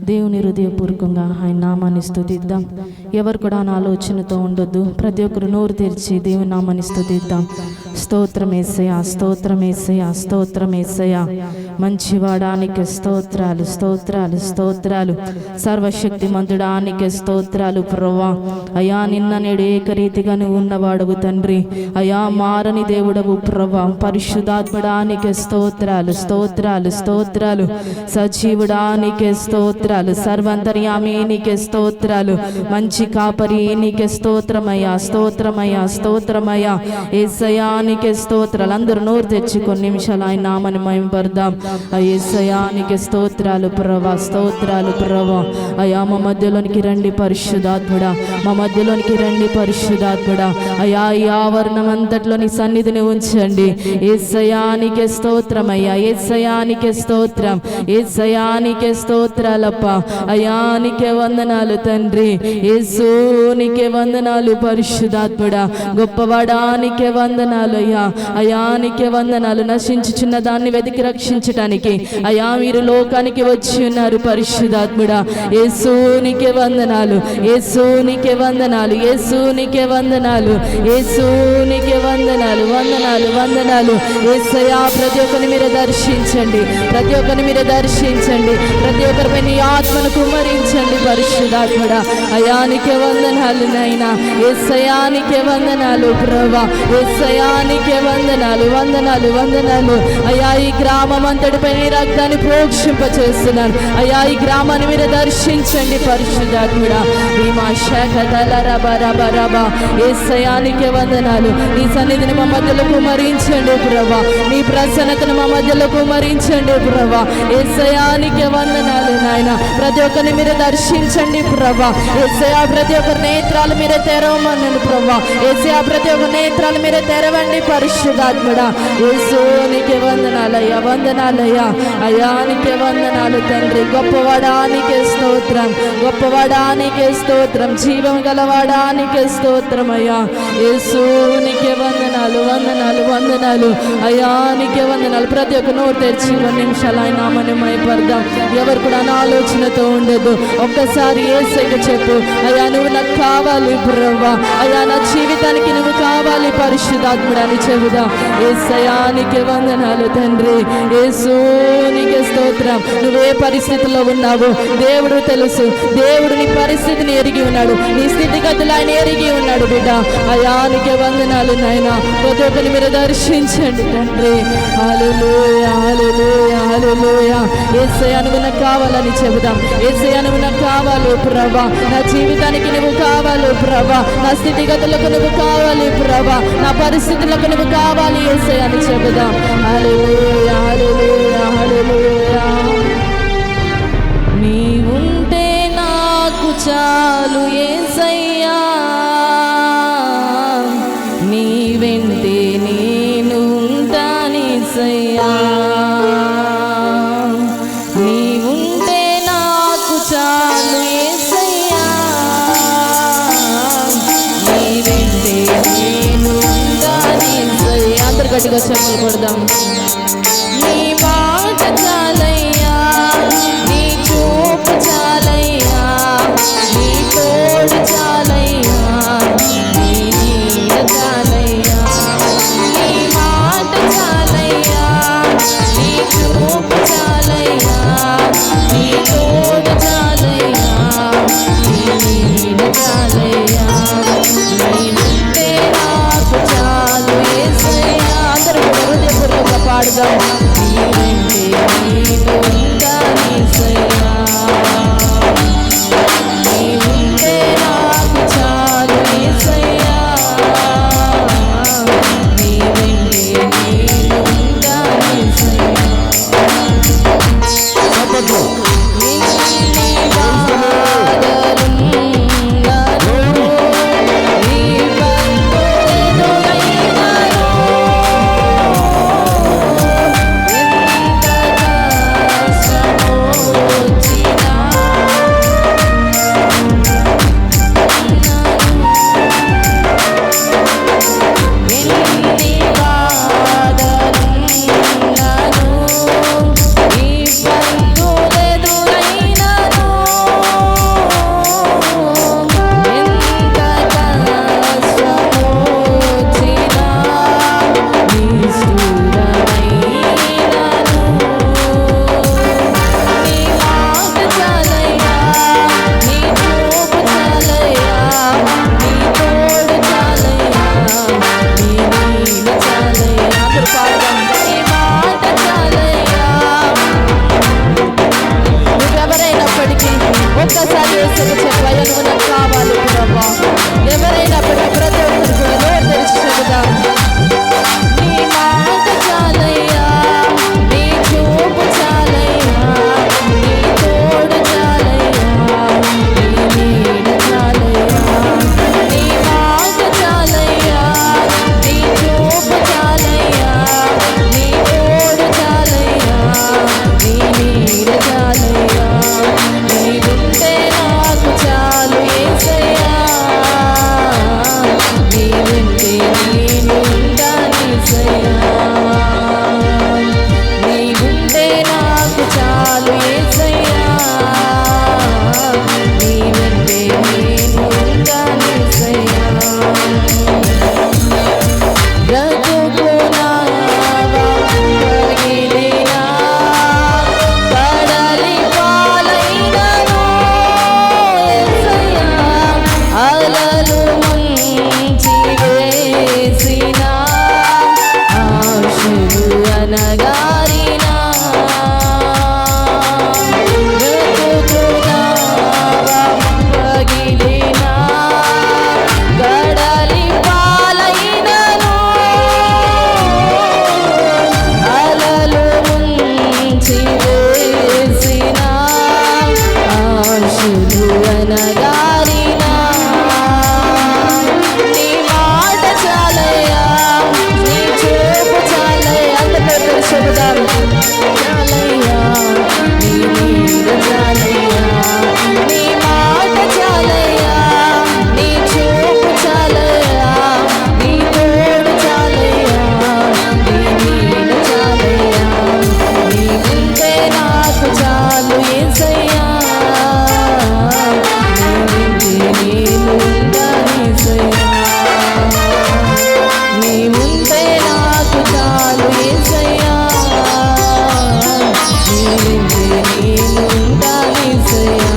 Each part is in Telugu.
దేవుని హృదయపూర్వకంగా ఆయన నామాన్ని స్తుతిద్దాం. ఎవరు కూడా నా ఆలోచనతో ఉండొద్దు. ప్రతి ఒక్కరు నోరు తెరిచి దేవుని నామాన్ని స్తుతిద్దాం. స్తోత్రం యేసయ్యా, స్తోత్రం యేసయ్యా, స్తోత్రం యేసయ్యా. మంచివాడానికి స్తోత్రాలు, స్తోత్రాలు, స్తోత్రాలు. సర్వశక్తిమంతుడానికి స్తోత్రాలు ప్రభువా. అయా నిన్న నేడు ఏకరీతిగా నువ్వు ఉన్నవాడవు తండ్రి. అయా మారని దేవుడవు ప్రభువా. పరిశుద్ధాత్మడానికి స్తోత్రాలు, స్తోత్రాలు, స్తోత్రాలు. సజీవుడానికి స్తోత్రాలు, సర్వంతర్యామి నీకే స్తోత్రాలు. మంచి కాపరి నీకే స్తోత్రమయ్యా, స్తోత్రమయ్యా, స్తోత్రమయ్యా. యేసయ్యా నీకే స్తోత్రాలు. అందరూ నోరు తెచ్చి కొన్ని నిమిషాలు ఆయన నామని మహిమపడదాం. యేసయ్యా నీకే స్తోత్రాలు ప్రభువా, స్తోత్రాలు ప్రభువా. అయా మా మధ్యలోనికి రండి పరిశుద్ధాత్ముడా, మా మధ్యలోనికి రండి పరిశుద్ధాత్ముడా. అయా ఈ ఆవరణం అంతట్లో నీ సన్నిధిని ఉంచండి. యేసయ్యా నీకే స్తోత్రమయ్యా, యేసయ్యా నీకే స్తోత్రం, యేసయ్యా నీకే స్తోత్రాలప్ప. అయా నీకే వందనాలు తండ్రి. యేసు నీకే వందనాలు పరిశుద్ధాత్ముడా. గొప్పవాడా నీకే వందనాలు అయ్యా. అయా నీకే వందనాలు. నశించుచున్న దాన్ని వెతికి రక్షించటానికి అయా మీరు లోకానికి వచ్చి ఉన్నారు పరిశుద్ధాత్ముడా. యేసు నీకే వందనాలు, యేసు నీకే వందనాలు, యేసు నీకే వందనాలు, యేసు నీకే వందనాలు, వందనాలు, వందనాలు. యేసయ్యా ప్రతి ఒక్కరిని మీరు దర్శించండి, ప్రతి ఒక్కరిని మీరు దర్శించండి, ప్రతి ఒక్కరిపై నీ ఆత్మను కుమ్మరించండి పరిశుద్ధాత్ముడా. అయా నీకే వందనాలు నాయనా. యేసయ్యా నీకే వందనాలు ప్రభువా. యేసయ్యా నీకే వందనాలు, వందనాలు, వందనాలు. అయా ఈ గ్రామం అంతటిపై నీ రక్తాన్ని ప్రోక్షింపచేస్తున్నాను. అయా ఈ గ్రామాన్ని మీరు దర్శించండి పరిశుద్ధాత్ముడా. భీమా శాఖ దళరబరబరబా. యేసయ్యా నీకే వందనాలు. నీ సన్నిధిని మా మధ్యలో కుమ్మరించండి ప్రభువా. నీ ప్రసన్నతను మా మధ్యలో కుమ్మరించండి ప్రభువా. యేసయ్యా నీకే వందనాలు నాయన. ప్రతి ఒక్కరిని మీరు దర్శించండి ప్రభువా. యేసయ్యా ప్రతి ఒక్కరి నేత్రాలు మీరే తెరవమన్నాను ప్రభువా. యేసయ్యా ప్రతి ఒక్క నేత్రాలు మీరే తెరవండి పరిశుద్ధాత్ముడా. యేసు నీకే వందనాలయ్యా, వందనాలయ్యా. అయ్యా నీకే వందనాలు తండ్రి. గొప్పవాడానికే స్తోత్రం, గొప్పవాడానికే స్తోత్రం, జీవం గలవాడానికే స్తోత్రం అయ్యా. యేసు నీకే వందనాలు, వందనాలు, వందనాలు. అయ్యా నీకే వందనాలు. ప్రతి ఒక్క నోరు తెరిచి కొన్ని నిమిషాలు ఆయన నామని మైపడదాం. ఎవరు కూడా నా ఆలోచనతో ఉండదు. ఒక్కసారి యేసయ్యకు చెప్పు, అయ్యా నువ్వు నాకు కావాలి ప్రభువా. అయ్యా నా జీవితానికి నువ్వు కావాలి పరిశుద్ధాత్ముడా అని చెబుదా. యేసయ్యా నీకే వందనాలు తండ్రి. యేసు నీకే స్తోత్రం. నువ్వే పరిస్థితిలో ఉన్నావు దేవుడు తెలుసు. దేవుడు నీ పరిస్థితిని ఎరిగి ఉన్నాడు, నీ స్థితిగతులు ఆయన ఎరిగి ఉన్నాడు బిడ్డ. అయ్యా నీకే వందనాలు నాయనా. ప్రతి ఒక్కరిని మీరు దర్శించండి తండ్రి. హల్లెలూయా, హల్లెలూయా, హల్లెలూయా. యేసయ్యా నువ్వు నాకు కావాలని చెబుదాం. యేసయ్యా నువ్వు నాకు కావాలి ప్రభువా. నా జీవితానికి నువ్వు కావాలి ప్రభువా. నా స్థితిగతులకు నువ్వు కావాలి ప్రభువా. నా పరిస్థితులకు నువ్వు కావాలి యేసయ్యా అని చెబుదాం. హల్లెలూయా, హల్లెలూయా, హల్లెలూయా. నీవుంటే నాకు చాలు యేసయ్యా, నీ వెంటే నేను ఉంటాను యేసయ్యా. నీవుంటే నాకు చాలు యేసయ్యా, నీ వెంటే నేను ఉంటాను యేసయ్యా. అందరు గట్టిగా చెప్పలు కొడదాం. నీ మాట చాలయ్యా, నీ చూపు చాలయ్యా, నీ తోడు చాలయ్యా, నీ నీడ చాలయ్యా. నీ మాట చాలయ్యా, నీ చూపు చాలయ్యా, నీ తోడు చాలయ్యా, నీ నీడ చాలయ్యా. నీవుంటే నాకు చాలు యేసయ్యా. అందరూ కూడా హృదయపూర్వకంగా పాడుదాం. ఒక్కసారి యేసుకు చెప్పాలి, నువ్వు నాకు కావాలి ప్రభా. ఎవరైనా ప్రతి ఒక్కరు కూడా నోరు తెరిచి చెబుదాం. నీ మాట చాలయ్యా, నీ చూపు చాలయ్యా, నీ తోడు చాలయ్యా, నీ నీడ చాలయ్యా. నీ మాట చాలయ్యా, నీ చూపు చాలయ్యా, నీ తోడు చాలయ్యా, నీ నీడ చాలయ్యా. నీవుంటే నాకు చాలు యేసయ్యా, నీవుంటే నేను ఉంటాను యేసయ్యా. నీవుంటే నాకు చాలు యేసయ్యా, నీవుంటే నేను ఉంటాను యేసయ్యా. బ్రతుకు నావా పగిలినా, కడలి పాలైనను యేసయ్యా. అలలు ముంచి వేసినా, ఆశలు అనగారినా. బ్రతుకు నావా పగిలినా, కడలి పాలైనను, అలలు ముంచి వేసినా, ఆశలు అనగారినా. నీ మాట చాలయ్యా, నీ చూపు చాలయ్యా. అందరితో చెబుదాం. చాలయ్యా, నీ నీడ చాలయ్యా, నీ మాట చాలయ్యా, నీ చూపు చాలయ్యా, నీ తోడు చాలయ్యా, నీ నీడ చాలయ్యా. నీవుంటే నాకు చాలు యేసయ్యా, నీవుంటే నేను ఉంటాను యేసయ్యా. నీవుంటే నాకు చాలు యేసయ్యా, నీవుంటే నేను ఉంటాను యేసయ్యా.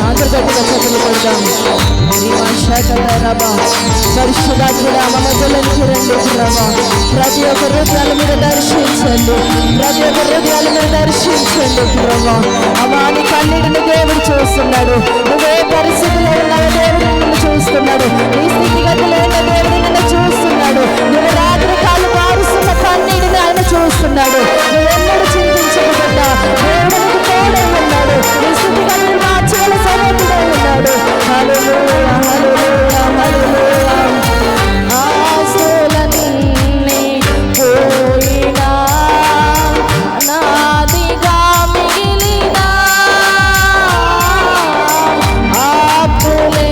అందరూ గట్టిగా చప్పట్లు కొడదాం. పరిశుద్ధాత్ముడా మా మధ్యలోకి రండి ప్రభా. ప్రతి ఒక్క హృదయాల మీద దర్శించండి, ప్రతి ఒక్క హృదయాల మీద దర్శించండి ప్రభా. అవాని కన్నీటిని దేవుడు చూస్తున్నాడు. నువ్వే పరిస్థితిలో ఉన్నావో దేవుడు నిన్ను చూస్తున్నాడు. నీ స్థితిగతులు ఏంటో దేవుడు నిన్ను చూస్తున్నాడు. నువ్వు రాత్రి కాలు మారుస్తున్న కన్నీటిని ఆయన చూస్తున్నాడు. నువ్వెన్నడూ చింతించకుండా దేవుడు నీకు తోడై ఉన్నాడు. నీ స్థితిగతులు మార్చగల సమర్థుడై ఉన్నాడు. హల్లెలూయా, హల్లెలూయా, హల్లెలూయా. ఆస్తులన్నీ పోయినా, నాదిగా మిగిలినా, ఆపులే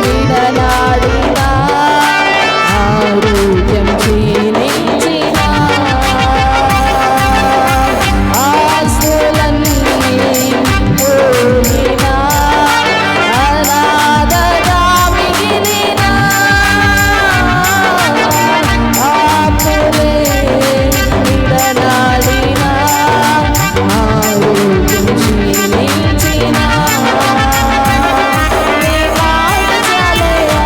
విడనాడినా, ఆరోగ్యం క్షీణించినా, ఆస్తులన్నీ పోయినా, అనాథగా మిగిలినా, ఆపులే విడనాడినా, ఆరోగ్యం క్షీణించినా. నీ మాట చాలయ్యా,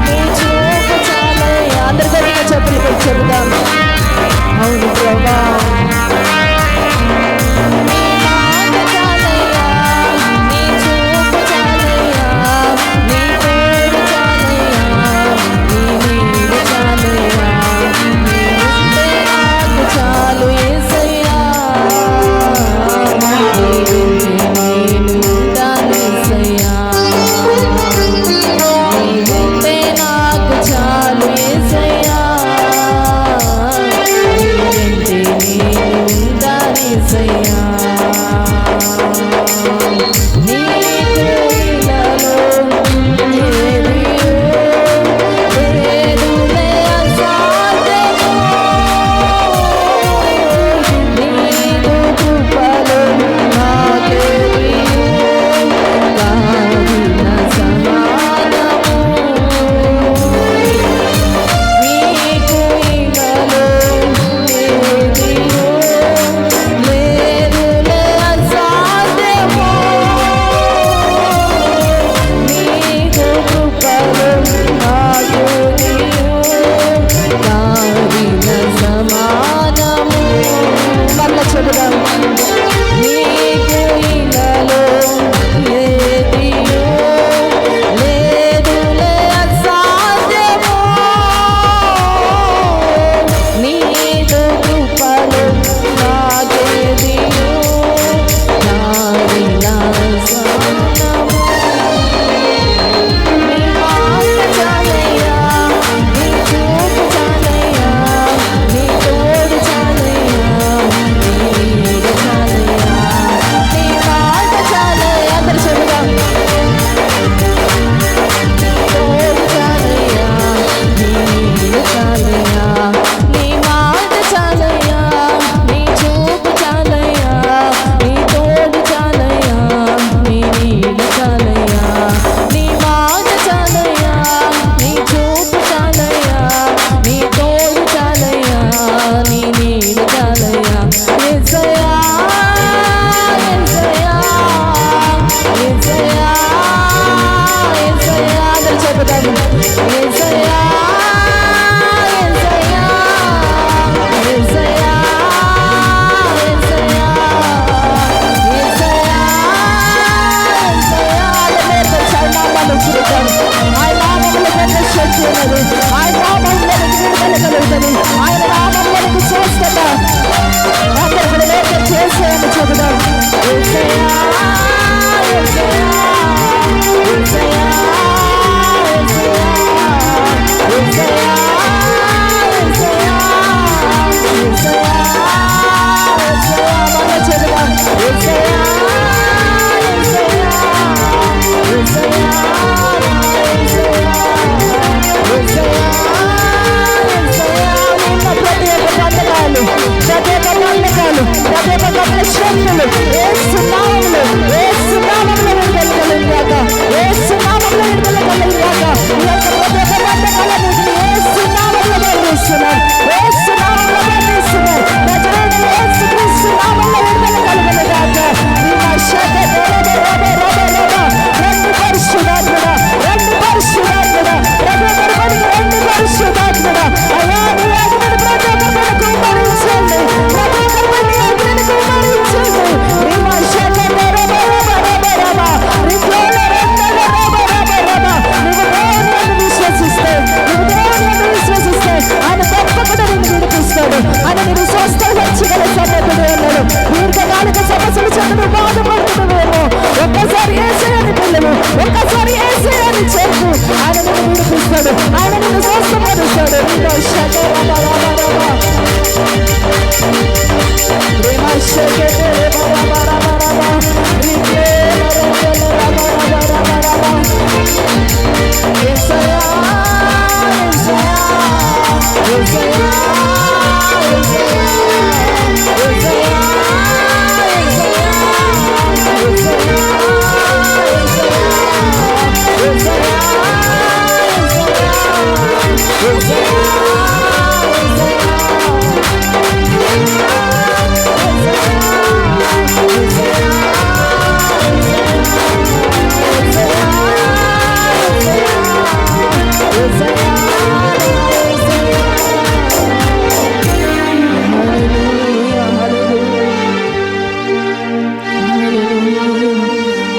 నీ చూపు చాలయ్యా. అందరి గట్టిగా చెప్పులు పెట్టి చెబుదాం. అవును ప్రభా. నీ మాట చాలయ్యా, నీ చూపు చాలయ్యా, నీ తోడు చాలయ్యా, నీ నీడ చాలయ్యా. నీవుంటే నాకు చాలు యేసయ్యా, నీవుంటే నేను ఉంటాను యేసయ్యా. నీవుంటే నాకు చాలు యేసయ్యా, నీవుంటే నేను ఉంటాను యేసయ్యా. నీకు ఇలాలో ఏదియో లేదులే అసాధ్యము. నీకు కృపలో నాకేదియో కాదిన సమానము. నీకు ఇలాలో ఏదియో లేదులే అసాధ్యము. చేయగలవు. ఒకసారి యేసయ్యని చెప్పు, ఆయన నిన్ను విడిపిస్తాడు, ఆయన నిన్ను స్వస్థపరుస్తాడు.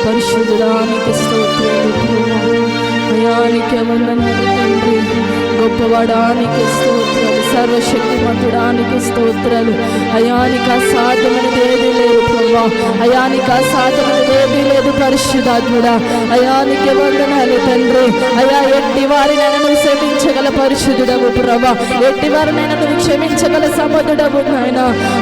పరిశుద్ధుడానికి స్తోత్రాలు, అయానికి వందనాలు తండ్రి. గొప్పవాడానికి స్తోత్రాలు, సర్వశక్తిమంతుడానికి స్తోత్రాలు. అయానికి అసాధ్యమైనది ఏదీ లేదు ప్రభా, అయానికి అసాధ్యమైనది ఏదీ లేదు పరిశుద్ధాత్ముడా. అయానికి వందనాలు తండ్రి. అయా ఎట్టి వారినైనా నువ్వు క్షమించగల పరిశుద్ధుడవు ప్రభా, ఎట్టి వారినైనా నువ్వు క్షమించగల సమర్థుడవు నాయన.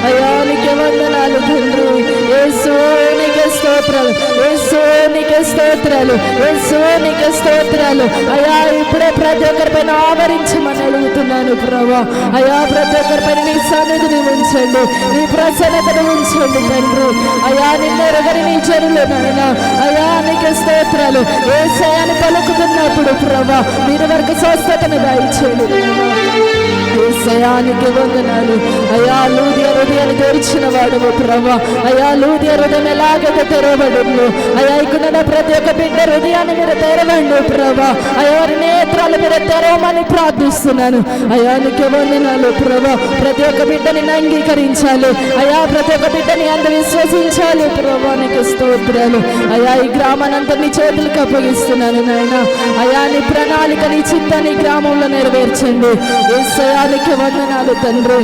అయానికి వందనాలు తండ్రి. యేసు నీకే స్తోత్రాలు, యేసు నీకే స్తోత్రాలు, యేసు నీకే స్తోత్రాలు. అయా ఇప్పుడే ప్రతి ఒక్కరిపైన ఆవరించమని అడుగుతున్నాను ప్రభా. అయా ప్రతి ఒక్కరిపైన నీ సన్నిధిని ఉంచండి, నీ ప్రసన్నతను ఉంచండి తండ్రి. అయా నిన్నెరగని నీ జనులు నాయన, అయా నీకే స్తోత్రాలు. యేసయ్యని పలుకుతున్నప్పుడు ప్రభా మీరు వరకు స్వస్థతను దయచేయండి. యేసయ్యానికి వందనాలు. అయా లూదియ హృదయాన్ని తెరిచిన వాడువు ప్రభా. అయా లూదియ హృదయం ఎలాగైతే తెరవబడును, అయా ఇక్కడ ప్రతి ఒక్క బిడ్డ హృదయాన్ని మీరు తెరవండి ప్రభా. అయారి నేత్రాలు మీరు తెరవమని ప్రార్థిస్తున్నాను. అయానికి వందనాలు ప్రభా. ప్రతి ఒక్క బిడ్డని అంగీకరించాలి, అయా ప్రతి ఒక్క బిడ్డని అంత విశ్వసించాలి ప్రభా. నీకు స్తోత్రాలు. అయా ఈ గ్రామానంతా నీ చేతులకు అప్పగిస్తున్నాను నాయన. అయా నీ ప్రణాళిక, నీ చిత్తాన్ని గ్రామంలో నెరవేర్చండి. యేసయ్యానికి వందనాలు తండ్రి.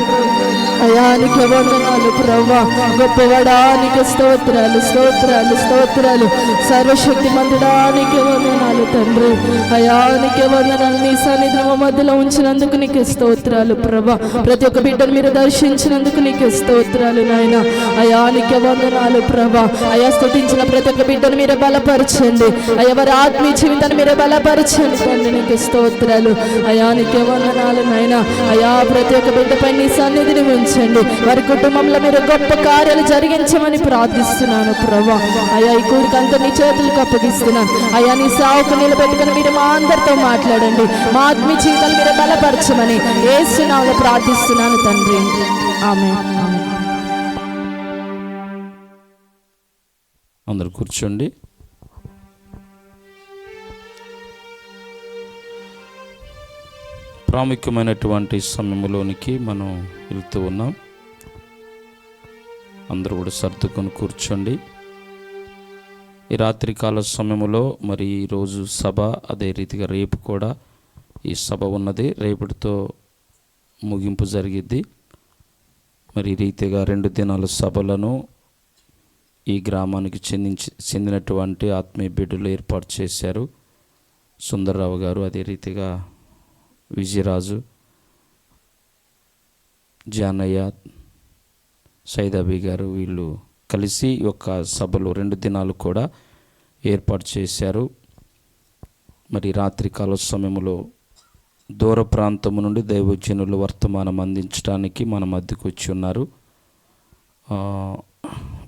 అయానికి వందనాలు ప్రభా. గొప్పవాడానికి స్తోత్రాలు, స్తోత్రాలు, స్తోత్రాలు. సర్వశక్తిమంతుడానికి వందనాలు తండ్రి. అయానికి వందనాలు. నీ సన్నిధిని మా మధ్యలో ఉంచినందుకు నీకు స్తోత్రాలు ప్రభా. ప్రతి ఒక్క బిడ్డను మీరు దర్శించినందుకు నీకు స్తోత్రాలు నాయన. అయానికి వందనాలు ప్రభా. అయా స్తుతించిన ప్రతి ఒక్క బిడ్డను మీరు బలపరచండి, అయ్యా వారి ఆత్మీయ జీవితాన్ని మీరు బలపరచండి తండ్రి. నీకు స్తోత్రాలు. అయానికి వందనాలు నాయన. అయా ప్రతి ఒక్క బిడ్డపై నీ సన్నిధిని ఉంచండి, వారి కుటుంబంలో మీరు గొప్ప కార్యాలు జరిగించమని ప్రార్థిస్తున్నాను ప్రభా. అయా ఈ కూడికంతా నీ చేతులకు అప్పగిస్తున్నాను. అయా నీ సేవకు నిలబెట్టుకుని మీరు మా అందరితో మాట్లాడండి, మా ఆత్మీయ జీవితాలు మీరు బలపరచమని యేసు నామములో ప్రార్థిస్తున్నాను తండ్రి. ఆమేన్. అందరూ కూర్చోండి. ప్రాముఖ్యమైనటువంటి సమయంలోనికి మనం వెళ్తూ ఉన్నాం. అందరూ కూడా సర్దుకొని కూర్చోండి. ఈ రాత్రికాల సమయంలో మరి ఈరోజు సభ, అదే రీతిగా రేపు కూడా ఈ సభ ఉన్నది. రేపటితో ముగింపు జరిగిద్ది. మరి ఈ రీతిగా 2 దినాల సభలను ఈ గ్రామానికి చెందినటువంటి ఆత్మీయ బిడ్డలు ఏర్పాటు చేశారు. సుందర్రావు గారు, అదే రీతిగా విజయరాజు, జానయ్య, సైదాబి గారు, వీళ్ళు కలిసి ఒక సభలు 2 దినాలు కూడా ఏర్పాటు చేశారు. మరి రాత్రికాల సమయంలో దూర ప్రాంతం నుండి దైవజనులు వర్తమానం అందించడానికి మన మధ్యకు వచ్చి ఉన్నారు.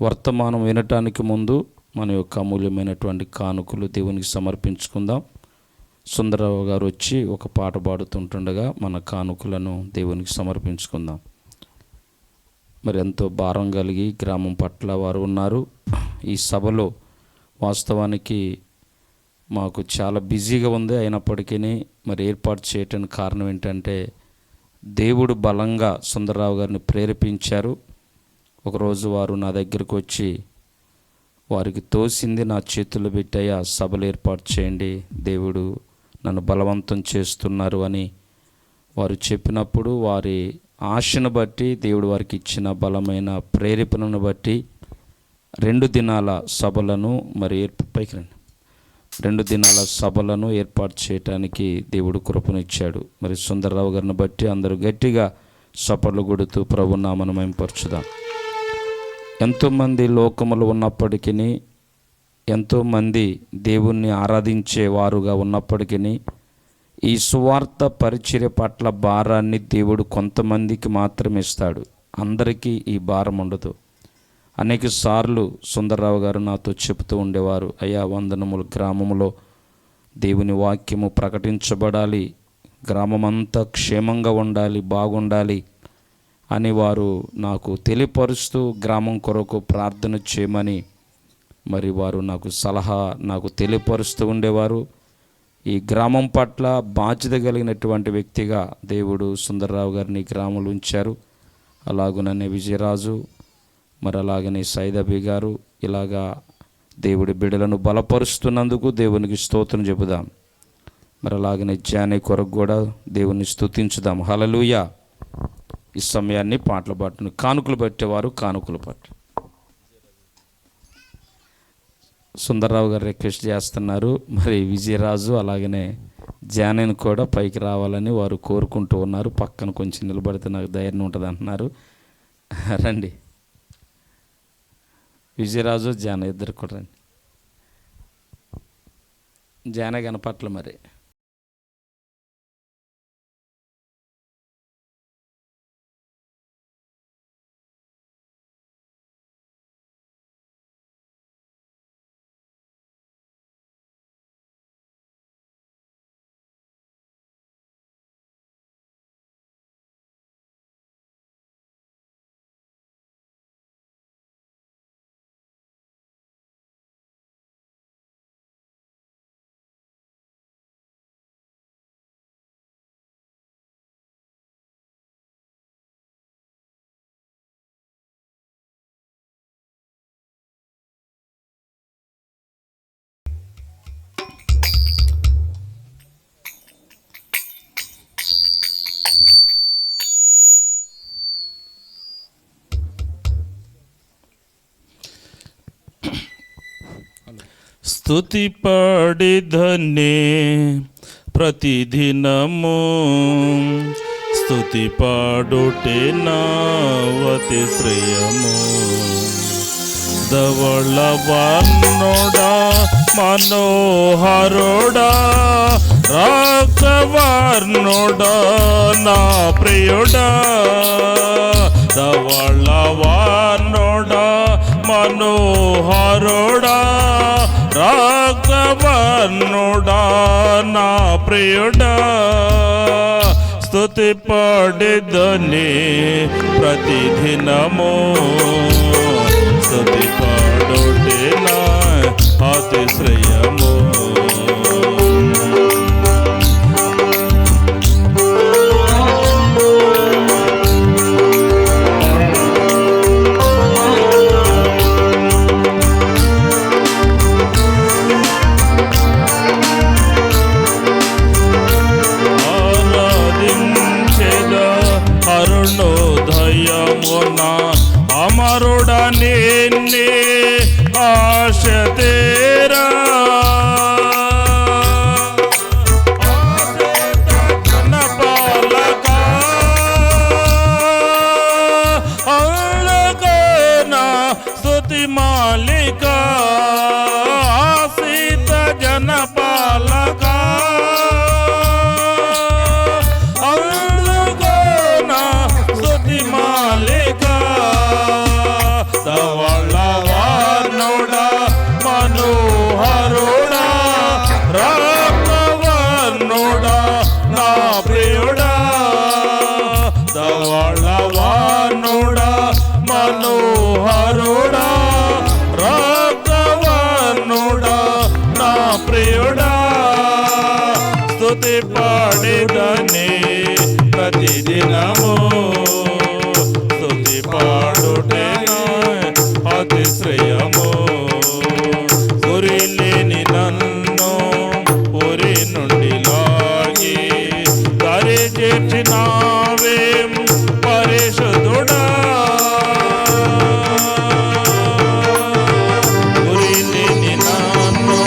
వర్తమానం వినటానికి ముందు మన యొక్క అమూల్యమైనటువంటి కానుకలు దేవునికి సమర్పించుకుందాం. సుందరరావు గారు వచ్చి ఒక పాట పాడుతుంటుండగా మన కానుకలను దేవునికి సమర్పించుకుందాం. మరి ఎంతో భారం కలిగి గ్రామం పట్ల వారు ఉన్నారు. ఈ సభలో వాస్తవానికి మాకు చాలా బిజీగా ఉంది, అయినప్పటికీ మరి ఏర్పాటు చేయటానికి కారణం ఏంటంటే దేవుడు బలంగా సుందరరావు గారిని ప్రేరేపించారు. ఒకరోజు వారు నా దగ్గరకు వచ్చి వారికి తోసింది నా చేతుల్లో పెట్టాయా, సభలు ఏర్పాటు చేయండి, దేవుడు నన్ను బలవంతం చేస్తున్నారు అని వారు చెప్పినప్పుడు వారి ఆశను బట్టి, దేవుడు వారికి ఇచ్చిన బలమైన ప్రేరేపణను బట్టి 2 దినాల సభలను మరి పైకి రండి 2 దినాల సభలను ఏర్పాటు చేయడానికి దేవుడు కృపనిచ్చాడు. మరి సుందర్రావు గారిని బట్టి అందరూ గట్టిగా చప్పట్లు కొడుతూ ప్రభు నామమును మహిమపరచుదాం. ఎంతోమంది లోకములు ఉన్నప్పటికీ, ఎంతోమంది దేవుణ్ణి ఆరాధించేవారుగా ఉన్నప్పటికీ, ఈ సువార్త పరిచర్య పట్ల భారాన్ని దేవుడు కొంతమందికి మాత్రమే ఇస్తాడు. అందరికీ ఈ భారం ఉండదు. అనేక సార్లు సుందర్రావు గారు నాతో చెబుతూ ఉండేవారు, అయ్యా, వందనములు గ్రామంలో దేవుని వాక్యము ప్రకటించబడాలి, గ్రామమంతా క్షేమంగా ఉండాలి, బాగుండాలి అని వారు నాకు తెలియపరుస్తూ గ్రామం కొరకు ప్రార్థన చేయమని మరి వారు నాకు తెలియపరుస్తూ ఉండేవారు. ఈ గ్రామం పట్ల బాధ్యత కలిగినటువంటి వ్యక్తిగా దేవుడు సుందర్రావు గారిని గ్రామంలో ఉంచారు. అలాగుననే విజయరాజు, మరి అలాగనే సైదబి గారు, ఇలాగా దేవుడి బిడ్డలను బలపరుస్తున్నందుకు దేవునికి స్తోత్రం చెబుదాం. మరి అలాగనే జానే కొరకు కూడా దేవుని స్తుతించుదాం. హల్లెలూయా. ఈ సమయాన్ని పాటలు పాటును కానుకలు పట్టేవారు కానుకలు పట్టు. సుందర్రావు గారు రిక్వెస్ట్ చేస్తున్నారు. మరి విజయరాజు అలాగనే జానేను కూడా పైకి రావాలని వారు కోరుకుంటూ ఉన్నారు. పక్కన కొంచెం నిలబడితే నాకు ధైర్యం ఉంటుంది అంటున్నారు. రండి విజయరాజు, జాన ఇద్దరు కూడా రండి. జాన కనపట్ల మరి స్తుతి పాడిధనే ప్రతిదినము, స్తుతి పాడుటే నావతి శ్రేయము. ధవళ వర్ణుడా మనోహరుడా రక్తవర్ణుడా నా ప్రియుడా. ధవళ వర్ణుడా మనోహరుడా రక్తవర్ణుడా నా ప్రియుడా. స్తుతి పాడిదని ప్రతిదినము, స్తుతి పాడుటే నా అతిశ్రయము. అమరుడా నిన్నే ఆశ తేరా, జనపాలక అల్లగనా స్తుతి మాలిక, ఆశిత జనపాలక అల్లగనా స్తుతి మాలిక. ధవళ వర్ణుడా మనోహరుడా రక్తవర్ణుడా నా ప్రియుడా. ధవళ వర్ణుడా మనోహరుడా రక్తవర్ణుడా నా ప్రియుడా. స్తుతి పాడిదని ప్రతిదినము, స్తుతి పాడుటే అతిశ్రయము. ఉరి లేని నన్ను ఉరి నుండి లాగి దరి చేర్చినావేం పరిశుద్ధుడా. ఉరి లేని నన్ను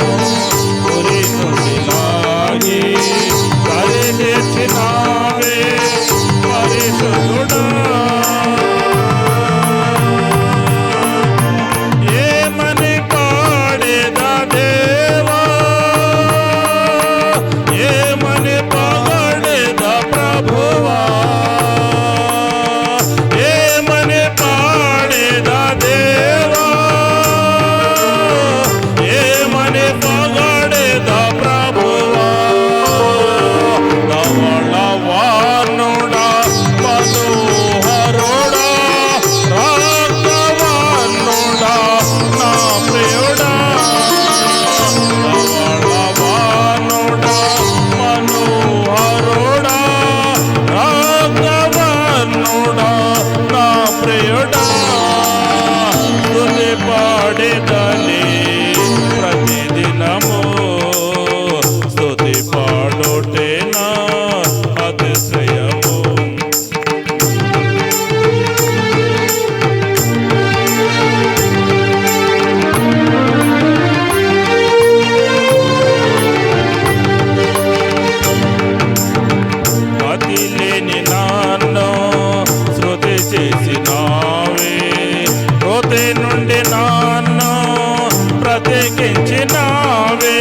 బ్రతికించినావే.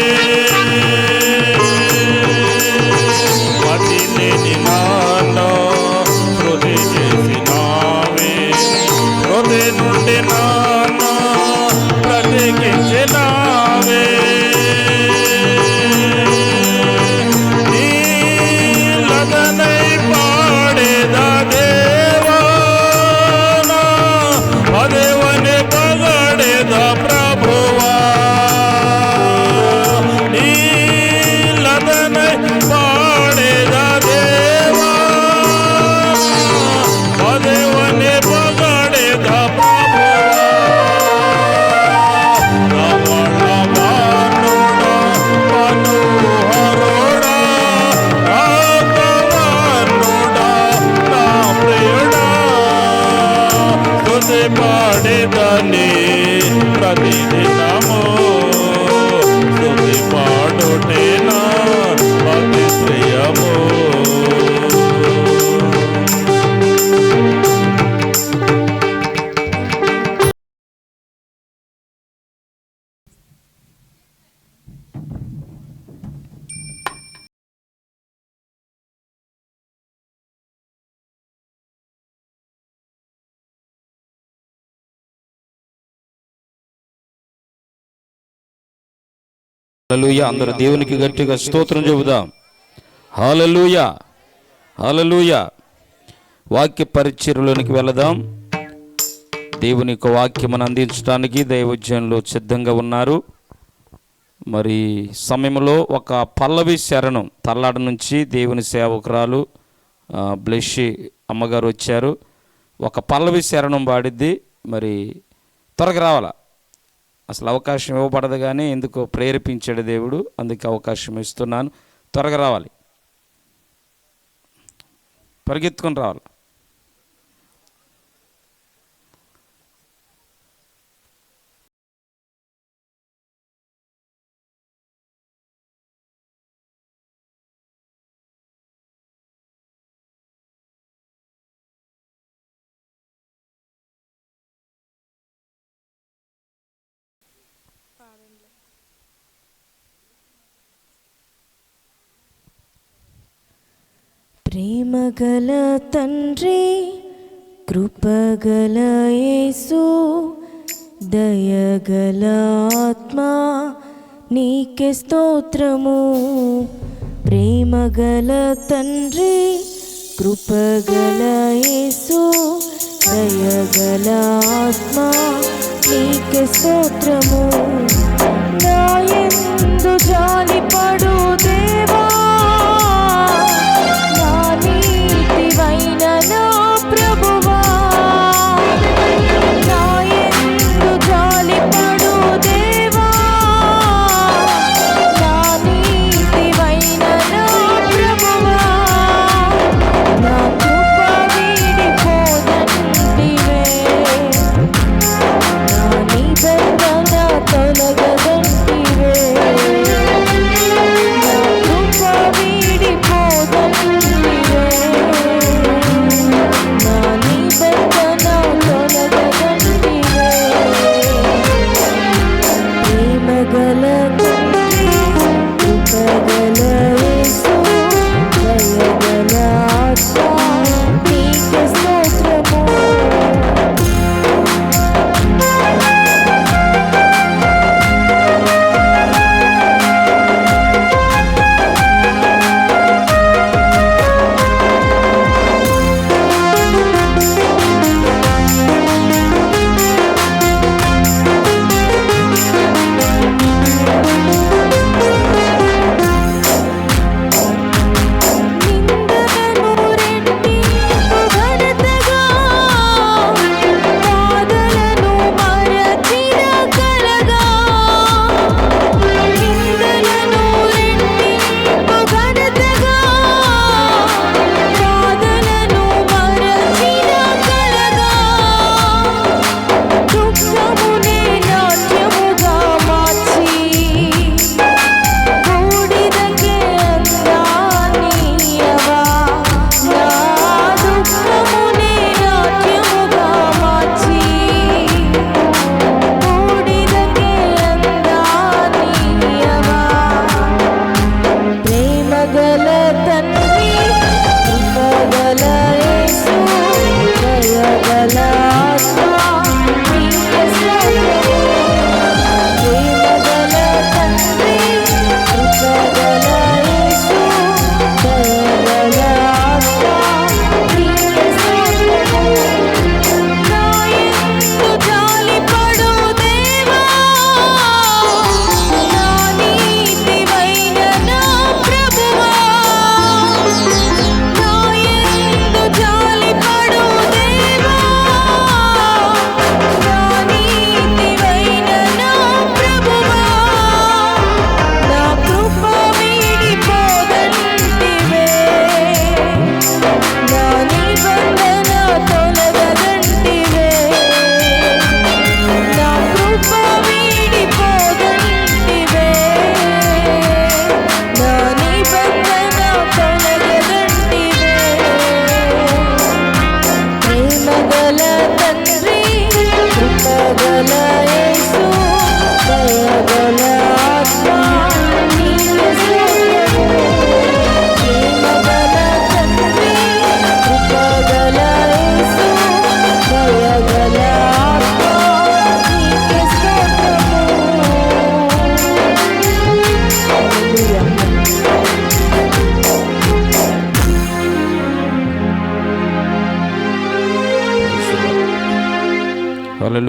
మతి లేని నాలో శృతి చేసినావే. హృదయ నుండి నాన్న బ్రతికించినావే. నీలదనై పాడేదా దేవా, అదేవని పగడేదా ప్రభువా. నీలదనై పాడేదా దేవా, అదేవని పగడేదా ప్రభువా. రమణవానుడా మనోహరుడా రాఘవానుడా నా ప్రియుడా. స్తుతి పాడేదాన్ని ప్రతిదినము, స్తుతి పాడుటే నా అతి ప్రియము. హల్లెలూయా. అందరూ దేవునికి గట్టిగా స్తోత్రం చెబుదాం. హల్లెలూయా, హల్లెలూయా. వాక్య పరిచర్యలోనికి వెళదాం. దేవుని యొక్క వాక్యమును అందించడానికి దైవజనులు సిద్ధంగా ఉన్నారు. మరి సమయంలో ఒక పల్లవి శరణం తల్లాడ నుంచి దేవుని సేవకురాలు బ్లెస్సి అమ్మగారు వచ్చారు. ఒక పల్లవి శరణం పాడిద్ది. మరి త్వరగా రావాలా. అసలు అవకాశం ఇవ్వబడదు, కానీ ఎందుకో ప్రేరేపించాడు దేవుడు, అందుకే అవకాశం ఇస్తున్నాను. త్వరగా రావాలి, పరిగెత్తుకొని రావాలి. ప్రేమగల తండ్రి, కృపగల యేసు, దయగల ఆత్మా నీకే స్తోత్రము. ప్రేమగల తండ్రి, కృపగల యేసు, దయగల ఆత్మా నీకే స్తోత్రము. నా యందు జాలిపడు దేవా, నా నీతివైన నా ప్రభువా. నా యందు జాలిపడు దేవా, నా నీతివైన నా ప్రభువా. నా కృప వీడిపోదంటివే, నా నిబంధన తొలగదంటివే.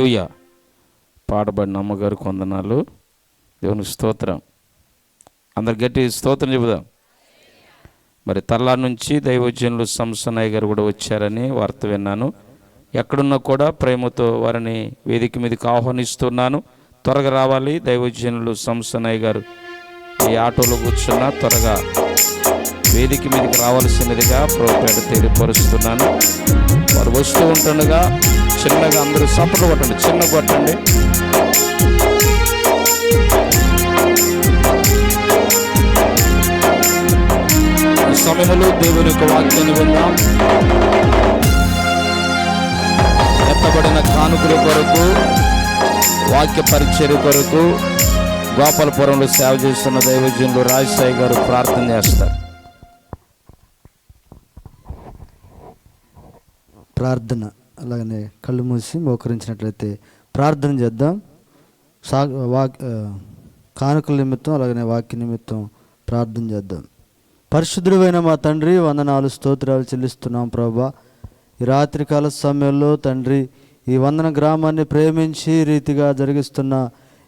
హల్లెలూయా. పాడబడిన అమ్మగారికి వందనాలు. దేవునికి స్తోత్రం. అందరు గట్టి స్తోత్రం చెబుదాం. మరి తర్లా నుంచి దైవజనులు సంసనయ్య గారు కూడా వచ్చారని వార్త విన్నాను. ఎక్కడున్నా కూడా ప్రేమతో వారిని వేదిక మీదకి ఆహ్వానిస్తున్నాను. త్వరగా రావాలి. దైవజనులు సంసనయ్య గారు ఈ ఆటోలో కూర్చున్నా త్వరగా వేదిక మీదకి రావాల్సినదిగా ప్రోపేట తెలియపరుస్తున్నాను. వారు వస్తూ ఉంటుండగా చిన్నగా అందరూ సపోర్ట్ కొట్టండి, చిన్న కొట్టండి. ఈ సమయంలో దేవుని యొక్క వాక్యాన్ని విందాం. ఎత్తబడిన కానుకల కొరకు, వాక్య పరిచర్య కొరకు గోపాలపురంలో సేవ చేస్తున్న దైవజనులు రాజసాయి గారు ప్రార్థన చేస్తారు. ప్రార్థన. అలాగనే కళ్ళు మూసి మోకరించినట్లయితే ప్రార్థన చేద్దాం. కానుకల నిమిత్తం అలాగనే వాక్య నిమిత్తం ప్రార్థన చేద్దాం. పరిశుద్ధుడైన మా తండ్రి, వందనాలు స్తోత్రాలు చెల్లిస్తున్నాం ప్రభా. ఈ రాత్రికాల సమయంలో తండ్రి ఈ వందన గ్రామాన్ని ప్రేమించి రీతిగా జరిగిస్తున్న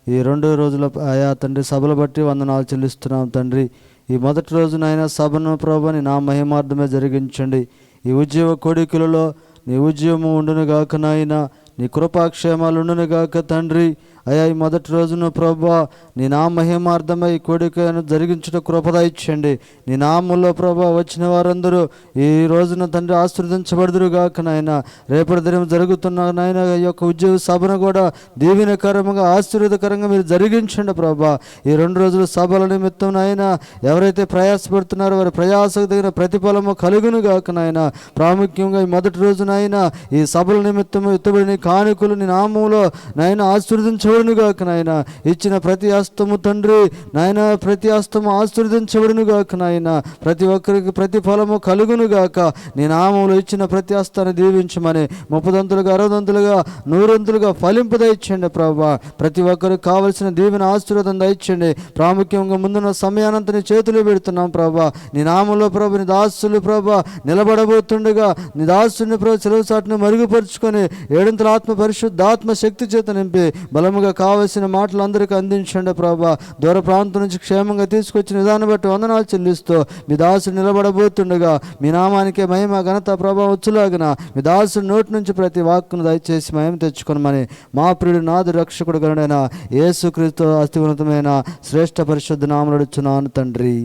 ఈ 2 రోజుల ఆయా తండ్రి సభలు బట్టి వందనాలు చెల్లిస్తున్నాం తండ్రి. ఈ మొదటి రోజునైనా సభను ప్రభాని నా మహిమార్థమే జరిగించండి. ఈ ఉద్యోగ కోడికలలో నీ ఉద్యమం ఉండునుగాక నాయన, నీ కృపాక్షేమాలు ఉండునుగాక తండ్రి. అయ్యా ఈ మొదటి రోజున ప్రభా నీ నా మహిమార్థమై కోడికను జరిగించుట కృపద ఇచ్చండి. నీ నామంలో ప్రభా వచ్చిన వారందరూ ఈ రోజున తండ్రి ఆశీర్వదించబడుదురుగాక నాయన. రేపటి దినం జరుగుతున్న నాయన ఈ యొక్క ఉద్యోగ సభను కూడా దీవెనకరంగా ఆశీర్వాదకరంగా మీరు జరిగించండి ప్రభా. ఈ 2 రోజుల సభల నిమిత్తం నాయన ఎవరైతే ప్రయాసపడుతున్నారో వారి ప్రయాసకు తగిన ప్రతిఫలము కలుగునుగాక నాయన. ప్రాముఖ్యంగా ఈ మొదటి రోజు నాయన ఈ సభల నిమిత్తము ఎత్తుబడిన కానుకలు నీ నామంలో నాయన ఆశీర్వదించబడునుగాక నాయన. ఇచ్చిన ప్రతి హస్తము తండ్రి నాయన, ప్రతి హస్తము ఆశీర్వదించబడునుగాక నాయన. ప్రతి ఒక్కరికి ప్రతి ఫలము కలుగునుగాక. నీ నామంలో ఇచ్చిన ప్రతి హస్తాన్ని దీవించమని 30 60 100 ఫలింపదయించండి ప్రభా. ప్రతి ఒక్కరికి కావలసిన దీవెన ఆశీర్వాదం దయచండి. ప్రాముఖ్యంగా ముందున్న సమయానంతని చేతులు పెడుతున్నాం ప్రభా. నీ నామంలో ప్రభు నీ దాసులు ప్రభా నిలబడబోతుండగా నీ దాసుని ప్రభు సెలవు సాటును మరుగుపరుచుకొని 7 ఆత్మ పరిశుద్ధాత్మ శక్తి చేత నింపి బలముగా కావలసిన మాటలు అందరికీ అందించండి ప్రభా. దూర ప్రాంతం నుంచి క్షేమంగా తీసుకొచ్చిన విధానం బట్టి వందనాలు చెల్లిస్తూ మీ దాసుడు నిలబడబోతుండగా మీ నామానికే మహిమ ఘనత ప్రభావం వచ్చులాగిన మీ దాసుడి నోటి నుంచి ప్రతి వాక్కును దయచేసి మహిమ తెచ్చుకొనమని మా ప్రియుడు నాదు రక్షకుడు గనుడైన యేసుక్రీస్తు అత్యున్నతమైన శ్రేష్ఠ పరిశుద్ధ నామములో అడుగుచున్నాను తండ్రి,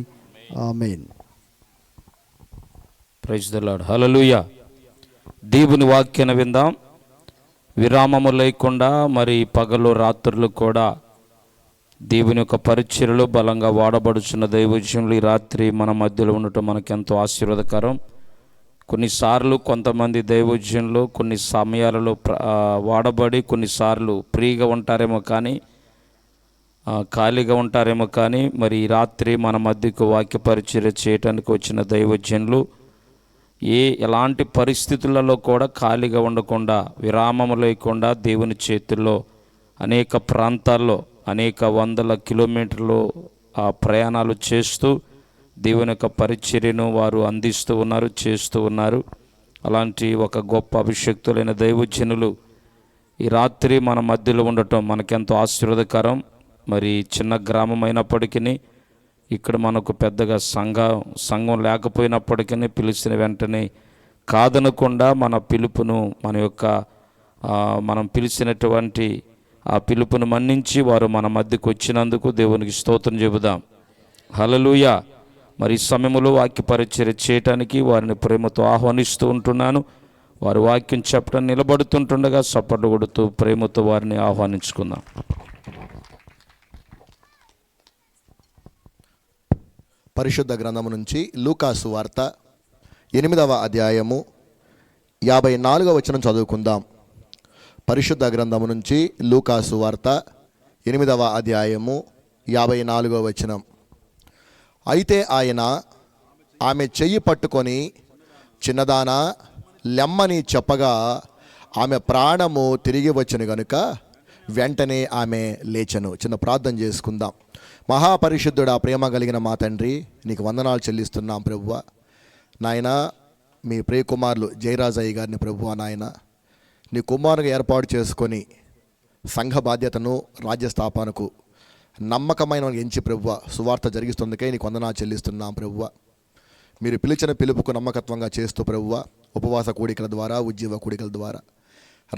ఆమేన్. Praise the lord. హల్లెలూయా. దేవుని వాక్యాన్ని విందాం. విరామము లేకుండా మరి పగలు రాత్రులు కూడా దేవుని యొక్క పరిచర్యలో బలంగా వాడబడుచున్న దైవజనులు ఈ రాత్రి మన మధ్యలో ఉండటం మనకెంతో ఆశీర్వాదకరం. కొన్నిసార్లు కొంతమంది దైవజనులు కొన్ని సమయాలలో వాడబడి కొన్నిసార్లు ఫ్రీగా ఉంటారేమో కానీ ఖాళీగా ఉంటారేమో కానీ మరి ఈ రాత్రి మన మధ్యకు వాక్య పరిచర్య చేయడానికి వచ్చిన దైవజనులు ఎలాంటి పరిస్థితులలో కూడా ఖాళీగా ఉండకుండా విరామము లేకుండా దేవుని చేతుల్లో అనేక ప్రాంతాల్లో అనేక 100 కిలోమీటర్లు ప్రయాణాలు చేస్తూ దేవుని యొక్క పరిచర్యను వారు అందిస్తూ ఉన్నారు, చేస్తూ ఉన్నారు. అలాంటి ఒక గొప్ప అభిషక్తులైన దైవజనులు ఈ రాత్రి మన మధ్యలో ఉండటం మనకెంతో ఆశీర్వాదకరం. మరి చిన్న గ్రామం అయినప్పటికీ ఇక్కడ మనకు పెద్దగా సంఘం లేకపోయినప్పటికీ పిలిచిన వెంటనే కాదనకుండా మన పిలుపును మనం పిలిచినటువంటి ఆ పిలుపును మన్నించి వారు మన మధ్యకు వచ్చినందుకు దేవునికి స్తోత్రం చెబుదాం. హల్లెలూయా. మరి ఈ సమయంలో వాక్య పరిచర్య చేయటానికి వారిని ప్రేమతో ఆహ్వానిస్తూ ఉంటున్నాను. వారు వాక్యం చెప్పడం నిలబడుతుంటుండగా చప్పట్లు కొడుతూ ప్రేమతో వారిని ఆహ్వానించుకుందాం. పరిశుద్ధ గ్రంథము నుంచి లూకాసు వార్త 8వ అధ్యాయము 54వ వచనం చదువుకుందాం. పరిశుద్ధ గ్రంథము నుంచి లూకాసు వార్త 8వ అధ్యాయము 54వ వచనం. అయితే ఆయన ఆమె చెయ్యి పట్టుకొని చిన్నదానా లెమ్మని చెప్పగా ఆమె ప్రాణము తిరిగి వచ్చెను గనుక వెంటనే ఆమె లేచెను. చిన్న ప్రార్థన చేసుకుందాం. మహాపరిశుద్ధుడా, ప్రేమ కలిగిన మా తండ్రి, నీకు వందనాలు చెల్లిస్తున్నాం ప్రభువా. నాయన మీ ప్రియ కుమారులు జయరాజయ్య గారిని ప్రభువా నాయన నీ కుమారుగా ఏర్పాటు చేసుకొని సంఘ బాధ్యతను రాజ్య స్థాపనకు నమ్మకమైన ఎంచి ప్రభువ సువార్త జరిగిస్తుందికే నీకు వందనాలు చెల్లిస్తున్నాం ప్రభువ. మీరు పిలిచిన పిలుపుకు నమ్మకత్వంగా చేస్తూ ప్రభువ ఉపవాస కూడికల ద్వారా, ఉద్యోగ కూడికల ద్వారా,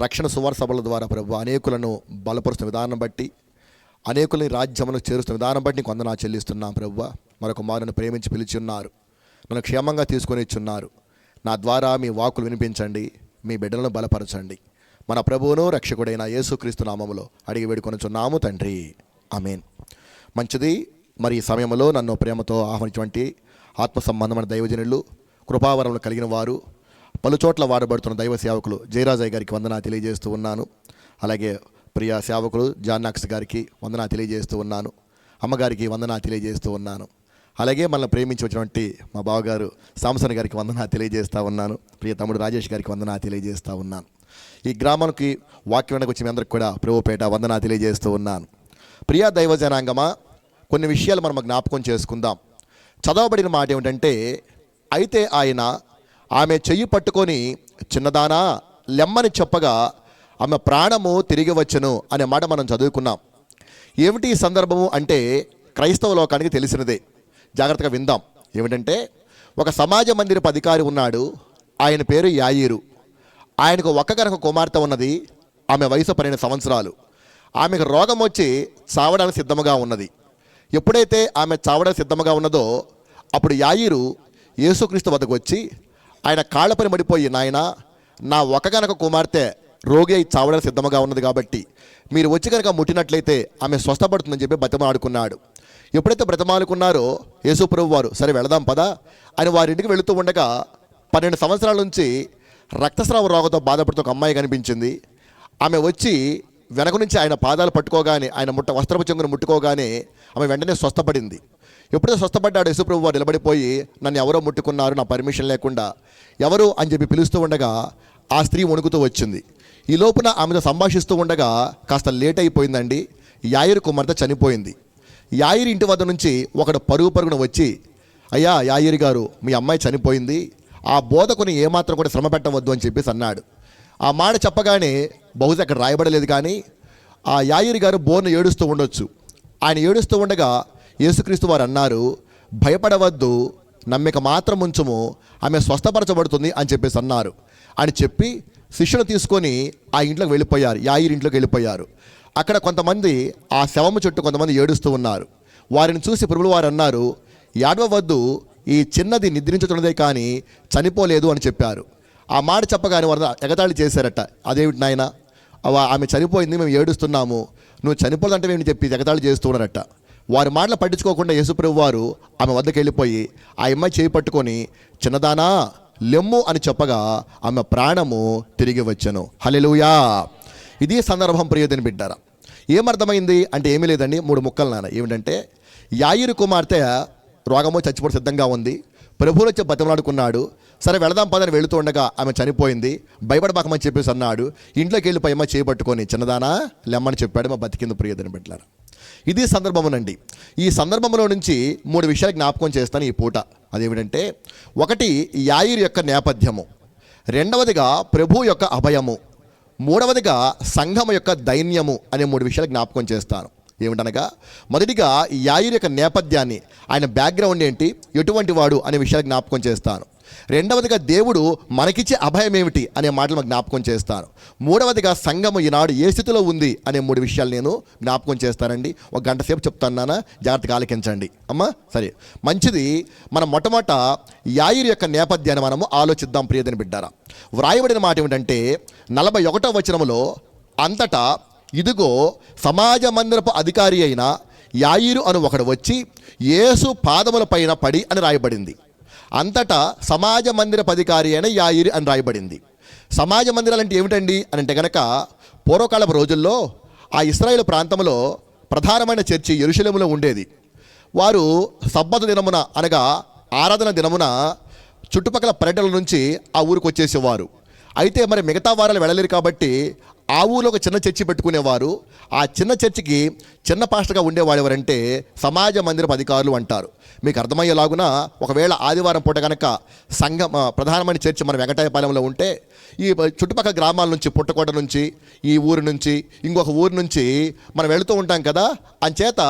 రక్షణ సువార్త సభల ద్వారా ప్రభువ అనేకులను బలపరుస్తున్న విధానం బట్టి, అనేకులని రాజ్యమును చేరుస్తున్న విధానం బట్టి నీకు వందనాలు చెల్లిస్తున్నాం ప్రభువ. మరొక మారును ప్రేమించి పిలిచి ఉన్నారు, నన్ను క్షేమంగా తీసుకొని ఇచ్చున్నారు. నా ద్వారా మీ వాక్కులు వినిపించండి, మీ బిడ్డలను బలపరచండి. మన ప్రభువును రక్షకుడైన యేసుక్రీస్తు నామములో అడిగి వేడుకొనుచున్నాము తండ్రి, ఆమేన్. మంచిది. మరి ఈ సమయంలో నన్ను ప్రేమతో ఆహ్వానించినటువంటి ఆత్మ సంబంధమైన దైవజనులు, కృపావరములు కలిగిన వారు, పలుచోట్ల వాడబడుతున్న దైవ సేవకులు జయరాజయ్య గారికి వందనాలు తెలియజేస్తూ ఉన్నాను. అలాగే ప్రియ సేవకులు జాన్నాక్స్ గారికి వందనాలు తెలియజేస్తూ ఉన్నాను. అమ్మగారికి వందనాలు తెలియజేస్తూ ఉన్నాను. అలాగే మనల్ని ప్రేమించి వచ్చినటువంటి మా బావగారు సాంసన్ గారికి వందనాలు తెలియజేస్తూ ఉన్నాను. ప్రియ తమ్ముడు రాజేష్ గారికి వందనాలు తెలియజేస్తూ ఉన్నాను. ఈ గ్రామానికి వాక్యానికి వచ్చి మీ అందరికి కూడా ప్రభుపేట వందనాలు తెలియజేస్తూ ఉన్నాను. ప్రియా దైవ జనాంగమా, కొన్ని విషయాలు మనం జ్ఞాపకం చేసుకుందాం. చదవబడిన మాట ఏమిటంటే, అయితే ఆయన ఆమె చెయ్యి పట్టుకొని చిన్నదానా లెమ్మని చెప్పగా ఆమె ప్రాణము తిరిగి వచ్చెను అనే మాట మనం చదువుకున్నాం. ఏమిటి ఈ సందర్భము అంటే క్రైస్తవ లోకానికి తెలిసినదే. జాగ్రత్తగా విందాం. ఏమిటంటే, ఒక సమాజ మందిరపు అధికారి ఉన్నాడు. ఆయన పేరు యాయీరు. ఆయనకు ఒక్కగనక కుమార్తె ఉన్నది. ఆమె వయసు 12 సంవత్సరాలు. ఆమెకు రోగం వచ్చి చావడానికి సిద్ధముగా ఉన్నది. ఎప్పుడైతే ఆమె చావడానికి సిద్ధముగా ఉన్నదో అప్పుడు యాయీరు యేసుక్రీస్తు వద్దకు వచ్చి ఆయన కాళ్ళపని పడిపోయి, నాయన, నా ఒక్కగనక కుమార్తె రోగి అయి చావడానికి సిద్ధముగా ఉన్నది కాబట్టి మీరు వచ్చి కనుక ముట్టినట్లయితే ఆమె స్వస్థపడుతుందని చెప్పి బ్రతిమాలుకున్నాడు. ఎప్పుడైతే బ్రతిమాలుకున్నారో యేసుప్రభు వారు సరే వెళదాం పదా అని వారింటికి వెళుతూ ఉండగా 12 సంవత్సరాల నుంచి రక్తస్రావ రోగంతో బాధపడుతూ ఒక అమ్మాయి కనిపించింది. ఆమె వచ్చి వెనక నుంచి ఆయన పాదాలు పట్టుకోగానే, ఆయన వస్త్రపు చెంగును ముట్టుకోగానే ఆమె వెంటనే స్వస్థపడింది. ఎప్పుడైతే స్వస్థపడ్డాడు యేసుప్రభు వారు నిలబడిపోయి, నన్ను ఎవరో ముట్టుకున్నారు నా పర్మిషన్ లేకుండా, ఎవరు అని చెప్పి పిలుస్తూ ఉండగా ఆ స్త్రీ వణుకుతూ వచ్చింది. ఈ లోపున ఆమెతో సంభాషిస్తూ ఉండగా కాస్త లేట్ అయిపోయిందండి. యాయీరు కుమార్తె చనిపోయింది. యాయీరు ఇంటి వద్ద నుంచి ఒకడు పరుగున వచ్చి, అయ్యా యాయీరు గారు, మీ అమ్మాయి చనిపోయింది, ఆ బోధకుని ఏమాత్రం కూడా శ్రమ పెట్టవద్దు అని చెప్పేసి అన్నాడు. ఆ మాట చెప్పగానే బహుశా అక్కడ రాయబడలేదు కానీ ఆ యాయీరు గారు బోర్ను ఏడుస్తూ ఉండొచ్చు. ఆయన ఏడుస్తూ ఉండగా యేసుక్రీస్తు వారు అన్నారు, భయపడవద్దు, నమ్మిక మాత్రం ఉంచుము, ఆమె స్వస్థపరచబడుతుంది అని చెప్పేసి అన్నారు. అని చెప్పి శిష్యును తీసుకొని ఆ ఇంట్లోకి వెళ్ళిపోయారు. యాయీరు ఇంట్లోకి వెళ్ళిపోయారు. అక్కడ కొంతమంది ఆ శవము చుట్టూ కొంతమంది ఏడుస్తూ ఉన్నారు. వారిని చూసి ప్రభువు వారు అన్నారు, ఏడవవద్దు, ఈ చిన్నది నిద్రించుతున్నదే కానీ చనిపోలేదు అని చెప్పారు. ఆ మాట చెప్పగానే వారు ఎగతాళి చేశారట. అదేమిటి నాయన, ఆమె చనిపోయింది, మేము ఏడుస్తున్నాము, నువ్వు చనిపోదంటే మేము చెప్పి ఎగతాళి చేస్తూ ఉన్నారట. వారి మాటలు పట్టించుకోకుండా యేసుప్రభు వారు ఆమె వద్దకు వెళ్ళిపోయి ఆ అమ్మాయి చేయి పట్టుకొని, చిన్నదానా లెమ్ము అని చెప్పగా ఆమె ప్రాణము తిరిగి వచ్చెను. హల్లెలూయా. ఇది సందర్భం ప్రియదని బిడ్డారా. ఏమర్థమైంది అంటే ఏమీ లేదండి, 3 ముక్కలు నాన్న. ఏమిటంటే, యాయీరు కుమార్తె రోగము చచ్చిపోవడం సిద్ధంగా ఉంది. ప్రభువులు వచ్చి బతిమలాడుకున్నాడు. సరే వెళదాం పదని వెళుతూ ఉండగా ఆమె చనిపోయింది. భయపడబాకమని చెప్పేసి అన్నాడు. ఇంట్లోకి వెళ్ళిపోయి అమ్మ చేపట్టుకొని, చిన్నదానా లెమ్మని చెప్పాడు. మా బతికింది ప్రియదని బిడ్డలారా. ఇది సందర్భమునండి. ఈ సందర్భంలో నుంచి 3 విషయాలు జ్ఞాపకం చేస్తాను ఈ పూట. అదేమిటంటే, ఒకటి యాయీరు యొక్క నేపథ్యము, రెండవదిగా ప్రభు యొక్క అభయము, మూడవదిగా సంఘం యొక్క దైన్యము అనే 3 విషయాలు జ్ఞాపకం చేస్తాను. ఏమిటనగా, మొదటిగా యాయీరు యొక్క నేపథ్యాన్ని, ఆయన బ్యాక్గ్రౌండ్ ఏంటి, ఎటువంటి వాడు అనే విషయాలు జ్ఞాపకం చేస్తాను. రెండవదిగా దేవుడు మనకిచ్చే అభయం ఏమిటి అనే మాటలు జ్ఞాపకం చేస్తాను. మూడవదిగా సంఘము ఈనాడు ఏ స్థితిలో ఉంది అనే 3 విషయాలు నేను జ్ఞాపకం చేస్తానండి. 1 గంట సేపు చెప్తాను నాన్న, జాగ్రత్తగా ఆలకించండి అమ్మా. సరే, మంచిది. మనం మొట్టమొదట యాయీరు యొక్క నేపథ్యాన్ని మనము ఆలోచిద్దాం ప్రియదని బిడ్డారా. వ్రాయబడిన మాట ఏమిటంటే 41వ వచనములో, అంతటా ఇదిగో సమాజ మందిరపు అధికారి అయిన యాయీరు అను ఒకడు వచ్చి యేసు పాదముల పైన పడి అని రాయబడింది. అంతటా సమాజ మందిరపు అధికారి అయిన యాయీరు అని రాయబడింది. సమాజ మందిరాలు అంటే ఏమిటండి అని అంటే కనుక, పూర్వకాలపు రోజుల్లో ఆ ఇశ్రాయేలు ప్రాంతంలో ప్రధానమైన చర్చి యెరూషలేములో ఉండేది. వారు సబ్బతు దినమున అనగా ఆరాధన దినమున చుట్టుపక్కల పర్యటనల నుంచి ఆ ఊరికి వచ్చేసేవారు. అయితే మరి మిగతా వారాలు వెళ్ళలేరు కాబట్టి ఆ ఊరిలో ఒక చిన్న చర్చి పెట్టుకునేవారు. ఆ చిన్న చర్చికి చిన్న పాస్టర్గా ఉండేవాడు ఎవరంటే సమాజ మందిరపు అధికారులు అంటారు. మీకు అర్థమయ్యేలాగున ఒకవేళ ఆదివారం పూట కనుక సంఘం ప్రధానమైన చర్చి మన వెంకటాయపాలెంలో ఉంటే ఈ చుట్టుపక్కల గ్రామాల నుంచి, పుట్టకోట నుంచి, ఈ ఊరు నుంచి, ఇంకొక ఊరు నుంచి మనం వెళుతూ ఉంటాం కదా. అంచేత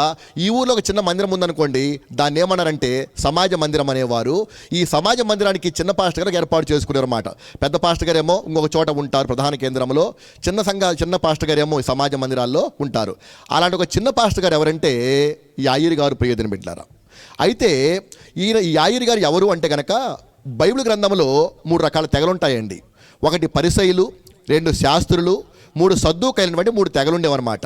ఈ ఊరిలో ఒక చిన్న మందిరం ఉందనుకోండి, దాన్ని ఏమన్నారంటే సమాజ మందిరం అనేవారు. ఈ సమాజ మందిరానికి చిన్న పాస్టర్ గారు ఏర్పాటు చేసుకున్నారు అన్నమాట. పెద్ద పాస్టర్ గారేమో ఇంకొక చోట ఉంటారు ప్రధాన కేంద్రంలో, చిన్న పాస్టర్ గారేమో ఈ సమాజ మందిరాల్లో ఉంటారు. అలాంటి ఒక చిన్న పాస్టర్ గారు ఎవరంటే యాయిరు గారు, ప్రియదిన బిడ్డలారా. అయితే ఈ యాయిరు గారు ఎవరు అంటే కనుక బైబిల్ గ్రంథంలో 3 రకాల తెగలుంటాయండి. 1 పరిసయ్యులు, 2 శాస్త్రులు, 3 సద్దూకైలను బట్టి 3 తెగలుండేవన్నమాట.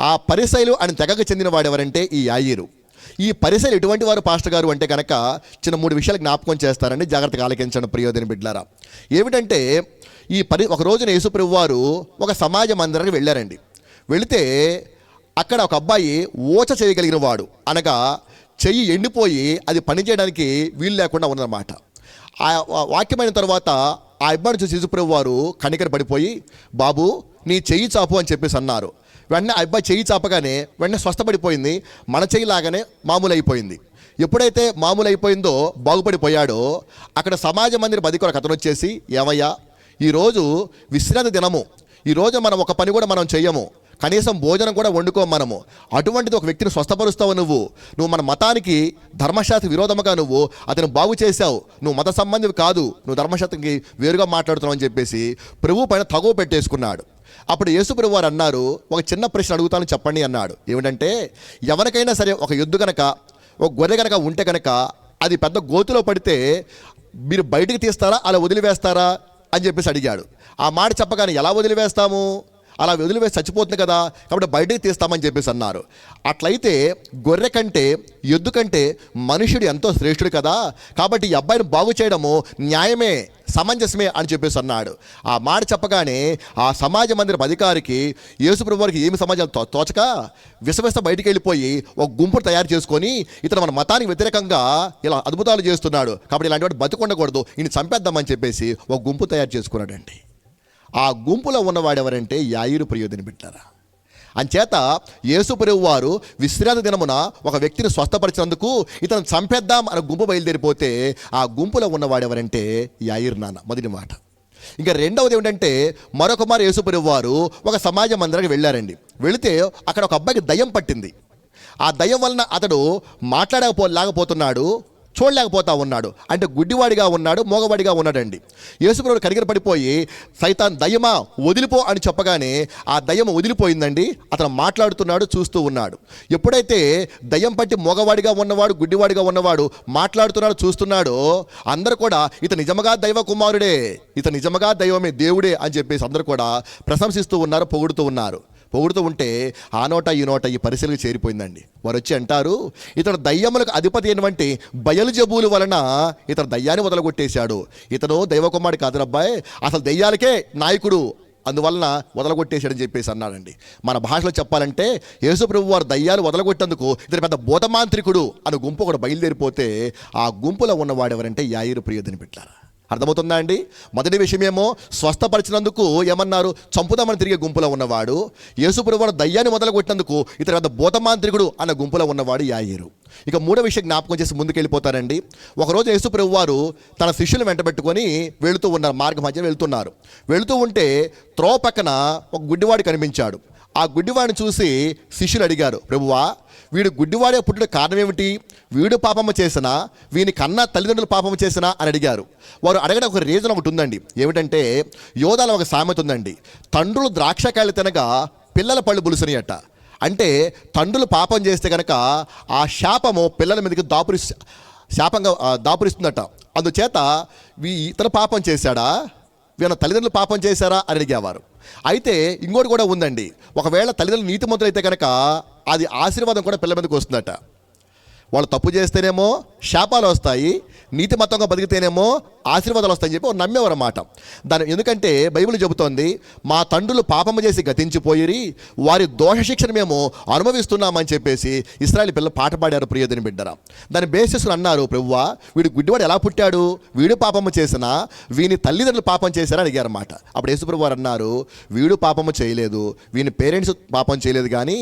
ఆ పరిసయ్యులు అని తెగకు చెందిన వాడు ఎవరంటే ఈ యాయిరు. ఈ పరిసయ్యులు ఎటువంటి వారు పాస్టర్ గారు అంటే కనుక చిన్న 3 విషయాలు జ్ఞాపకం చేస్తారండి, జాగ్రత్తగా ఆలకించండి ప్రియదిన బిడ్డలారా. ఏమిటంటే ఒక రోజున యేసుప్రభు వారు ఒక సమాజ మందిరానికి వెళ్ళారండి. వెళితే అక్కడ ఒక అబ్బాయి ఓచ చేయగలిగిన వాడు, అనగా చెయ్యి ఎండిపోయి అది పనిచేయడానికి వీలు లేకుండా ఉన్నదన్నమాట. ఆ వాక్యమైన తర్వాత ఆ అబ్బాయిని చూసి యేసుప్రభు వారు కనికర పడిపోయి, బాబు నీ చెయ్యి చాపు అని చెప్పేసి అన్నారు. వెంటనే ఆ అబ్బాయి చెయ్యి చాపగానే వెంటనే స్వస్థపడిపోయింది. మన చెయ్యి లాగానే మామూలు అయిపోయింది. ఎప్పుడైతే మామూలు అయిపోయిందో, బాగుపడిపోయాడో, అక్కడ సమాజ మందిర అధికారి ఒక అతను వచ్చేసి, ఏవయ్యా ఈరోజు విశ్రాంతి దినము, ఈరోజు మనం ఒక పని కూడా మనం చెయ్యము, కనీసం భోజనం కూడా వండుకోము మనము, అటువంటిది ఒక వ్యక్తిని స్వస్థపరుస్తావు నువ్వు మన మతానికి ధర్మశాస్త్ర విరోధముగా నువ్వు అతను బాగు చేశావు, నువ్వు మత సంబంధివి కాదు, నువ్వు ధర్మశాస్త్రంకి వేరుగా మాట్లాడుతున్నావు అని చెప్పేసి ప్రభు పైన తగువ పెట్టేసుకున్నాడు. అప్పుడు యేసుప్రభు వారు అన్నారు, ఒక చిన్న ప్రశ్న అడుగుతాను చెప్పండి అన్నాడు. ఏమిటంటే ఎవరికైనా సరే ఒక ఎద్దు కనుక, ఒక గొర్రె కనుక ఉంటే కనుక అది పెద్ద గోతులో పడితే మీరు బయటికి తీస్తారా, అలా వదిలివేస్తారా అని చెప్పేసి అడిగాడు. ఆ మాట చెప్పగానే ఎలా వదిలివేస్తాము, అలా వదిలివేసి చచ్చిపోతుంది కదా, కాబట్టి బయటికి తీస్తామని చెప్పేసి అన్నారు. అట్లయితే గొర్రె కంటే, ఎద్దు కంటే మనుషుడు ఎంతో శ్రేష్ఠుడు కదా, కాబట్టి ఈ అబ్బాయిని బాగు చేయడము న్యాయమే, సమంజసమే అని చెప్పేసి అన్నాడు. ఆ మాట చెప్పగానే ఆ సమాజ మందిరపు అధికారికి యేసుప్రభు వారికి ఏమి సమాజం తోచక విసవిస బయటికి వెళ్ళిపోయి ఒక గుంపును తయారు చేసుకొని, ఇతను మన మతానికి వ్యతిరేకంగా ఇలా అద్భుతాలు చేస్తున్నాడు, కాబట్టి ఇలాంటి వాడు బతుకుండకూడదు, ఈయన చంపేద్దామని చెప్పేసి ఒక గుంపు తయారు చేసుకున్నాడండి. ఆ గుంపులో ఉన్నవాడెవరంటే యాయిరు, ప్రియదిన బిడ్డలారా. అంచేత యేసుప్రభు వారు విశ్రాంతి దినమున ఒక వ్యక్తిని స్వస్థపరిచినందుకు ఇతను చంపేద్దాం అని గుంపు బయలుదేరిపోతే ఆ గుంపులో ఉన్నవాడెవరంటే యాయిరు నాన్న. మొదటి మాట. ఇంకా రెండవది ఏమిటంటే మరొక మారు యేసుప్రభు వారు ఒక సమాజ మందిరానికి వెళ్ళారండి. వెళితే అక్కడ ఒక అబ్బాయికి దయ్యం పట్టింది. ఆ దయ్యం వలన అతడు మాట్లాడలేకపోతున్నాడు, చూడలేకపోతా ఉన్నాడు, అంటే గుడ్డివాడిగా ఉన్నాడు, మోగవాడిగా ఉన్నాడండి. యేసుప్రభువు కనికర పడిపోయి, సైతాన్ దయ్యమా వదిలిపో అని చెప్పగానే ఆ దయ్యం వదిలిపోయిందండి. అతను మాట్లాడుతున్నాడు, చూస్తూ ఉన్నాడు. ఎప్పుడైతే దయ్యం పట్టి మోగవాడిగా ఉన్నవాడు, గుడ్డివాడిగా ఉన్నవాడు మాట్లాడుతున్నాడు, చూస్తున్నాడో అందరూ కూడా ఇతను నిజముగా దైవ కుమారుడే, ఇతను నిజముగా దైవమే, దేవుడే అని చెప్పేసి అందరూ కూడా ప్రశంసిస్తూ ఉన్నారు, పొగుడుతూ ఉంటే ఆ నోట ఈ నోట ఈ పరిశీలనకు చేరిపోయిందండి. వారు వచ్చి అంటారు, ఇతడు దయ్యములకు అధిపతి అయినటువంటి బయలుజెబూలు వలన ఇతను దయ్యాన్ని వదలగొట్టేశాడు, ఇతను దైవకుమారుడు కాదు అబ్బాయి, అసలు దయ్యాలకే నాయకుడు, అందువలన వదలగొట్టేశాడని చెప్పేసి అన్నాడండి. మన భాషలో చెప్పాలంటే యేసుప్రభు వారు దయ్యాలు వదలగొట్టేందుకు ఇతను పెద్ద భూతమాంత్రికుడు అని గుంపు కూడా బయలుదేరిపోతే ఆ గుంపులో ఉన్నవాడు ఎవరంటే యాయిరు, ప్రియదిన బిడ్డలారా. అర్థమవుతుందా అండి? మొదటి విషయమేమో స్వస్థపరిచినందుకు ఏమన్నారు, చంపుదామని తిరిగే గుంపులో ఉన్నవాడు. యేసుప్రభు వారు దయ్యాన్ని మొదలుకొట్టినందుకు ఇతర పెద్ద భూతమాంత్రికుడు అన్న గుంపులో ఉన్నవాడు యాయిరు. ఇక మూడో విషయం జ్ఞాపకం చేసి ముందుకెళ్ళిపోతారండి. ఒకరోజు యేసుప్రభు వారు తన శిష్యులు వెంటబెట్టుకొని వెళుతూ ఉన్నారు, మార్గ మధ్య వెళుతూ ఉంటే త్రోవ పక్కన ఒక గుడ్డివాడు కనిపించాడు. ఆ గుడ్డివాడిని చూసి శిష్యులు అడిగారు, ప్రభువా వీడు గుడ్డివాడే పుట్టుడు కారణం ఏమిటి, వీడు పాపము చేసినా, వీని కన్నా తల్లిదండ్రులు పాపము చేసినా అని అడిగారు. వారు అడగడం ఒక రీజన్ ఒకటి ఉందండి. ఏమిటంటే యోధాలో ఒక సామెత ఉందండి, తండ్రులు ద్రాక్షకాయలు తినగా పిల్లల పళ్ళు బులుసునియట. అంటే తండ్రులు పాపం చేస్తే కనుక ఆ శాపము పిల్లల మీదకి శాపంగా దాపురిస్తుందట. అందుచేత ఇతను పాపం చేశాడా, వీళ్ళ తల్లిదండ్రులు పాపం చేశారా అని అడిగేవారు. అయితే ఇంకోటి కూడా ఉందండి, ఒకవేళ తల్లిదండ్రులు నీతిమంతులు అయితే కనుక అది ఆశీర్వాదం కూడా పిల్లల మీదకి వస్తుందట. వాళ్ళు తప్పు చేస్తేనేమో శాపాలు వస్తాయి, నీతిమత్వంగా బతికితేనేమో ఆశీర్వాదాలు వస్తాయని చెప్పి నమ్మేవారు అన్నమాట. ఎందుకంటే బైబిల్ చెబుతోంది, మా తండ్రులు పాపము చేసి గతించిపోయిరి, వారి దోష శిక్షను మేము అనుభవిస్తున్నామని చెప్పేసి ఇశ్రాయేలు పిల్లలు పాట పాడారు ప్రియదని బిడ్డరా. దాన్ని బేస్ చేసుకుని అన్నారు, ప్రభువా వీడు గుడ్డివాడు ఎలా పుట్టాడు, వీడు పాపము చేసినా వీని తల్లిదండ్రులు పాపం చేశారని అడిగారన్నమాట. అప్పుడు యేసుప్రభు వారు అన్నారు, వీడు పాపము చేయలేదు, వీని పేరెంట్స్ పాపం చేయలేదు, కానీ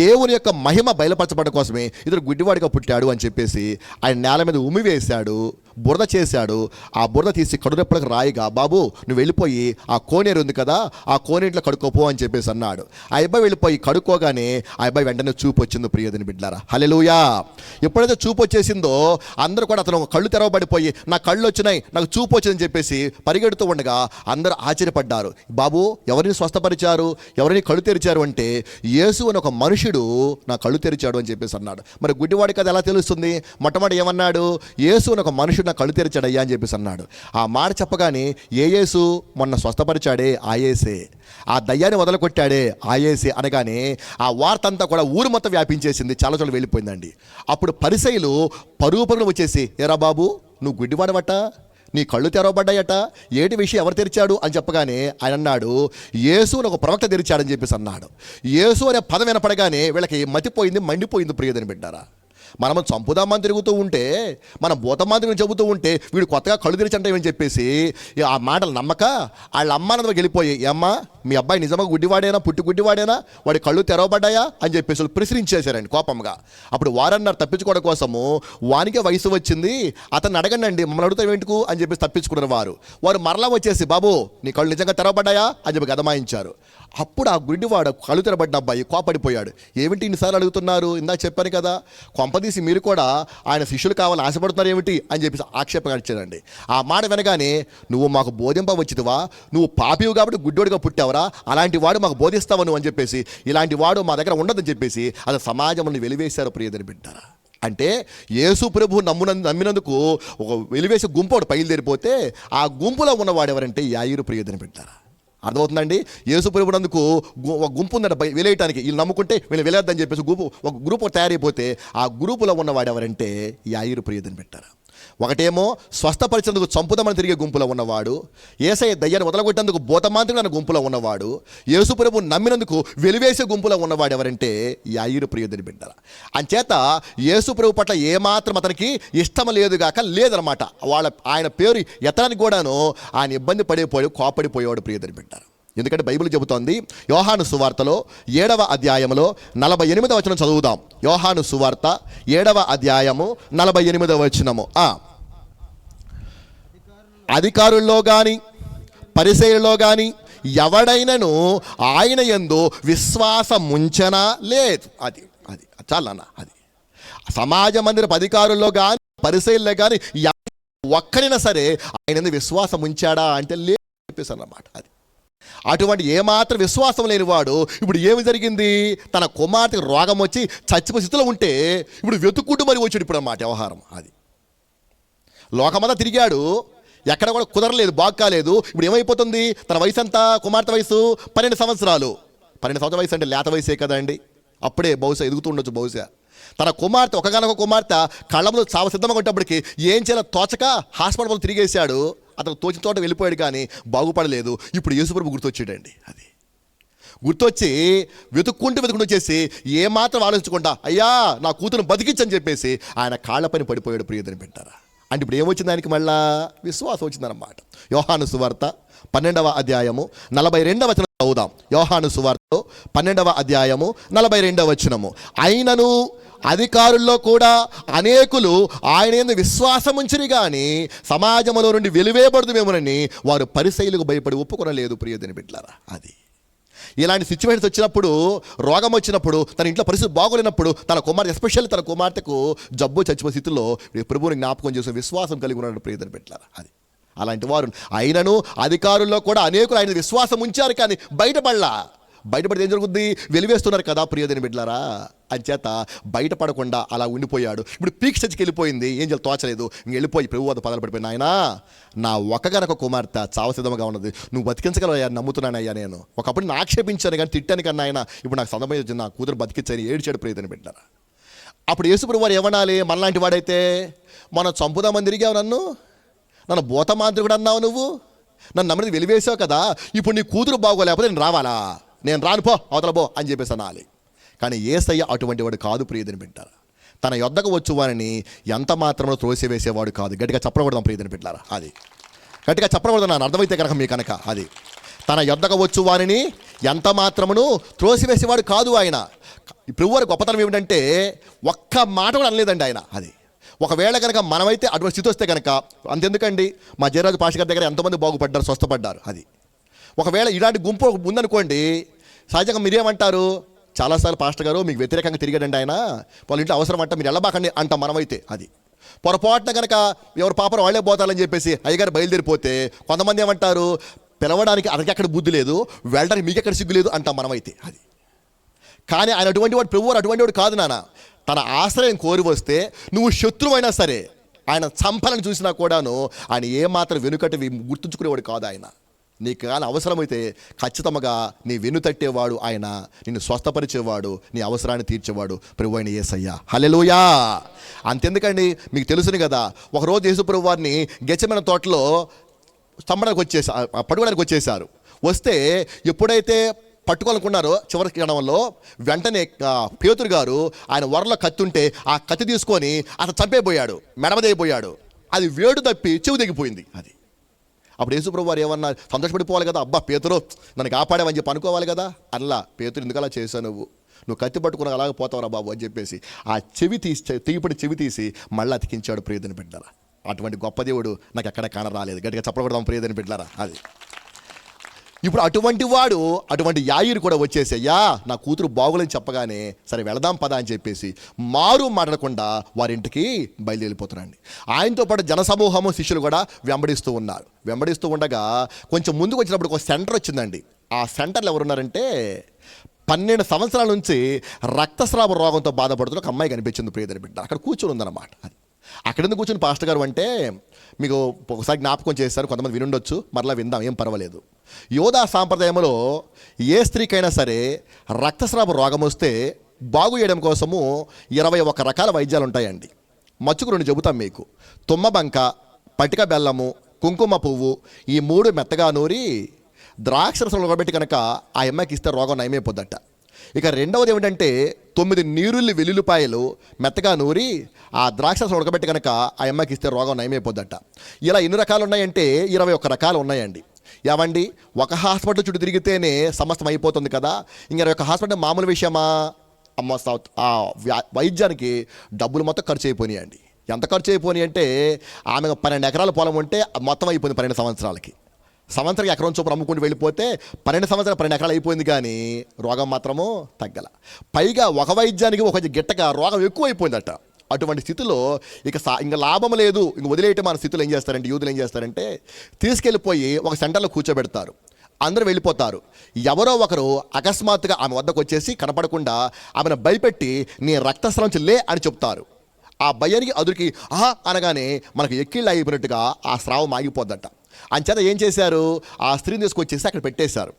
దేవుని యొక్క మహిమ బయలుపరచబడడం కోసమే ఇతడు గుడ్డివాడిగా పుట్టాడు అని చెప్పేసి ఆయన నేల మీద ఉమ్మి వేశాడు, బురద చేశాడు. ఆ బురద తీసి కడురెప్పలకు రాయిగా, బాబు నువ్వు వెళ్ళిపోయి ఆ కోనేరు ఉంది కదా, ఆ కోనేరులో కడుక్కోపో అని చెప్పేసి అన్నాడు. ఆ అబ్బాయి వెళ్ళిపోయి కడుక్కోగానే ఆ అబ్బాయి వెంటనే చూపు వచ్చింది ప్రియదని బిడ్డారా. హల్లెలూయా. ఎప్పుడైతే చూపు వచ్చేసిందో అందరూ కూడా అతను కళ్ళు తెరవబడిపోయి నా కళ్ళు వచ్చినాయి, నాకు చూపు వచ్చిందని చెప్పేసి పరిగెడుతూ ఉండగా అందరూ ఆశ్చర్యపడ్డారు. బాబు ఎవరిని స్వస్థపరిచారు, ఎవరిని కళ్ళు తెరిచారు అంటే యేసు అని ఒక మనుషుడు నా కళ్ళు తెరిచాడు అని చెప్పేసి అన్నాడు. మరి గుడ్డివాడికి అది ఎలా తెలుస్తుంది? మొట్టమొదటి ఏమన్నాడు? యేసు అని ఒక మనుషుడు నా కళ్ళు తెరిచాడయ్యా అని చెప్పేసి అన్నాడు. ఆ మాట చెప్పగానే ఏ యేసు మొన్న స్వస్థపరిచాడే ఆ యేసే, ఆ దయ్యాన్ని వదలకొట్టాడే ఆ యేసే అనగానే ఆ వార్త అంతా కూడా ఊరు మొత్తం వ్యాపించేసింది, చాలా చోట్ల వెళ్ళిపోయిందండి. అప్పుడు పరిసయ్యులు పరుగు వచ్చేసి, ఏరా బాబు నువ్వు గుడ్డివాడవట, నీ కళ్ళు తెరవబడ్డాయట, ఏటి విషయం ఎవరు తెరిచాడు అని చెప్పగానే ఆయన అన్నాడు, యేసు అని ఒక ప్రవక్త తెరిచాడని చెప్పేసి అన్నాడు. యేసు అనే పదం వినపడగానే వీళ్ళకి మతిపోయింది, మండిపోయింది ప్రియదని బిడ్డారా. మనం చంపుదామని తిరుగుతూ ఉంటే, మనం భూతమాంత్రిని చెబుతూ ఉంటే వీడు కొత్తగా కళ్ళు తెరిచంటే ఏమని చెప్పేసి ఆ మాటలు నమ్మక వాళ్ళ అమ్మానందుకు వెళ్ళిపోయి, అమ్మా మీ అబ్బాయి నిజంగా గుడ్డివాడేనా, పుట్టి గుడ్డివాడేనా, వాడి కళ్ళు తెరవబడ్డాయా అని చెప్పేసి వాళ్ళు ప్రశ్నించేశారండి కోపంగా. అప్పుడు వారన్నారు తప్పించుకోవడం కోసము, వానికే వయసు వచ్చింది అతన్ని అడగండి, మమ్మల్ని అడుగుతాం ఏంటుకు అని చెప్పేసి తప్పించుకున్నారు. వారు మరలా వచ్చేసి, బాబు నీ కళ్ళు నిజంగా తెరవబడ్డాయా అని చెప్పి గదమాయించారు. అప్పుడు ఆ గుడ్డివాడు కళ్ళు తెరబడిన అబ్బాయి కోపడిపోయాడు. ఏమిటి ఇన్నిసార్లు అడుగుతున్నారు, ఇందాక చెప్పాను కదా, కొంపదీసి మీరు కూడా ఆయన శిష్యులు కావాలని ఆశపడుతున్నారు ఏమిటి అని చెప్పేసి ఆక్షేపం ఇచ్చారండి. ఆ మాట వినగానే, నువ్వు మాకు బోధింపవచ్చితివా, నువ్వు పాపివు కాబట్టి గుడ్డోడిగా పుట్టావరా, అలాంటి వాడు మాకు బోధిస్తావు నువ్వు అని చెప్పేసి, ఇలాంటి వాడు మా దగ్గర ఉండదని చెప్పేసి అది సమాజంలో వెలివేశారు ప్రియదని బిడ్డారా. అంటే యేసు ప్రభు నమ్మినందుకు ఒక వెలివేసే గుంపు ఒకటి బయలుదేరిపోతే ఆ గుంపులో ఉన్నవాడు ఎవరంటే యాయిరు ప్రియదని బిడ్డారా. అర్థమవుతుందండి? యేసు ప్రభునందుకు ఒక గుంపు ఉందంట వెలేయటానికి, వీళ్ళు నమ్ముకుంటే వీళ్ళు వెళ్ళొద్దని చెప్పేసి ఒక గ్రూప్ తయారైపోతే ఆ గ్రూపులో ఉన్నవాడు ఎవరంటే యాయిరు ప్రియదని పెట్టారు. ఒకటేమో స్వస్థపరిచేందుకు చంపుదామని తిరిగే గుంపులో ఉన్నవాడు, యేసయ్య దయ్యాన్ని వదలగొట్టేందుకు భూతమాంత్రికుడైన గుంపులో ఉన్నవాడు, యేసు ప్రభు నమ్మినందుకు వెలివేసే గుంపులో ఉన్నవాడు ఎవరంటే యాయిరు ప్రియదని బిడ్డరా. అంచేత యేసు ప్రభు పట్ల ఏమాత్రం అతనికి ఇష్టం లేదుగాక లేదనమాట. ఆయన పేరు ఎత్తడానికి కూడాను ఆయన ఇబ్బంది కోపడిపోయేవాడు ప్రియదని బిడ్డారు. ఎందుకంటే బైబిల్ చెబుతోంది, యోహాను సువార్తలో 7వ అధ్యాయంలో 48వ వచనం చదువుదాం. యోహాను సువార్త 7వ అధ్యాయము 48వ వచనము. అధికారుల్లో కానీ పరిసయ్యుల్లో కానీ ఎవడైనను ఆయన యందు విశ్వాసముంచనా లేదు. అది అది చాలన్నా. అది సమాజ మందిరపు అధికారుల్లో కానీ పరిసయ్యుల్లో కానీ ఒక్కరైనా సరే ఆయన యందు విశ్వాసం ఉంచాడా అంటే లేదు చెప్పేసాను అన్నమాట. అది అటువంటి ఏమాత్రం విశ్వాసం లేనివాడు ఇప్పుడు ఏమి జరిగింది, తన కుమార్తెకు రోగం వచ్చి చచ్చిపోయే స్థితిలో ఉంటే ఇప్పుడు వెతుక్కుంటూ మరి వచ్చాడు ఇప్పుడు అన్నమాట వ్యవహారం. అది లోకమంతా తిరిగాడు, ఎక్కడ కూడా కుదరలేదు, బాగు కాలేదు. ఇప్పుడు ఏమైపోతుంది, తన వయసు ఎంత, కుమార్తె వయసు 12 సంవత్సరాలు. 12 సంవత్సరాల వయసు అంటే లేత వయసే కదండి, అప్పుడే బహుశా ఎదుగుతూ ఉండొచ్చు. బహుశా తన కుమార్తె ఒకగానొక కుమార్తె కళ్ళ ముందు చావ సిద్ధంగా ఉన్నప్పటికీ ఏం చేయాలో తోచక హాస్పిటల్ తిరిగేశాడు. అతను తోచిన తోట వెళ్ళిపోయాడు కానీ బాగుపడలేదు. ఇప్పుడు యేసుప్రభు గుర్తొచ్చాడండి. అది గుర్తొచ్చి వెతుక్కుంటూ వచ్చేసి ఏమాత్రం ఆలోచించకుండా, అయ్యా నా కూతురు బతికించని చెప్పేసి ఆయన కాళ్ళపైన పడిపోయాడు ప్రియదని పెట్టారా. అంటే ఇప్పుడు ఏమొచ్చింది ఆయనకి, మళ్ళా విశ్వాసం వచ్చిందన్నమాట. యోహాను సువార్త 12వ అధ్యాయము 42వ వచనం చదువుదాం. యోహాను సువార్తలో 12వ అధ్యాయము 42వ వచనము. అయినను అధికారుల్లో కూడా అనేకులు ఆయన యందు విశ్వాసం ఉంచిరి కానీ సమాజంలో నుండి వెలివేయబడుదుమేమోనని వారు పరిసయ్యులకు భయపడి ఒప్పుకొనలేదు ప్రియదని బిడ్డలారా. అది ఇలాంటి సిచ్యువేషన్స్ వచ్చినప్పుడు, రోగం వచ్చినప్పుడు, తన ఇంట్లో పరిస్థితి బాగోలేనప్పుడు, తన కుమార్తె ఎస్పెషల్లీ తన కుమార్తెకు జబ్బు చచ్చిపోయే స్థితిలో ప్రభువుని జ్ఞాపకం చేసిన విశ్వాసం కలిగి ఉన్నాడు ప్రియదని బిడ్డలారా. అది అలాంటి వారు అయినను అధికారుల్లో కూడా అనేకులు ఆయన విశ్వాసం ఉంచారు కానీ బయటపడితే ఏం జరుగుద్ది, వెలివేస్తున్నారు కదా ప్రియదని బిడ్డలారా. అంచేత బయటపడకుండా అలా ఉండిపోయాడు. ఇప్పుడు పీక్ స్టేజ్కి వెళ్ళిపోయింది, ఏం చేయాలి తోచలేదు. ఇంక వెళ్ళిపోయి ప్రభు వద్ద పదలు పడిపోయి, నాయనా నా ఒక్కగానొక కుమార్తె చావ సిద్ధంగా ఉన్నది, నువ్వు బతికించగలవయ్యా, నమ్ముతున్నానయ్యా. నేను ఒకప్పుడు నేను ఆక్షేపించాను కానీ తిట్టాను కన్నా ఆయన ఇప్పుడు నాకు సందర్భం వచ్చింది, నా కూతురు బతికించని ఏడ్చాడు ప్రియదని బిడ్డలారా. అప్పుడు యేసుప్రభు వారు ఏమనాలి? మనలాంటి వాడైతే, మనం చంపుదామని తిరిగావు, నన్ను భూతమాంత్రికుడు అన్నావు, నువ్వు నన్ను నమ్మిది వెలివేసావు కదా, ఇప్పుడు నీ కూతురు బాగోలేకపోతే నేను రావాలా? నేను రాను, పో అవతల పో అని చెప్పేసి అనాలి. కానీ యేసయ్య అటువంటి వాడు కాదు ప్రియదని బిడ్డారా. తన యొద్దకు వచ్చు వారిని ఎంత మాత్రమో త్రోసివేసేవాడు కాదు. గట్టిగా చెప్పకూడదాం ప్రియదని బిడ్డారా. అది గట్టిగా చెప్పకూడదు, నన్ను అర్థమైతే కనుక మీ కనుక. అది తన యొద్దకు వచ్చు వారిని ఎంత మాత్రమును త్రోసివేసేవాడు కాదు ఆయన. ప్రభు వారి గొప్పతనం ఏమిటంటే ఒక్క మాట కూడా అనలేదండి ఆయన. అది ఒకవేళ కనుక మనమైతే అటువంటి స్థితి వస్తే కనుక, అంతెందుకండి, మా జయరాజు పాష గారి దగ్గర ఎంతమంది బాగుపడ్డారు, స్వస్థపడ్డారు. అది ఒకవేళ ఇలాంటి గుంపు ఉందనుకోండి, సహజంగా మీరేమంటారు? చాలాసార్లు పాస్టర్ గారు మీకు వ్యతిరేకంగా తిరిగాడండి ఆయన, వాళ్ళ ఇంట్లో అవసరం అంట, మీరు వెళ్ళబాకండి అంటాం మనమైతే. అది పొరపాటున కనుక ఎవరు పాపం వాళ్ళే పోతారని చెప్పేసి అయ్యగారు బయలుదేరిపోతే కొంతమంది ఏమంటారు? పిలవడానికి అతనికి ఎక్కడ బుద్ధి లేదు, వెళ్ళడానికి మీకు ఎక్కడ సిగ్గు లేదు అంటాం మనమైతే. అది కానీ ఆయన అటువంటి వాడు, ప్రభు వారు అటువంటి వాడు కాదు నాన్న. తన ఆశ్రయం కోరి వస్తే నువ్వు శత్రువైనా సరే ఆయన చంపాలని చూసినా కూడాను ఆయన ఏమాత్రం వెనుకటి గుర్తుంచుకునేవాడు కాదు ఆయన. నీకు కానీ అవసరమైతే ఖచ్చితంగా నీ వెనుతట్టేవాడు ఆయన, నిన్ను స్వస్థపరిచేవాడు, నీ అవసరాన్ని తీర్చేవాడు ప్రభు అయిన యేసయ్య. హల్లెలూయా. అంతెందుకండి, మీకు తెలుసును కదా, ఒకరోజు యేసు ప్రభు వారిని గెత్సేమనే తోటలో పట్టుకోవడానికి వచ్చేసారు. వస్తే ఎప్పుడైతే పట్టుకోవాలనుకున్నారో చివరి క్షణంలో వెంటనే పేతురు గారు ఆయన వరలో కత్తి ఉంటే ఆ కత్తి తీసుకొని అతను చంపేపోయాడు, మెడమదేయిపోయాడు. అది వేడు తప్పి చెవి తెగిపోయింది. అది అప్పుడు యేసుప్రభు వారు ఏమన్నా? సంతోషపడిపోవాలి కదా, అబ్బా పేతురు నన్ను కాపాడావని చెప్పి అనుకోవాలి కదా. అలా పేతురు ఎందుకు అలా చేశావు, నువ్వు కత్తి పట్టుకుని అలాగే పోతావురా బాబు అని చెప్పేసి ఆ చెవి తెగిపడి చెవి తీసి మళ్ళీ అతికించాడు ప్రియదని బిడ్డలారా. అటువంటి గొప్ప దేవుడు నాకు ఎక్కడ కానరాలేదు. గట్టిగా చెప్పకూడదాం ప్రియదని బిడ్డలారా. అది ఇప్పుడు అటువంటి వాడు, అటువంటి యాయిరు కూడా వచ్చేసయ్యా నా కూతురు బాగులని చెప్పగానే సరే వెళదాం పదా అని చెప్పేసి మారు మాట్లాడకుండా వారింటికి బయలుదేరిపోతున్నారండి. ఆయనతో పాటు జనసమూహము శిష్యులు కూడా వెంబడిస్తూ ఉండగా కొంచెం ముందుకు వచ్చినప్పుడు ఒక సెంటర్ వచ్చిందండి. ఆ సెంటర్లో ఎవరున్నారంటే 12 సంవత్సరాల నుంచి రక్తస్రావ రోగంతో బాధపడుతున్న ఒక అమ్మాయి కనిపించింది ప్రియదని బిడ్డ. అక్కడ కూర్చొని ఉందన్నమాట. అది అక్కడెందుకు కూర్చొని పాస్టర్ గారు అంటే మీకు ఒకసారి జ్ఞాపకం చేస్తారు, కొంతమంది వినుండొచ్చు, మరలా విందాం, ఏం పర్వాలేదు. యోధా సాంప్రదాయంలో ఏ స్త్రీకైనా సరే రక్తస్రావ రోగం వస్తే బాగు చేయడం కోసము 21 రకాల వైద్యాలు ఉంటాయండి. మచ్చుకు 2 చెబుతాం మీకు. తుమ్మబంక, పటిక బెల్లము, కుంకుమ పువ్వు, ఈ 3 మెత్తగా నూరి ద్రాక్షరసం ఉడకబెట్టి కనుక ఆ అమ్మాయికి ఇస్తే రోగం నయమైపోద్దట. ఇక రెండవది ఏమిటంటే 9 నీరుల్లి వెల్లుల్లిపాయలు మెత్తగా నూరి ఆ ద్రాక్షరసం ఉడకబెట్టి కనుక ఆ అమ్మాయికి ఇస్తే రోగం నయమైపోద్దట. ఇలా ఎన్ని రకాలు ఉన్నాయంటే 21 రకాలు ఉన్నాయండి. ఏవండి, ఒక హాస్పిటల్ చుట్టూ తిరిగితేనే సమస్తం అయిపోతుంది కదా, ఇంకా 21 హాస్పిటల్ మామూలు విషయమా? అమ్మ ఆ వైద్యానికి డబ్బులు మొత్తం ఖర్చు అయిపోయినాయండి. ఎంత ఖర్చు అయిపోయినాయి అంటే ఆమె 12 ఎకరాల పొలం ఉంటే మొత్తం అయిపోయింది 12 సంవత్సరాలకి. సంవత్సరానికి ఎకరం చొప్పున అమ్ముకుంటూ వెళ్ళిపోతే 12 సంవత్సరాలు 12 ఎకరాలు అయిపోయింది, కానీ రోగం మాత్రము తగ్గల. పైగా ఒక వైద్యానికి ఒక గిట్టగా రోగం ఎక్కువ అయిపోయిందట. అటువంటి స్థితిలో ఇంకా లాభం లేదు, ఇంక వదిలేయటం మన స్థితిలో ఏం చేస్తారంటే యూదులు ఏం చేస్తారంటే తీసుకెళ్ళిపోయి ఒక సెంటర్లో కూర్చోబెడతారు. అందరూ వెళ్ళిపోతారు. ఎవరో ఒకరు అకస్మాత్తుగా ఆమె వద్దకు వచ్చేసి కనపడకుండా ఆమెను భయపెట్టి నీ రక్తస్రావం లే అని చెప్తారు. ఆ భయానికి అదురికి ఆహా అనగానే మనకు ఎక్కిళ్ళు అయిపోయినట్టుగా ఆ స్రావం ఆగిపోద్దట. అంచేత ఏం చేశారు, ఆ స్త్రీని తీసుకొచ్చేసి అక్కడ పెట్టేశారు.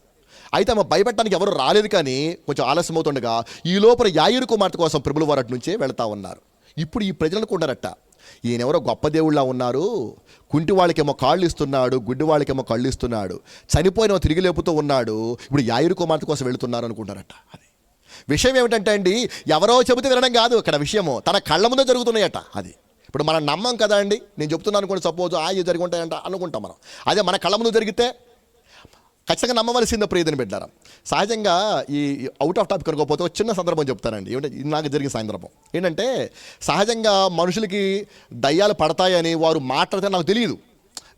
అయితే ఆమె భయపెట్టడానికి ఎవరు రాలేదు, కానీ కొంచెం ఆలస్యం అవుతుండగా ఈ లోపల యాయిరు కుమార్తె కోసం ప్రభుల వారు అటు నుంచే వెళ్తా ఉన్నారు. ఇప్పుడు ఈ ప్రజలను కొన్నారట, ఈయనెవరో గొప్ప దేవుళ్ళ ఉన్నారు, కుంటి వాళ్ళకేమో కాళ్ళు ఇస్తున్నాడు, గుడ్డి వాళ్ళకేమో కళ్ళు ఇస్తున్నాడు, చనిపోయిన తిరిగి లేపుతూ ఉన్నాడు, ఇప్పుడు యాయిరు కుమార్తె కోసం వెళుతున్నారు అనుకుంటారట. అది విషయం ఏమిటంటే అండి, ఎవరో చెబితే వినడం కాదు, అక్కడ విషయము తన కళ్ళ ముందే జరుగుతున్నాయట. అది ఇప్పుడు మనం నమ్మం కదా అండి, నేను చెప్తున్నాను అనుకోండి, సపోజ్ ఇవి జరిగి ఉంటాయంట అనుకుంటాం మనం. అదే మన కళ్ళ ముందు జరిగితే ఖచ్చితంగా నమ్మవలసిందే ప్రియదని బిడ్డారా. సహజంగా ఈ అవుట్ ఆఫ్ టాపిక్ అనుకోకపోతే ఒక చిన్న సందర్భం చెప్తానండి. ఏమంటే ఇది నాకు జరిగిన సందర్భం ఏంటంటే, సహజంగా మనుషులకి దయ్యాలు పడతాయని వారు మాట్లాడితే నాకు తెలియదు,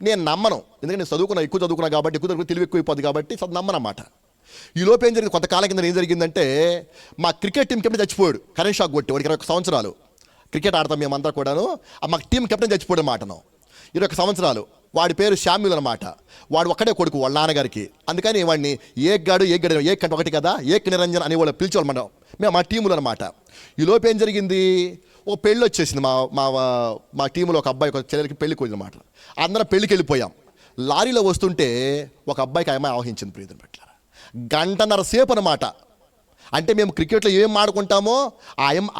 నేను నమ్మను. ఎందుకంటే నేను ఎక్కువ చదువుకున్నా కాబట్టి, ఎక్కువ తెలివి ఎక్కువైపోద్ది కాబట్టి నమ్మనమాట. ఈ లోపు ఏం జరిగింది, కొంతకాలం కింద ఏం జరిగిందంటే మా క్రికెట్ టీం కెప్టెన్ చచ్చిపోయాడు, కరెంట్ షాక్ కొట్టి. వాడికి 21 సంవత్సరాలు క్రికెట్ ఆడతాం మేమంతా కూడాను. మా టీం కెప్టెన్ చచ్చిపోయాడు మాటను. 21 సంవత్సరాలు. వాడి పేరు శామ్యుల్ అనమాట. వాడు ఒక్కడే కొడుకు వాళ్ళ నాన్నగారికి. అందుకని వాడిని ఏక్ కంటే ఒకటి కదా, ఏక్ నిరంజన్ అని వాళ్ళు పిలిచేవాళ్ళం మేము మా టీములు అనమాట. ఈ లోపు ఏం జరిగింది, ఓ పెళ్ళి వచ్చేసింది మా టీంలో ఒక అబ్బాయి ఒక చెల్లెలకి పెళ్ళికి వచ్చిన మాట. అందరం పెళ్ళికి వెళ్ళిపోయాం. లారీలో వస్తుంటే ఒక అబ్బాయికి అమ్మాయి ఆవహించింది ప్రియతని పట్ల. 1.5 సేపు అనమాట. అంటే మేము క్రికెట్లో ఏం ఆడుకుంటామో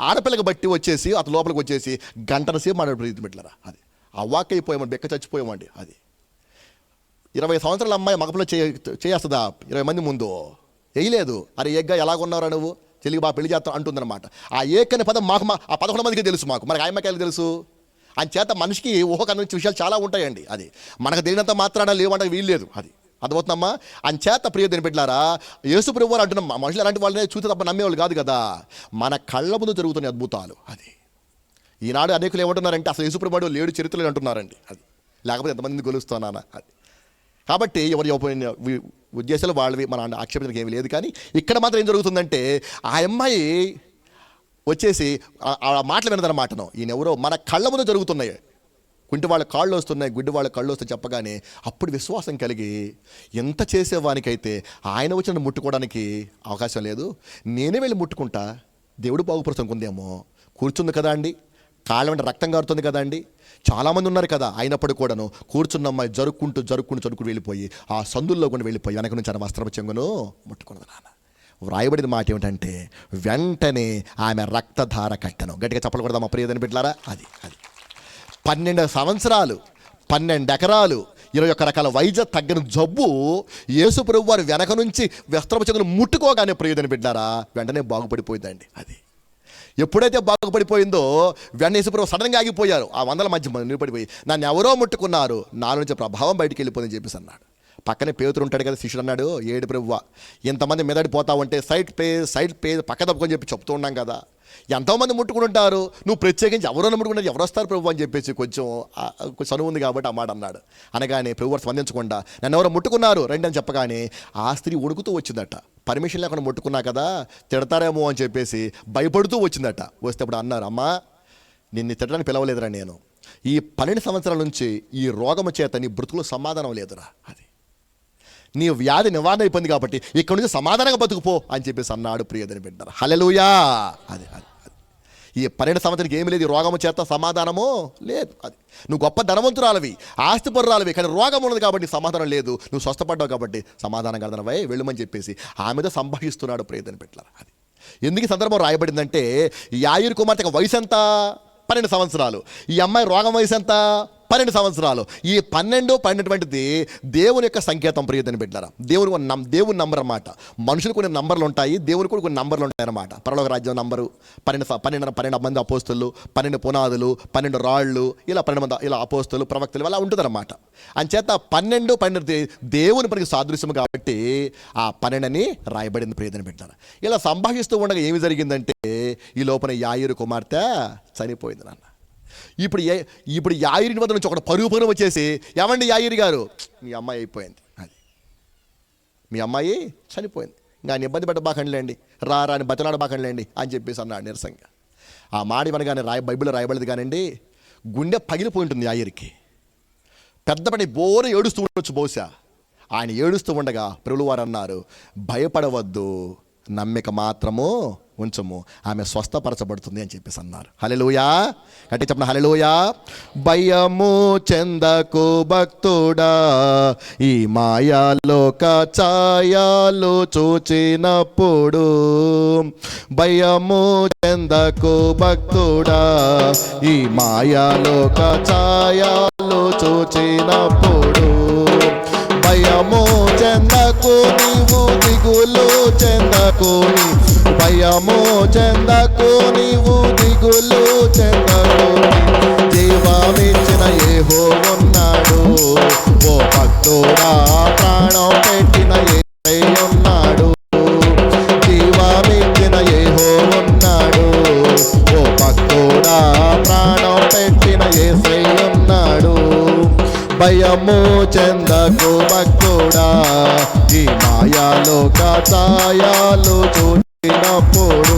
ఆడపిల్లకి బట్టి వచ్చేసి అతను లోపలికి వచ్చేసి గంటల సేపు మాట్లాడు ప్రీతి బిడ్డలారా. అది అవ్వాకైపోయామండి, బెక్క చచ్చిపోయామండి. అది 20 సంవత్సరాల అమ్మాయి మగపిల్ల చేస్తుందా 20 మంది ముందు? వేయలేదు. అరే ఏగ్గా ఎలాగున్నారా నువ్వు, తెలివి బాగా పెళ్లి చేస్తా అంటుందన్నమాట. ఆ ఏకని పదం మాకు ఆ 11 మందికి తెలుసు, మాకు మరి ఆయమ్మకాయలు తెలుసు. అంచేత మనిషికి ఊహకన్నించే విషయాలు చాలా ఉంటాయండి. అది మనకు తెలియనంత మాత్రాన లేవంటే వీల్లేదు. అది అర్థమవుతుందమ్మా. అంచేత ప్రియ దేని బిడ్డలారా, యేసు ప్రభువు వారు అంటున్నాం, మనుషులు అలాంటి వాళ్ళనే చూస్తే తప్ప నమ్మేవాళ్ళు కాదు కదా, మన కళ్ళ ముందు జరుగుతున్న అద్భుతాలు. అది ఈనాడు అనేకులు ఏమంటున్నారంటే అసలు యేసు ప్రభు వాడు లేడు చరిత్రలు అంటున్నారండి. అది లేకపోతే ఎంతమందిని గెలుస్తున్నానా. అది కాబట్టి ఎవరి ఉద్దేశాలు వాళ్ళవి, మన ఆక్షేపించడానికి ఏమీ లేదు. కానీ ఇక్కడ మాత్రం ఏం జరుగుతుందంటే ఆ అమ్మాయి వచ్చేసి ఆ మాటలు వినదన్నమాటను, ఈయన ఎవరో మన కళ్ళ ముందు జరుగుతున్నాయి. కుంటి వాళ్ళ కాళ్ళు వస్తున్నాయి, గుడ్డి వాళ్ళ కళ్ళు వస్తాయి చెప్పగానే అప్పుడు విశ్వాసం కలిగి ఎంత చేసేవానికైతే ఆయన వచ్చిన ముట్టుకోవడానికి అవకాశం లేదు, నేనే వెళ్ళి ముట్టుకుంటా, దేవుడు బాగుపరుచుకుందేమో, కూర్చుంది కదా అండి, కాళ్ళ వెంట రక్తం కారుతుంది కదా అండి, చాలామంది ఉన్నారు కదా, అయినప్పుడు కూడాను కూర్చున్న అమ్మాయి జరుక్కుంటూ వెళ్ళిపోయి ఆ సందుల్లో కూడా వెళ్ళిపోయి వెనక నుంచి ఆయన వస్త్రపు చెంగును ముట్టుకున్నది. నాన్న వ్రాయబడిన మాట ఏమిటంటే వెంటనే ఆమె రక్తధార కట్టను. గట్టిగా చెప్పకూడదా మా ప్రియదని బిడ్డలారా. అది 12 సంవత్సరాలు 12 ఎకరాలు 21 రకాల వైద్య తగ్గని జబ్బు యేసు ప్రభు వారు వెనక నుంచి వస్త్రపు చెంగును ముట్టుకోగానే ప్రియదని బిడ్డారా వెంటనే బాగుపడిపోయిందండి. అది ఎప్పుడైతే బాగుపడిపోయిందో వెంటనే యేసు ప్రభు సడన్గా ఆగిపోయారు. ఆ 100 మధ్య నిలబడిపోయి నన్ను ఎవరో ముట్టుకున్నారు, నాలో నుంచి ప్రభావం బయటికి వెళ్ళిపోయిందని చెప్పేసి అన్నాడు. పక్కనే పేతురు ఉంటాడు కదా, శిష్యుడు అన్నాడు, ఏడు ప్రభువా ఇంతమంది మెదడి పోతా ఉంటే సైడ్ పేజ్ పక్క తప్పుకొని చెప్తూ ఉన్నాం కదా, ఎంతోమంది ముట్టుకుని ఉంటారు, నువ్వు ప్రత్యేకించి ఎవరో ముట్టుకుంటారు, ఎవరు వస్తారు ప్రభు అని చెప్పేసి కొంచెం చనువు ఉంది కాబట్టి ఆ మాట అన్నాడు. అనగానే ప్రభు వారు స్పందించకుండా నన్ను ఎవరో ముట్టుకున్నారు రండి అని చెప్పగానే ఆ స్త్రీ ఉడుకుతూ వచ్చిందట. పర్మిషన్ లేకుండా ముట్టుకున్నా కదా తిడతారేమో అని చెప్పేసి భయపడుతూ వచ్చిందట. వస్తే అప్పుడు అన్నారు, అమ్మా నిన్ను తిట్టడానికి పిలవలేదురా, నేను ఈ 12 సంవత్సరాల నుంచి ఈ రోగము చేత నీ బ్రతుకులో సమాధానం లేదురా, అది నీ వ్యాధి నివారణ అయిపోయింది కాబట్టి ఇక్కడ నుంచి సమాధానంగా బతుకుపో అని చెప్పేసి అన్నాడు. ప్రియదని బిడ్డరా హల్లెలూయా. అది ఈ 12 సంవత్సరానికి ఏమి లేదు, రోగము చేత సమాధానము లేదు. అది నువ్వు గొప్ప ధనవంతురాలవి, ఆస్తిపరురాలవి, కానీ రోగం ఉన్నది కాబట్టి సమాధానం లేదు, నువ్వు స్వస్థపడ్డావు కాబట్టి సమాధానం కలదనవై వెళ్ళమని చెప్పేసి ఆమెతో సంభాషిస్తున్నాడు. ప్రియదని బిడ్డరా అది ఎందుకు ఈ సందర్భం రాయబడిందంటే యాయిరు కుమార్తె వయసు ఎంత 12 సంవత్సరాలు, ఈ అమ్మాయి రోగం వయసు ఎంత 12 సంవత్సరాలు. ఈ 12 దేవుని యొక్క సంకేతం. ప్రియదని బిడ్డలారా దేవుని నంబర్ అన్నమాట. మనుషులు కొన్ని నంబర్లు ఉంటాయి, దేవుని కూడా కొన్ని నంబర్లు ఉంటాయి అన్నమాట. పరలోక రాజ్యం నంబరు 12 మంది అపోస్తులు, 12 పునాదులు, 12 రాళ్ళు, ఇలా 12 మంది ఇలా అపోస్తులు ప్రవక్తలు అలా ఉంటుంది అన్నమాట. అంచేత 12 దేవుని పనికి సాదృశ్యం కాబట్టి ఆ 12 అని రాయబడింది. ప్రియదని బిడ్డలారా ఇలా సంభాషిస్తూ ఉండగా ఏమి జరిగిందంటే ఈ లోపల యాయిరు కుమార్తె చనిపోయింది. నాన్న ఇప్పుడు యాయిరి వద్ద నుంచి ఒకటి పరుగు వచ్చేసి ఏమండి యాయిరి గారు మీ అమ్మాయి అయిపోయింది, అది మీ అమ్మాయి చనిపోయింది, ఇంకా ఆయన ఇబ్బంది పెట్టబాకండిలేండి, రాని బతలాడబాకండిలేండి అని చెప్పేసి అన్నాడు నీరసంగా. ఆ మాట అనగానే బైబిల్లో రాయబడేది కానండి, గుండె పగిలిపోయి ఉంటుంది యాయిరికి. పెద్ద పని బోరు ఏడుస్తూ ఉండొచ్చు బహుశా. ఆయన ఏడుస్తూ ఉండగా ప్రభువు వారు అన్నారు, భయపడవద్దు, నమ్మిక మాత్రము ఉంచము, ఆమె స్వస్థపరచబడుతుంది అని చెప్పేసి అన్నారు. హల్లెలూయా. అంటే చెప్పండి హల్లెలూయా. భయము చెందకు భక్తుడా, ఈ మాయాలోక ఛాయలు చూచినప్పుడు, భయము చెందకు భక్తుడా, ఈ మాయాలోక ఛాయలు చూచినప్పుడు, భయము చెందకు నీవు దిగులు చెందకు, భయము చెందకు నీవు దిగులు చెందకు, జీవమిచ్చిన యెహోవా ఉన్నాడు, ఓ భక్తుడా ప్రాణం పెట్టిన యేసయ్య ఉన్నాడు, జీవమిచ్చిన యెహోవా ఉన్నాడు, ఓ భక్తుడా ప్రాణం పెట్టిన యేసయ్య ఉన్నాడు, భయము చెందకు భక్తుడా, ఈ మాయాలోక ఛాయలు చూచినప్పుడు,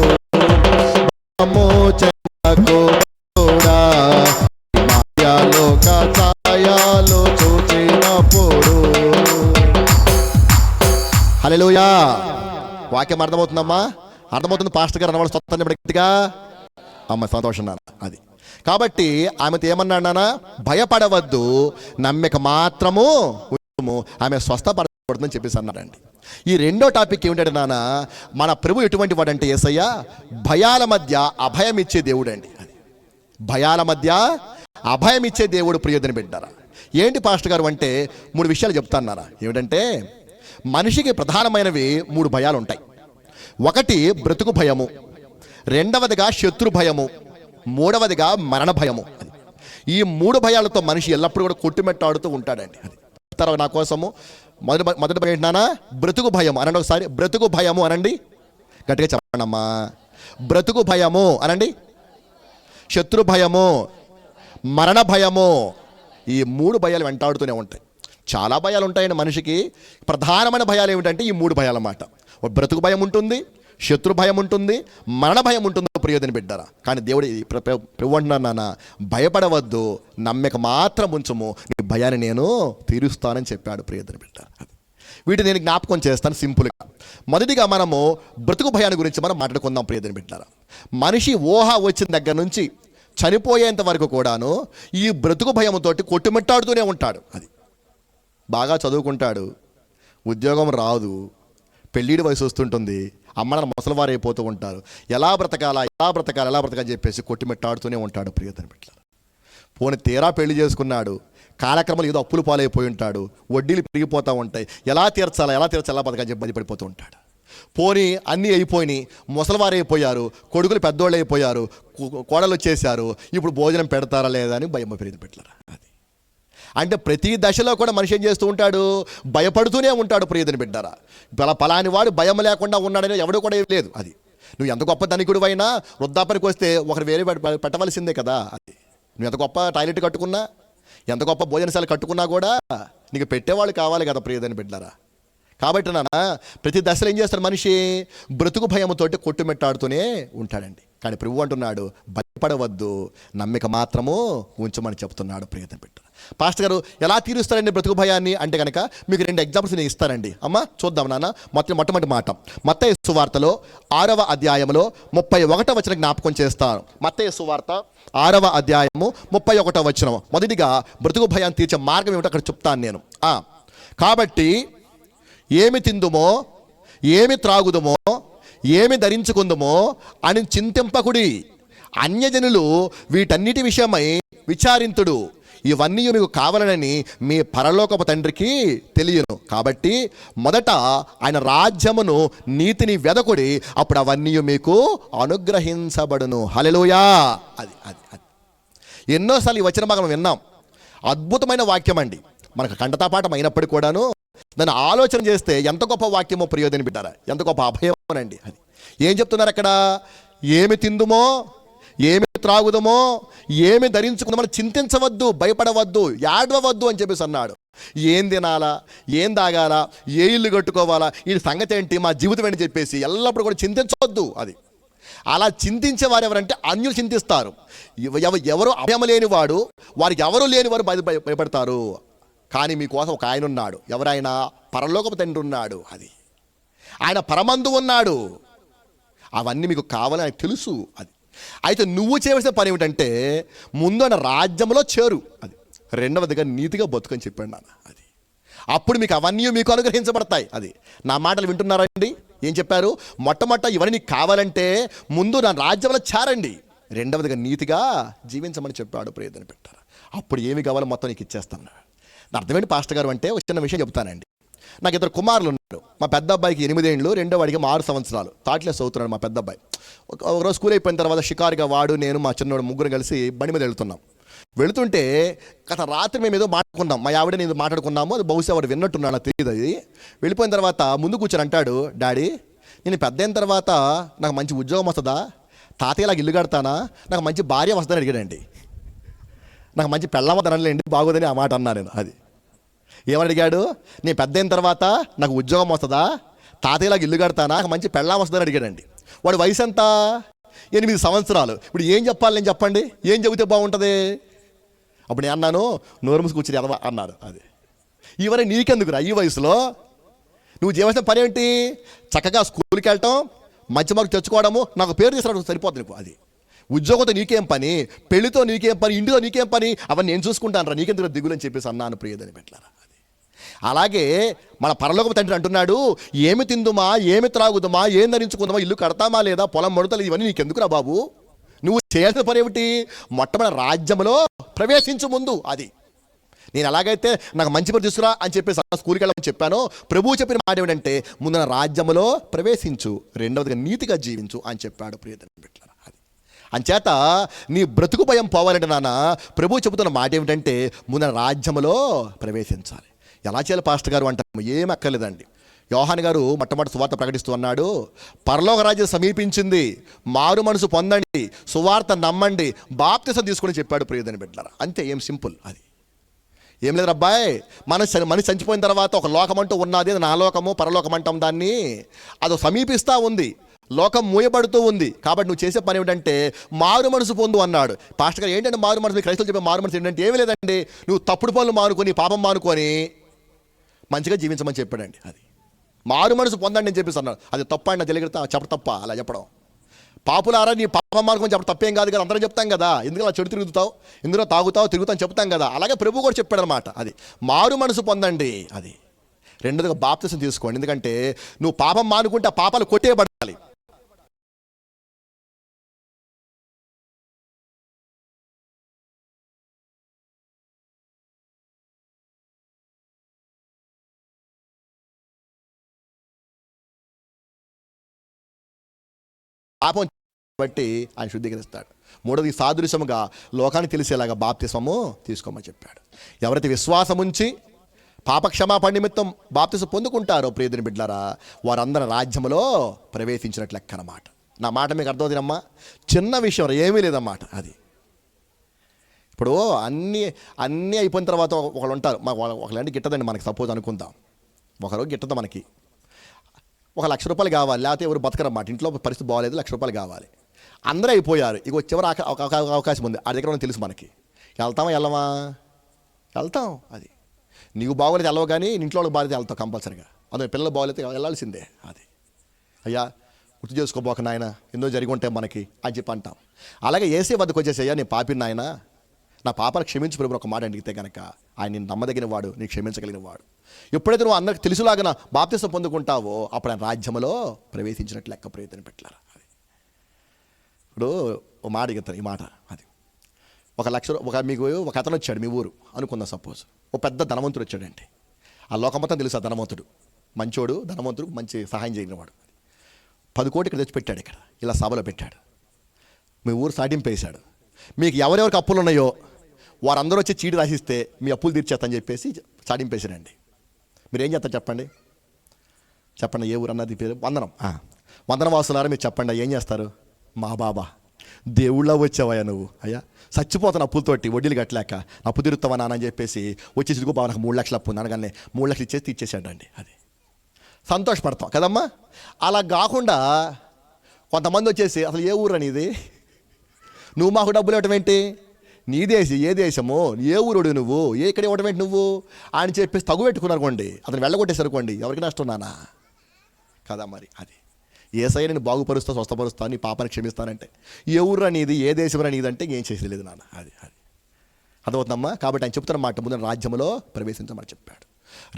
భయము చెందకు భక్తుడా, ఈ మాయాలోక ఛాయలు చూచినప్పుడు. హల్లెలూయా. వాక్యం అర్థమవుతుందమ్మా? అర్థమవుతుంది పాస్టర్ గారు అన్నవాళ్ళు స్వతంత్రం గట్టిగా అమ్మ సంతోషం నాన్న. అది కాబట్టి ఆమెతో ఏమన్నాడు నాన్న, భయపడవద్దు, నమ్మిక మాత్రము ఆమె స్వస్థపడ పడుతుందని చెప్పేసి అన్నారండి. ఈ రెండో టాపిక్ ఏమిటంటే నాన్న, మన ప్రభు ఎటువంటి వాడంటే యేసయ్య భయాల మధ్య అభయం ఇచ్చే దేవుడు అండి. అది భయాల మధ్య అభయం ఇచ్చే దేవుడు ప్రియదని పెట్టారా. ఏంటి పాస్టర్ గారు అంటే 3 విషయాలు చెప్తాన్నారా. ఏమిటంటే మనిషికి ప్రధానమైనవి 3 భయాలు ఉంటాయి. ఒకటి బ్రతుకు భయము, రెండవదిగా శత్రు భయము, మూడవదిగా మరణ భయము. ఈ 3 భయాలతో మనిషి ఎల్లప్పుడూ కూడా కొట్టుమెట్టాడుతూ ఉంటాడండి. అది తర్వాత నా కోసము మొదటి భయం ఏంటన్నా, బ్రతుకు భయం అనండి. ఒకసారి బ్రతుకు భయము అనండి, గట్టిగా చెప్పండి అమ్మా. బ్రతుకు భయము అనండి, శత్రు భయము, మరణ భయము. ఈ 3 భయాలు వెంటాడుతూనే ఉంటాయి. చాలా భయాలు ఉంటాయండి మనిషికి. ప్రధానమైన భయాలు ఏమిటంటే ఈ 3 భయాలు అన్నమాట. బ్రతుకు భయం ఉంటుంది, శత్రు భయం ఉంటుంది, మరణ భయం ఉంటుంది ప్రియదని బిడ్డారా. కానీ దేవుడు ప్రభు అంటున్నాను నాన్న, భయపడవద్దు, నమ్మిక మాత్రం ఉంచము, నీ భయాన్ని నేను తీరుస్తానని చెప్పాడు ప్రియదని బిడ్డారా. వీటిని నేను జ్ఞాపకం చేస్తాను సింపుల్గా. మొదటిగా మనము బ్రతుకు భయాన్ని గురించి మనం మాట్లాడుకుందాం ప్రియదని బిడ్డారా. మనిషి ఊహ వచ్చిన దగ్గర నుంచి చనిపోయేంత వరకు కూడాను ఈ బ్రతుకు భయంతోటి కొట్టుమిట్టాడుతూనే ఉంటాడు. అది బాగా చదువుకుంటాడు, ఉద్యోగం రాదు, పెళ్ళిడి వయసు వస్తుంటుంది, అమ్మన ముసలివారు అయిపోతూ ఉంటారు. ఎలా బ్రతకాలని చెప్పేసి కొట్టుమిట్టాడుతూనే ఉంటాడు ప్రియతని బిడ్డలారా. పోనీ తీరా పెళ్లి చేసుకున్నాడు, కాలక్రమాలు ఏదో అప్పులు పాలైపోయి ఉంటాడు, వడ్డీలు పెరిగిపోతూ ఉంటాయి, ఎలా తీర్చాలా బతకాలని చెప్పి బాధపడిపోతూ ఉంటాడు. పోనీ అన్నీ అయిపోయినాయి, ముసలివారు అయిపోయారు, కొడుకులు పెద్దోళ్ళు అయిపోయారు, కోడలు వచ్చేసారు, ఇప్పుడు భోజనం పెడతారా లేదా అని భయం ప్రియతని బిడ్డలారా. అది అంటే ప్రతి దశలో కూడా మనిషి ఏం చేస్తూ ఉంటాడు, భయపడుతూనే ఉంటాడు ప్రియతని బిడ్డారా. పలాని వాడు భయం లేకుండా ఉన్నాడని ఎవడు కూడా లేదు. అది నువ్వు ఎంత గొప్ప ధనికుడు అయినా వృద్ధాపనికి వస్తే ఒకరు వేరే పెట్టవలసిందే కదా. అది నువ్వు ఎంత గొప్ప టాయిలెట్ కట్టుకున్నా, ఎంత గొప్ప భోజనశాల కట్టుకున్నా కూడా నీకు పెట్టేవాళ్ళు కావాలి కదా ప్రియతని బిడ్డారా. కాబట్టి నాన్న ప్రతి దశలో ఏం చేస్తాడు మనిషి, బ్రతుకు భయముతోటి కొట్టుమిట్టాడుతూనే ఉంటాడండి. కానీ ప్రభు అంటున్నాడు, భయపడవద్దు, నమ్మిక మాత్రము ఉంచమని చెప్తున్నాడు ప్రియతని బిడ్డ. పాస్టర్ గారు ఎలా తీరుస్తారండి బ్రతుకు భయాన్ని అంటే కనుక మీకు 2 ఎగ్జాంపుల్స్ నేను ఇస్తానండి. అమ్మ చూద్దాం నాన్న. మొట్టమొదటి మాట మత్తయి సువార్తలో 6వ అధ్యాయంలో 31వ వచనం జ్ఞాపకం చేస్తాను. మత్తయి సువార్త 6వ అధ్యాయము 31వ వచనం. మొదటిగా బ్రతుకు భయాన్ని తీర్చే మార్గం ఏమిటో అక్కడ చెప్తాను నేను. కాబట్టి ఏమి తిందుమో, ఏమి త్రాగుదుమో, ఏమి ధరించుకుందుమో అని చింతింపకుడి, అన్యజనులు వీటన్నిటి విషయమై విచారింతుడు, ఇవన్నీ మీకు కావాలనని మీ పరలోకపు తండ్రికి తెలియను. కాబట్టి మొదట ఆయన రాజ్యమును నీతిని వెదకుడి, అప్పుడు అవన్నీ మీకు అనుగ్రహించబడును. హల్లెలూయా. అది అది అది ఎన్నోసార్లు ఈ వచన భాగం విన్నాం. అద్భుతమైన వాక్యం అండి, మనకు కంఠతాపాఠం అయినప్పటికీ కూడాను దాన్ని ఆలోచన చేస్తే ఎంత గొప్ప వాక్యమో ప్రియదని బిడ్డారా, ఎంత గొప్ప అభయమోనండి. అది ఏం చెప్తున్నారు అక్కడ, ఏమి తిందుమో, ఏమి త్రాగుదమో, ఏమి ధరించుకుందామని చింతించవద్దు, భయపడవద్దు, ఏడవవద్దు అని చెప్పేసి అన్నాడు. ఏం తినాలా, ఏం తాగాలా, ఏ ఇల్లు కట్టుకోవాలా, ఈ సంగతి ఏంటి, మా జీవితం ఏంటి చెప్పేసి ఎల్లప్పుడూ కూడా చింతించవద్దు. అది అలా చింతించే వారు ఎవరంటే అన్యులు చింతిస్తారు. ఎవరు అభయం లేనివాడు, వారికి ఎవరు లేనివారు భయపడతారు. కానీ మీకోసం ఒక ఆయన ఉన్నాడు. ఎవరైనా పరలోకపు తండ్రి ఉన్నాడు. అది ఆయన పరమందు ఉన్నాడు. అవన్నీ మీకు కావాలని ఆయనకు తెలుసు. అది అయితే నువ్వు చేయవలసిన పని ఏమిటంటే ముందు ఆయన రాజ్యంలో చేరు. అది రెండవదిగా నీతిగా బతుకని చెప్పాడు నాన్న. అది అప్పుడు మీకు అవన్నీ మీకు అనుగ్రహించబడతాయి. అది నా మాటలు వింటున్నారండి. ఏం చెప్పారు, మొట్టమొదట ఇవన్నీ నీకు కావాలంటే ముందు నా రాజ్యంలో చేరండి, రెండవదిగా నీతిగా జీవించమని చెప్పాడు ప్రియతని పెట్టారు. అప్పుడు ఏమి కావాలో మొత్తం నీకు ఇచ్చేస్తాను. నా అర్థమేంటి పాస్టర్ గారు అంటే ఒక చిన్న విషయం చెప్తానండి. నాకు 2 కుమారులు ఉన్నారు. మా పెద్ద అబ్బాయికి 8 ఏళ్ళు, రెండో వాడికి 6 సంవత్సరాలు. థర్డ్ క్లాస్ చదువుతున్నాడు మా పెద్ద అబ్బాయి. ఒకరోజు స్కూల్ అయిపోయిన తర్వాత షికారుగా వాడు, నేను, మా చిన్నోడు ముగ్గురు కలిసి బండి మీద వెళుతుంటే రాత్రి మేము ఏదో మాట్లాడుకున్నాం, మా ఆవిడ నేను మాట్లాడుకున్నాము. అది బహుశా వాడు విన్నట్టున్నాడు, నాకు తెలియదు. అది వెళ్ళిపోయిన తర్వాత ముందు కూర్చొని అంటాడు, డాడీ నేను పెద్ద అయిన తర్వాత నాకు మంచి ఉద్యోగం వస్తుందా, తాతయ్యలాగా ఇల్లు కడతానా, నాకు మంచి భార్య వస్తుందని అడిగాడండి. నాకు మంచి పెళ్ళం వద్దనలేండి, బాగోదని ఆ మాట అన్నా నేను. అది ఏమని అడిగాడు, నేను పెద్ద అయిన తర్వాత నాకు ఉద్యోగం వస్తుందా, తాతయ్యలాగా ఇల్లు కడతానా, నాకు మంచి పెళ్ళం వస్తుందని అడిగాడండి. వాడు వయసు ఎంత, 8 సంవత్సరాలు. ఇప్పుడు ఏం చెప్పాలి నేను చెప్పండి, ఏం చెబితే బాగుంటుంది? అప్పుడు నేను అన్నాను, నోరుముసి కూర్చుని ఎదవా అన్నాడు. అది ఇవన్నీ నీకెందుకురా, ఈ వయసులో నువ్వు చేయవలసిన పని ఏంటి, చక్కగా స్కూల్కి వెళ్ళటం, మంచి మార్కులు తెచ్చుకోవడము, నాకు పేరు తీసుకురావడం సరిపోతుంది. అది ఉద్యోగంతో నీకేం పని, పెళ్లితో నీకేం పని, ఇంటితో నీకేం పని, అవన్నీ నేను చూసుకుంటాను రా, నీకెందుకు దిగులు అని చెప్పేసి అన్నాను ప్రియదని పెట్టారా. అది అలాగే మన పరలోకపు తండ్రి అంటున్నాడు, ఏమి తిందుమా, ఏమి త్రాగుదుమా, ఏం ధరించుకుందామా, ఇల్లు కడతామా లేదా, పొలం మడుతలు, ఇవన్నీ నీకెందుకురా బాబు? నువ్వు చేయాల్సిన పని ఏమిటి? మొట్టమొదటి రాజ్యంలో ప్రవేశించు ముందు. అది నేను ఎలాగైతే నాకు మంచి పేరు తీసుకురా అని చెప్పేసి స్కూల్కి వెళ్ళమని చెప్పానో, ప్రభువు చెప్పిన మాట ఏమిటంటే ముందు నా రాజ్యంలో ప్రవేశించు, రెండవదిగా నీతిగా జీవించు అని చెప్పాడు. ప్రియమైన బిడ్డలారా, అది అంచేత నీ బ్రతుకు భయం పోవాలంటే నాన్న ప్రభువు చెబుతున్న మాట ఏమిటంటే ముందు నా రాజ్యంలో ప్రవేశించాలి. ఎలా చేయాలి పాస్టర్ గారు అంటారు? ఏం అక్కర్లేదండి. యోహాను గారు మొట్టమొదటి సువార్త ప్రకటిస్తూ అన్నాడు, పరలోక రాజ్యం సమీపించింది, మారు మనసు పొందండి, సువార్త నమ్మండి, బాప్తిసం తీసుకుని చెప్పాడు. ప్రియమైన బిడ్డలారా, అంతే, ఏం సింపుల్. అది ఏం లేదు అబ్బాయి. మనిషి చనిపోయిన తర్వాత ఒక లోకం అంటూ ఉన్నది, నా లోకము పరలోకం అంటాం దాన్ని. అది సమీపిస్తూ ఉంది, లోకం మూయబడుతూ ఉంది. కాబట్టి నువ్వు చేసే పని ఏమిటంటే మారు మనసు పొందు అన్నాడు. పాస్టర్ గారు ఏంటంటే మారు మనసు, మీ క్రైస్తవులు చెప్పే మారు మనసు ఏంటంటే ఏమీ లేదండి, నువ్వు తప్పుడు పనులు మానుకొని, పాపం మానుకొని మంచిగా జీవించమని చెప్పాడండి. అది మారు మనసు పొందండి అని చెప్పేసి అన్నాడు. అది తప్ప అని తెలియగలుగుతా చెప్పడం తప్ప అలా చెప్పడం? పాపులారా నీ పాపం మానుకొని చెప్పడం తప్పేం కాదు కదా, అందరం చెప్తాం కదా. ఎందుకు అలా చెడు తిరుగుతావు, ఇందులో తాగుతావు తిరుగుతావు చెప్తాం కదా. అలాగే ప్రభు కూడా చెప్పాడు అనమాట. అది మారు మనసు పొందండి. అది రెండోదిగా బాప్తిసం తీసుకోండి. ఎందుకంటే నువ్వు పాపం మానుకుంటే ఆ పాపాలు కొట్టేయబడాలి. పాపం బట్టి ఆయన శుద్ధీకరిస్తాడు. మూడోది సాదృశ్యముగా లోకానికి తెలిసేలాగా బాప్తిస్మము తీసుకోమని చెప్పాడు. ఎవరైతే విశ్వాసం ఉంచి పాపక్షమాపణ నిమిత్తం బాప్తిసం పొందుకుంటారో ప్రియమైన బిడ్డలారా, వారందరూ రాజ్యంలో ప్రవేశించినట్లు లెక్క అన్నమాట. నా మాట మీకు అర్థమవుతుందమ్మా? చిన్న విషయం ఏమీ లేదన్నమాట. అది ఇప్పుడు అన్నీ అయిపోయిన తర్వాత ఒకళ్ళు ఉంటారు, ఒకళ్ళంటే గిట్టదండి మనకి. సపోజ్ అనుకుందాం, ఒకరు గిట్టదు మనకి, 1,00,000 రూపాయలు కావాలి, లేకపోతే ఎవరు బతకరన్నమాట, ఇంట్లో పరిస్థితి బాగాలేదు, 1,00,000 రూపాయలు కావాలి. అందరూ అయిపోయారు, ఇక చివరి అవకాశం ఉంది, ఆ దగ్గర మనకు తెలుసు. మనకి వెళ్తామా వెళ్ళమా? వెళ్తాం. అది నీకు బాగోలేదు వెళ్ళవు, కానీ ఇంట్లో వాళ్ళకి బాగాలేదు వెళ్తావు కంపల్సరీగా. అందులో పిల్లలు బాగోలేదు వెళ్ళాల్సిందే. అది అయ్యా గుర్తు చేసుకోబోక నాయన, ఎన్నో జరిగి ఉంటాయి మనకి అని చెప్పి అంటాం. అలాగే ఏసీ వద్దకు వచ్చేసయ్యా, నేను పాపిని నాయన, నా పాపను క్షమించి ప్రభు ఒక మాట అడిగితే కనుక ఆయన నేను నమ్మదగిన వాడు, నీకు క్షమించగలిగిన వాడు. ఎప్పుడైతే నువ్వు అందరికి తెలుసులాగా బాప్తిసం పొందుకుంటావో అప్పుడు ఆయన రాజ్యంలో ప్రవేశించినట్లు లెక్క. ప్రయత్నం పెట్టారు. అది ఇప్పుడు ఒక మాట అడుగుతాను, ఈ మాట. అది 1,00,000 మీకు ఒక అతను వచ్చాడు మీ ఊరు అనుకుందాం. సపోజ్ ఒక పెద్ద ధనవంతుడు వచ్చాడండి. ఆ లోకం మొత్తం తెలుసు, ఆ ధనవంతుడు మంచోడు, ధనవంతుడు, మంచి సహాయం చేయని వాడు. 10 కోట్లు ఇక్కడ తెచ్చి పెట్టాడు, ఇక్కడ ఇలా సభలో పెట్టాడు, మీ ఊరు సాటింపేశాడు. మీకు ఎవరెవరికి అప్పులు ఉన్నాయో వారందరూ వచ్చి చీటి రాసిస్తే మీ అప్పులు తీర్చేస్తాను చెప్పేసి సాటింపేశాడండి. మీరు ఏం చేస్తారు చెప్పండి? చెప్పండి, ఏ ఊరు అన్నది పేరు? వందనం వాసులారా మీరు చెప్పండి, ఏం చేస్తారు? మా బాబా దేవుళ్ళ వచ్చావయ్యా నువ్వు, అయ్యా చచ్చిపోతాను అప్పులతోటి, వడ్డీలు కట్టలేక అప్పు తీరుతావా నాన్న అని చెప్పేసి వచ్చేసి ఇదిగో బాబా నాకు 3 లక్షలు అప్పు ఉంది అనగానే 3 లక్షలు ఇచ్చేసి ఇచ్చేసాడండి. అది సంతోషపడతాం కదమ్మా. అలా కాకుండా కొంతమంది వచ్చేసి అసలు ఏ ఊరు అనేది, నువ్వు మాకు డబ్బులు ఇవ్వటం ఏంటి, నీ దేశం ఏ దేశము, ఏ ఊరుడు నువ్వు, ఇక్కడ ఇవ్వటం ఏంటి నువ్వు అని చెప్పేసి తగు పెట్టుకున్నారుకోండి, అతను వెళ్ళగొట్టేసరుకోండి, ఎవరికి నష్టం కదా. మరి అది ఏసయ్య నేను బాగుపరుస్తా, స్వస్థపరుస్తా, నీ పాపాన్ని క్షమిస్తానంటే ఏ ఊరు అనేది, ఏ దేశం అనేది అంటే ఏం చేసేలేదు నాన్న. అది అదవుతుందమ్మా. కాబట్టి ఆయన చెప్తున్న మాట ముందు రాజ్యంలో ప్రవేశించమని చెప్పాడు.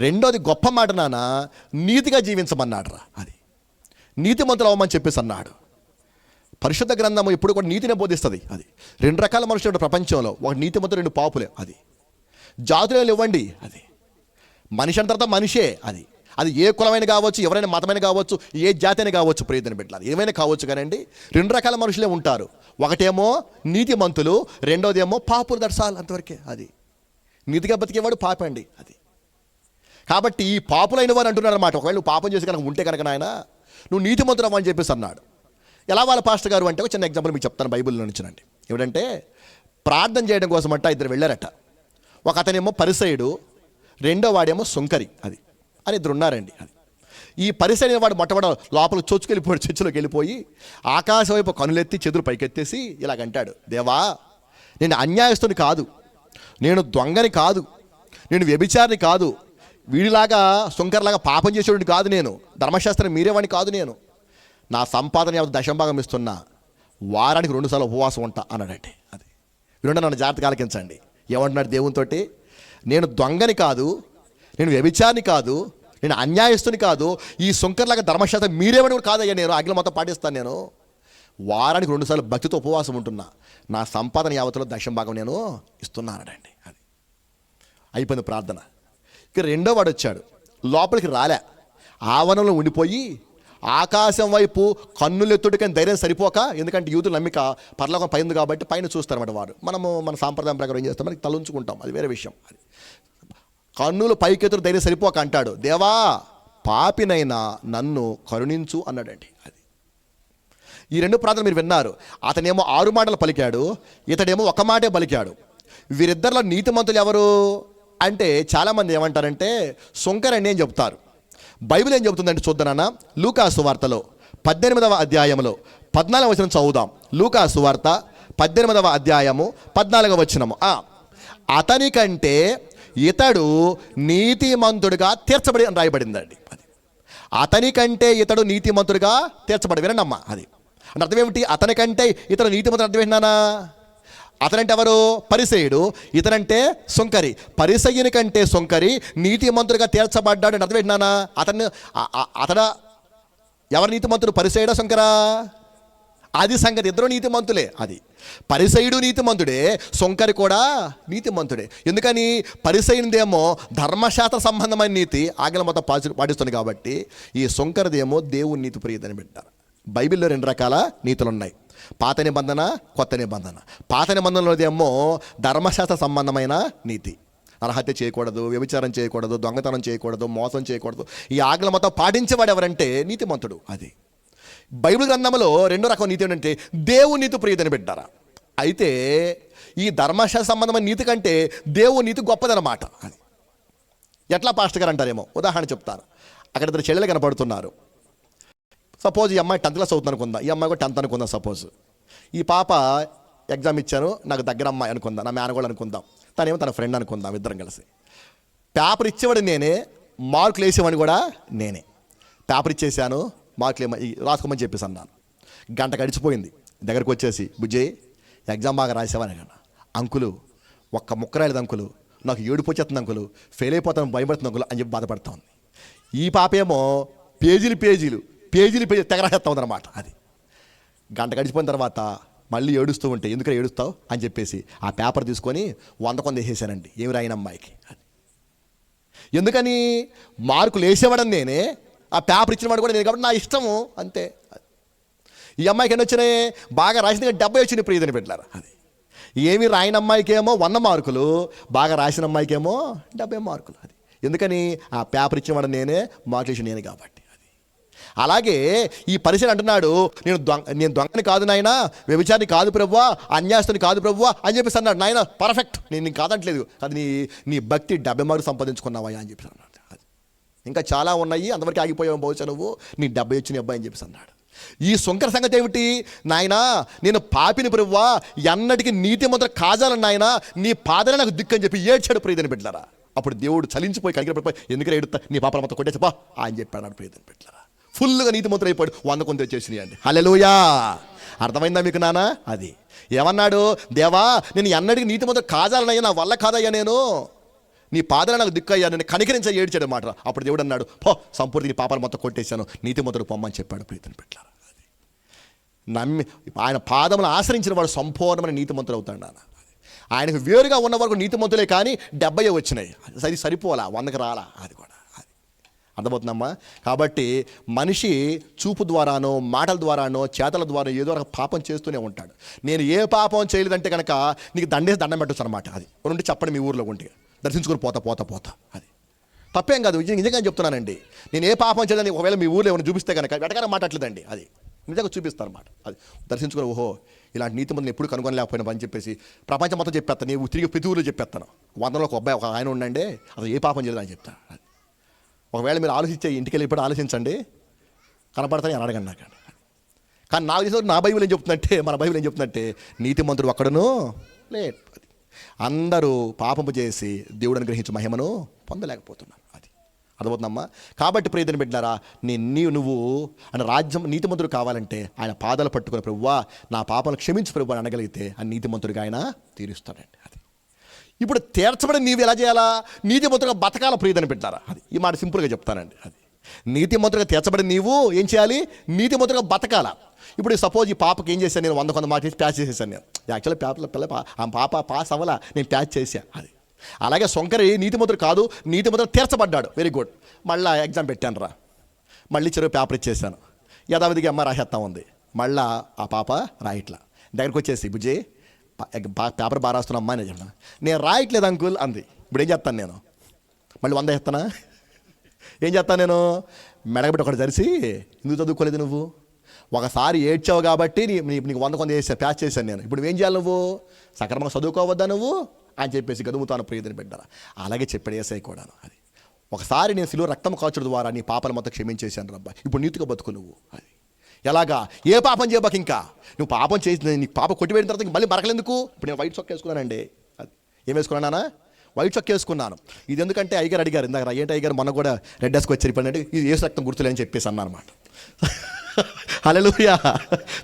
రెండోది గొప్ప మాట నాన్న, నీతిగా జీవించమన్నాడు రా. అది నీతిమంతులు అవ్వమని చెప్పేసి అన్నాడు. పరిశుద్ధ గ్రంథము ఎప్పుడు కూడా నీతినే బోధిస్తుంది. అది 2 రకాల మనుషులు ప్రపంచంలో, ఒక నీతిమంతుడు, 2 పాపులే. అది జాతులు ఇవ్వండి, అది మనిషి అంత తర్వాత మనిషే. అది ఏ కులమైన కావచ్చు, ఎవరైనా మతమైన కావచ్చు, ఏ జాతి అయినా కావచ్చు, ప్రియమైన బిడ్డలు ఏమైనా కావచ్చు. కానండి 2 రకాల మనుషులే ఉంటారు. ఒకటేమో నీతిమంతులు, రెండోదేమో పాపులు. దర్శాలు అంతవరకే. అది నీతిగా బతికేవాడు పాపండి. అది కాబట్టి ఈ పాపులైన వారు అంటున్నారు అన్నమాట, ఒకవేళ నువ్వు పాపం చేసి కనుక ఉంటే కనుక నాయన నువ్వు నీతిమంతుడు అవ్వని చెప్పేసి అన్నాడు. ఎలా వాళ్ళ పాస్టర్ గారు అంటే ఒక చిన్న ఎగ్జాంపుల్ మీకు చెప్తాను బైబిల్లో నుంచినండి. ఏమిటంటే ప్రార్థన చేయడం కోసం అంట 2 వెళ్ళారట. ఒక అతనేమో పరిసయుడు, రెండో వాడేమో సుంకరి. అది 2 ఉన్నారండి. అది ఈ పరిసైన వాడు మొట్టమొదటి లోపల చొచ్చుకెళ్ళిపోయాడు, చర్చిలోకి వెళ్ళిపోయి ఆకాశం వైపు కనులెత్తి చేతులు పైకెత్తేసి ఇలాగంటాడు, దేవా నేను అన్యాయస్తుని కాదు, నేను దొంగని కాదు, నేను వ్యభిచారిని కాదు, వీడిలాగా సుంకర్లాగా పాపం చేసేవాడిని కాదు, నేను ధర్మశాస్త్రం మీరేవాడిని కాదు, నేను నా సంపాదన యావత్ దశంభాగం ఇస్తున్నా, వారానికి 2 సార్లు ఉపవాసం ఉంటా అన్నాడండి. అది వినండి, నన్ను జాగ్రత్తగా ఆలకించండి. ఏమంటున్నాడు దేవునితోటి? నేను దొంగని కాదు, నేను వ్యభిచారిని కాదు, నేను అన్యాయస్తుని కాదు, ఈ సుంకర్లాగా ధర్మశాస్త్రం మీరేమని కూడా కాదయ్యా, నేను ఆజ్ఞలు మొత్తం పాటిస్తాను. నేను వారానికి 2 సార్లు భక్తితో ఉపవాసం ఉంటున్నా, నా సంపాదన యావత్తులో దశం భాగం నేను ఇస్తున్నానండి. అది అయిపోయింది ప్రార్థన. ఇక రెండో వాడు వచ్చాడు, లోపలికి రాలే, ఆవరణలో ఉండిపోయి ఆకాశం వైపు కన్నులెత్తుడి కానీ ధైర్యం సరిపోక, ఎందుకంటే యూదులు నమ్మిక పరలోకం పైంది కాబట్టి పైన చూస్తారన్నమాట వారు. మనము మన సాంప్రదాయం ప్రకారం ఏం చేస్తాం, మనకి తలంచుకుంటాం, అది వేరే విషయం. అది కన్నులు పైకెత్తుడు ధైర్యం సరిపోక అంటాడు, దేవా పాపినైనా నన్ను కరుణించు అన్నాడండి. అది ఈ 2 ప్రార్థనలు మీరు విన్నారు. అతనేమో 6 మాటలు పలికాడు, ఇతడేమో 1 మాటే పలికాడు. వీరిద్దరిలో నీతిమంతులు ఎవరు అంటే చాలామంది ఏమంటారంటే సుంకరండి అని చెప్తారు. బైబిల్ ఏం చెబుతుందంటే చూద్దానన్న, లూకా సువార్తలో 18వ అధ్యాయంలో 14వ వచనం చదువుదాం. లూకా సువార్త 18వ అధ్యాయము 14వ వచనము. అతని కంటే ఇతడు నీతిమంతుడిగా తీర్చబడి అని రాయబడిందండి. అది అతని కంటే ఇతడు నీతిమంతుడిగా తీర్చబడి. వినండమ్మా, అది అంటే అర్థం ఏమిటి? అతని కంటే ఇతడు నీతిమంతుడు అర్థం ఏంటన్నా? అతనంటే ఎవరు? పరిసయ్యుడు. ఇతనంటే సుంకరి. పరిసయ్యుని కంటే సుంకరి నీతిమంతుడిగా తీర్చబడ్డాడు అని అర్థం ఏంటన్నా? అతడ ఎవరు నీతిమంతుడు? పరిసయ్యుడా సుంకరా? అది సంగతి, ఇద్దరు నీతిమంతులే. అది పరిసయ్యుడు నీతిమంతుడే, సుంకరి కూడా నీతిమంతుడే. ఎందుకని? పరిసయ్యునిదేమో ధర్మశాస్త్ర సంబంధమైన నీతి ఆజ్ఞల మొత్తం పాటిస్తుంది కాబట్టి, ఈ సుంకరిదేమో దేవుని నీతి ప్రియదని పెట్టారు. బైబిల్లో 2 రకాల నీతులు ఉన్నాయి, పాత నిబంధన, కొత్త నిబంధన. పాత నిబంధనలోదేమో ధర్మశాస్త్ర సంబంధమైన నీతి, నరహత్య చేయకూడదు, వ్యభిచారం చేయకూడదు, దొంగతనం చేయకూడదు, మోసం చేయకూడదు, ఈ ఆజ్ఞల మొత్తం పాటించేవాడు ఎవరంటే నీతిమంతుడు. అది బైబిల్ గ్రంథంలో 2 రకం నీతి ఏంటంటే దేవుని నీతి ప్రియదని పెట్టారా. అయితే ఈ ధర్మశాస్త్ర సంబంధమైన నీతి కంటే దేవుని నీతి గొప్పదన్నమాట. అది ఎట్లా పాస్టర్ గారు అంటారేమో, ఉదాహరణ చెప్తాను. అక్కడ 2 చెల్లెలు కనపడుతున్నారు. సపోజ్ ఈ అమ్మాయి 10th క్లాస్ అవుతుంది అనుకుందా, ఈ అమ్మాయి కూడా 10th అనుకుందాం. సపోజ్ ఈ పాప ఎగ్జామ్ ఇచ్చాను, నాకు దగ్గర అమ్మాయి అనుకుందాం, నా మేనగోళ్ళు అనుకుందాం, తనేమో తన ఫ్రెండ్ అనుకుందాం. ఇద్దరం కలిసి పేపర్ ఇచ్చేవాడు నేనే, మార్కులు వేసేవాడిని కూడా నేనే. పేపర్ ఇచ్చేసాను, మార్కులు రాసుకోమని చెప్పేసి అన్నాను. గంట గడిచిపోయింది. దగ్గరకు వచ్చేసి, బుజ్జి ఎగ్జామ్ బాగా రాసేవాని అన్నా. అంకులు ఒక్క ముక్క రాలేదు అంకులు, నాకు ఏడుపు వచ్చేస్తుంది అంకులు, ఫెయిల్ అయిపోతాను భయపడుతుంది అంకులు అని చెప్పి బాధపడతా ఉంది. ఈ పాప ఏమో పేజీలు తెగ రాసేస్తా ఉందన్నమాట. అది గంట గడిచిపోయిన తర్వాత మళ్ళీ ఏడుస్తూ ఉంటే, ఎందుకంటే ఏడుస్తావు అని చెప్పేసి ఆ పేపర్ తీసుకొని 100 కొంద వేసేసానండి. ఏమి రాయిన అమ్మాయికి. అది ఎందుకని? మార్కులు వేసేవాడని నేనే, ఆ పేపర్ ఇచ్చిన వాడు కూడా నేను కాబట్టి నా ఇష్టము అంతే. ఈ అమ్మాయికి ఎన్ని వచ్చినాయి? బాగా రాసిన 70 వచ్చినాయి ప్రియదని పెట్టారు. అది ఏమి రాయిన అమ్మాయికేమో 100 మార్కులు, బాగా రాసిన అమ్మాయికేమో 70 మార్కులు. అది ఎందుకని? ఆ పేపర్ ఇచ్చిన వాడు నేనే, మార్కులు ఇచ్చిన నేనే కాబట్టి. అలాగే ఈ పరిసయ్యుడు అంటున్నాడు, నేను దొంగని కాదు నాయన, వ్యభిచారిని కాదు ప్రభువా, అన్యాస్తుని కాదు ప్రభువా అని చెప్పేసి అన్నాడు. నాయన పర్ఫెక్ట్, నేను కాదంటలేదు, అది నీ భక్తి 70 మార్కులు సంపాదించుకున్నావా అని చెప్పేసి అన్నాడు. అది ఇంకా చాలా ఉన్నాయి, అంతవరకు ఆగిపోయావు బహుశా నువ్వు, నీ 70 వచ్చిన అబ్బాయి అని చెప్పేసి అన్నాడు. ఈ సుంకర సంగతి ఏమిటి? నాయనా నేను పాపిని ప్రభువా, ఎన్నటికీ నీతిమంతుడు కాజాలని నాయన, నీ పాదలే నాకు దిక్కు అని చెప్పి ఏడ్చాడు ప్రియదని పెట్టారా. అప్పుడు దేవుడు చలించిపోయి కనిగిరి పడిపోయి, ఎందుకంటే ఏడుతా, నీ పాపల మొత్తం కొట్టేసా అని చెప్పాడు ప్రియదని పెట్టారా. ఫుల్గా నీతిమంతుడు అయిపోయాడు. 100 కొంత వచ్చేసినాయి అండి. హల్లెలూయా. అర్థమైందా మీకు నాన్న? అది ఏమన్నాడు? దేవా నేను ఎన్నటికీ నీతిమంతుడు కాజాలనయ్యా, నా వల్ల కాదయ్యా, నేను నీ పాదల నాకు దిక్కయ్యా, నేను కనికరించా ఏడ్చాడు మాట. అప్పుడు దేవుడు అన్నాడు, పో సంపూర్తి నీ పాపాలు మొత్తం కొట్టేశాను, నీతిమంతుడు పొమ్మని చెప్పాడు ప్రీతిని పెట్టారు. అది నమ్మి ఆయన పాదములు ఆశ్రయించిన వాడు సంపూర్ణమైన నీతిమంతుడు అవుతాడు నాన్న. ఆయనకు వేరుగా ఉన్న వరకు నీతిమంతులే కానీ 70 వచ్చినాయి. అది సరిపోలా, 100కి రాలా. అది కూడా అర్థమవుతుందమ్మా. కాబట్టి మనిషి చూపు ద్వారానో, మాటల ద్వారానో, చేతల ద్వారా ఏదో ఒక పాపం చేస్తూనే ఉంటాడు. నేను ఏ పాపం చేయలేదంటే కనుక నీకు దండం పెట్టచ్చు అనమాట. అది ఉంటే చెప్పండి, మీ ఊర్లో ఉంటే దర్శించుకొని పోతా. అది తప్పేం కాదు, నిజంగా చెప్తున్నానండి. నేను ఏ పాపం చేయలేదని ఒకవేళ మీ ఊర్లో ఏమైనా చూపిస్తే కనుక వెటకారం మాట్లాడలేదండి. అది నిజంగా చూపిస్తారు అన్నమాట. అది దర్శించుకొని, ఓహో ఇలాంటి నీతిమంతులను ఎప్పుడు కనుగొనలేకపోయినా అని చెప్పేసి ప్రపంచం మొత్తం చెప్పేస్తాను. నేను తిరిగి ప్రతి ఊర్లో చెప్పేస్తాను. 100లో ఒక అబ్బాయి, ఒక ఆయన ఉండండి, అసలు ఏ పాపం చేయలేదని చెప్తాను. అది ఒకవేళ మీరు ఆలోచించే, ఇంటికి వెళ్ళి ఇప్పుడు ఆలోచించండి, కనపడతాను అని అడగండి నాకు. కానీ నాకు తెలిసిన నా బైబిల్ ఏం చెప్తుందంటే, మన బైబిల్ ఏం చెప్తుందంటే, నీతిమంతుడు ఒక్కడును లేదు. అందరూ పాపము చేసి దేవుడు అనుగ్రహించే మహిమను పొందలేకపోతున్నారు. అది అర్థమవుతుందమ్మా. కాబట్టి ప్రియతని పెట్టినారా, నువ్వు ఆయన రాజ్యం నీతిమంతుడు కావాలంటే ఆయన పాదాలు పట్టుకుని, ప్రభువా నా పాపాలను క్షమించు ప్రభు అని అనగలిగితే ఆ నీతిమంతుడిగా ఆయన తీరుస్తాడండి. అది ఇప్పుడు తీర్చబడి నీవు ఎలా చేయాలా? నీతిమంతుడిగా బతకాల ప్రియదని పెట్టారా? అది ఈ మాట సింపుల్గా చెప్తానండి. అది నీతిమంతుడిగా తీర్చబడి నీవు ఏం చేయాలి? నీతిమంతుడిగా బతకాల. ఇప్పుడు సపోజ్ ఈ పాపకి ఏం చేశాను నేను? 100 మార్క్స్ చేసి ప్యాచ్ చేసేసాను నేను. యాక్చువల్గా పిల్ల ఆ పాప పాస్ అవ్వాలా, నేను ప్యాచ్ చేశాను. అది అలాగే సొంకరి నీతిమంతుడు కాదు, నీతిమంతుడు తీర్చబడ్డాడు. Very good. మళ్ళీ ఎగ్జామ్ పెట్టాను రా, మళ్ళీ చెరువు పేపర్ ఇచ్చేసాను. యథావిధిగా అమ్మ రాసేస్తా ఉంది. మళ్ళీ ఆ పాప రాయట్లా. దగ్గరికి వచ్చేసి బుజ్జి పేపర్ బాగా రాస్తున్నా అని చెప్పాను. నేను రాయట్లేదు అంకుల్ అంది. ఇప్పుడు ఏం చేస్తాను నేను? మళ్ళీ 100 వేస్తానా? ఏం చేస్తాను నేను? మెడగబెట్టి ఒకటి జరిసి, ఎందుకు చదువుకోలేదు నువ్వు? ఒకసారి ఏడ్చావు కాబట్టి నీకు 100 వేసాను, ప్యాచ్ చేశాను నేను. ఇప్పుడు ఏం చేయాలి? నువ్వు సక్రమంగా చదువుకోవద్దా నువ్వు అని చెప్పేసి గదుముతాను ప్రియదని బిడ్డరా. అలాగే చెప్పాడు యేసయ్య కూడాను. అది ఒకసారి నేను శిలువ రక్తం కాచుడు ద్వారా నీ పాపల మొత్తం క్షమించేశాను రబ్బా, ఇప్పుడు నీతిగా బతుకు నువ్వు. అది ఎలాగా? ఏ పాపం చేయబాక. ఇంకా నువ్వు పాపం చేసి నీకు పాప కొట్టివేసిన తర్వాత మళ్ళీ మరకలేందుకు? ఇప్పుడు నేను వైట్ చొక్క వేసుకున్నానండి. అది ఏం వేసుకున్నానా? వైట్ చొక్క వేసుకున్నాను. ఇది ఎందుకంటే అయ్యగారు అడిగారు ఇందాక, ఏంటి అయ్యగారు మొన్న కూడా రెడ్ డెస్క్ వచ్చి చెప్పండి, ఇది యేసు రక్తం గుర్తులే అని చెప్పేసి అన్నా అనమాట. హల్లెలూయా.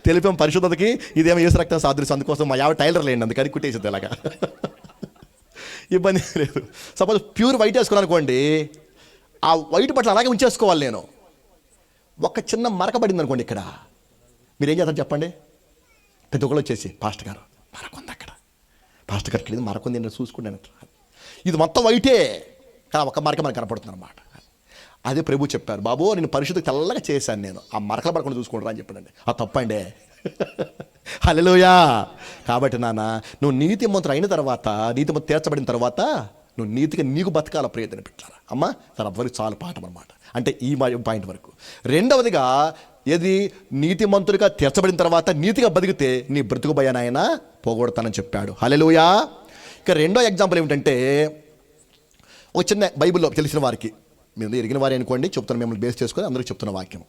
తెలిపాం పరిశుద్ధతకి ఇదేమో యేసు రక్తం సాదృశ్యం. అందుకోసం మా యావ టైలర్ లేండి, అందుకని కుట్టేసింది ఇలాగా. ఇబ్బంది లేదు. సపోజ్ ప్యూర్ వైట్ వేసుకున్నాను అనుకోండి, ఆ వైట్ బట్టలు అలాగే ఉంచేసుకోవాలి నేను. ఒక చిన్న మరక పడింది అనుకోండి ఇక్కడ, మీరు ఏం చేస్తారు చెప్పండి? ప్రతి ఒక్కరు వచ్చేసి పాస్టర్ గారు మరకుంది అక్కడ, పాస్టర్ గారికి లేదు మరకుంది నేను చూసుకున్నాను. ఇది మొత్తం వైటే కానీ ఒక మరక మనకు కనపడుతుంది అనమాట. అదే ప్రభు చెప్పారు, బాబు నేను పరిశుద్ధ తెల్లగా చేశాను, నేను ఆ మరకలు పడకుండా చూసుకుంటారా అని చెప్పాడండి. అది తప్పండి. హల్లెలూయా. కాబట్టి నాన్న, నువ్వు నీతిమంతుడు అయిన తర్వాత, నీతిమంతుడు తీర్చబడిన తర్వాత నువ్వు నీతిగా నీకు బతకాల ప్రియతని పెట్టారా అమ్మా. తన వరకు చాలు పాఠం అనమాట. అంటే ఈ పాయింట్ వరకు. రెండవదిగా, ఏది? నీతిమంతుడిగా తీర్చబడిన తర్వాత నీతిగా బతికితే నీ బ్రతుకు భయాన్ని ఆయన పోగొడతానని చెప్పాడు. హల్లెలూయా. ఇక రెండో ఎగ్జాంపుల్ ఏమిటంటే, ఒక చిన్న బైబిల్లో తెలిసిన వారికి, మీరు ఎరిగిన వారి అనుకోండి, చెప్తున్నా మిమ్మల్ని బేస్ చేసుకొని అందరూ చెప్తున్న వాక్యం.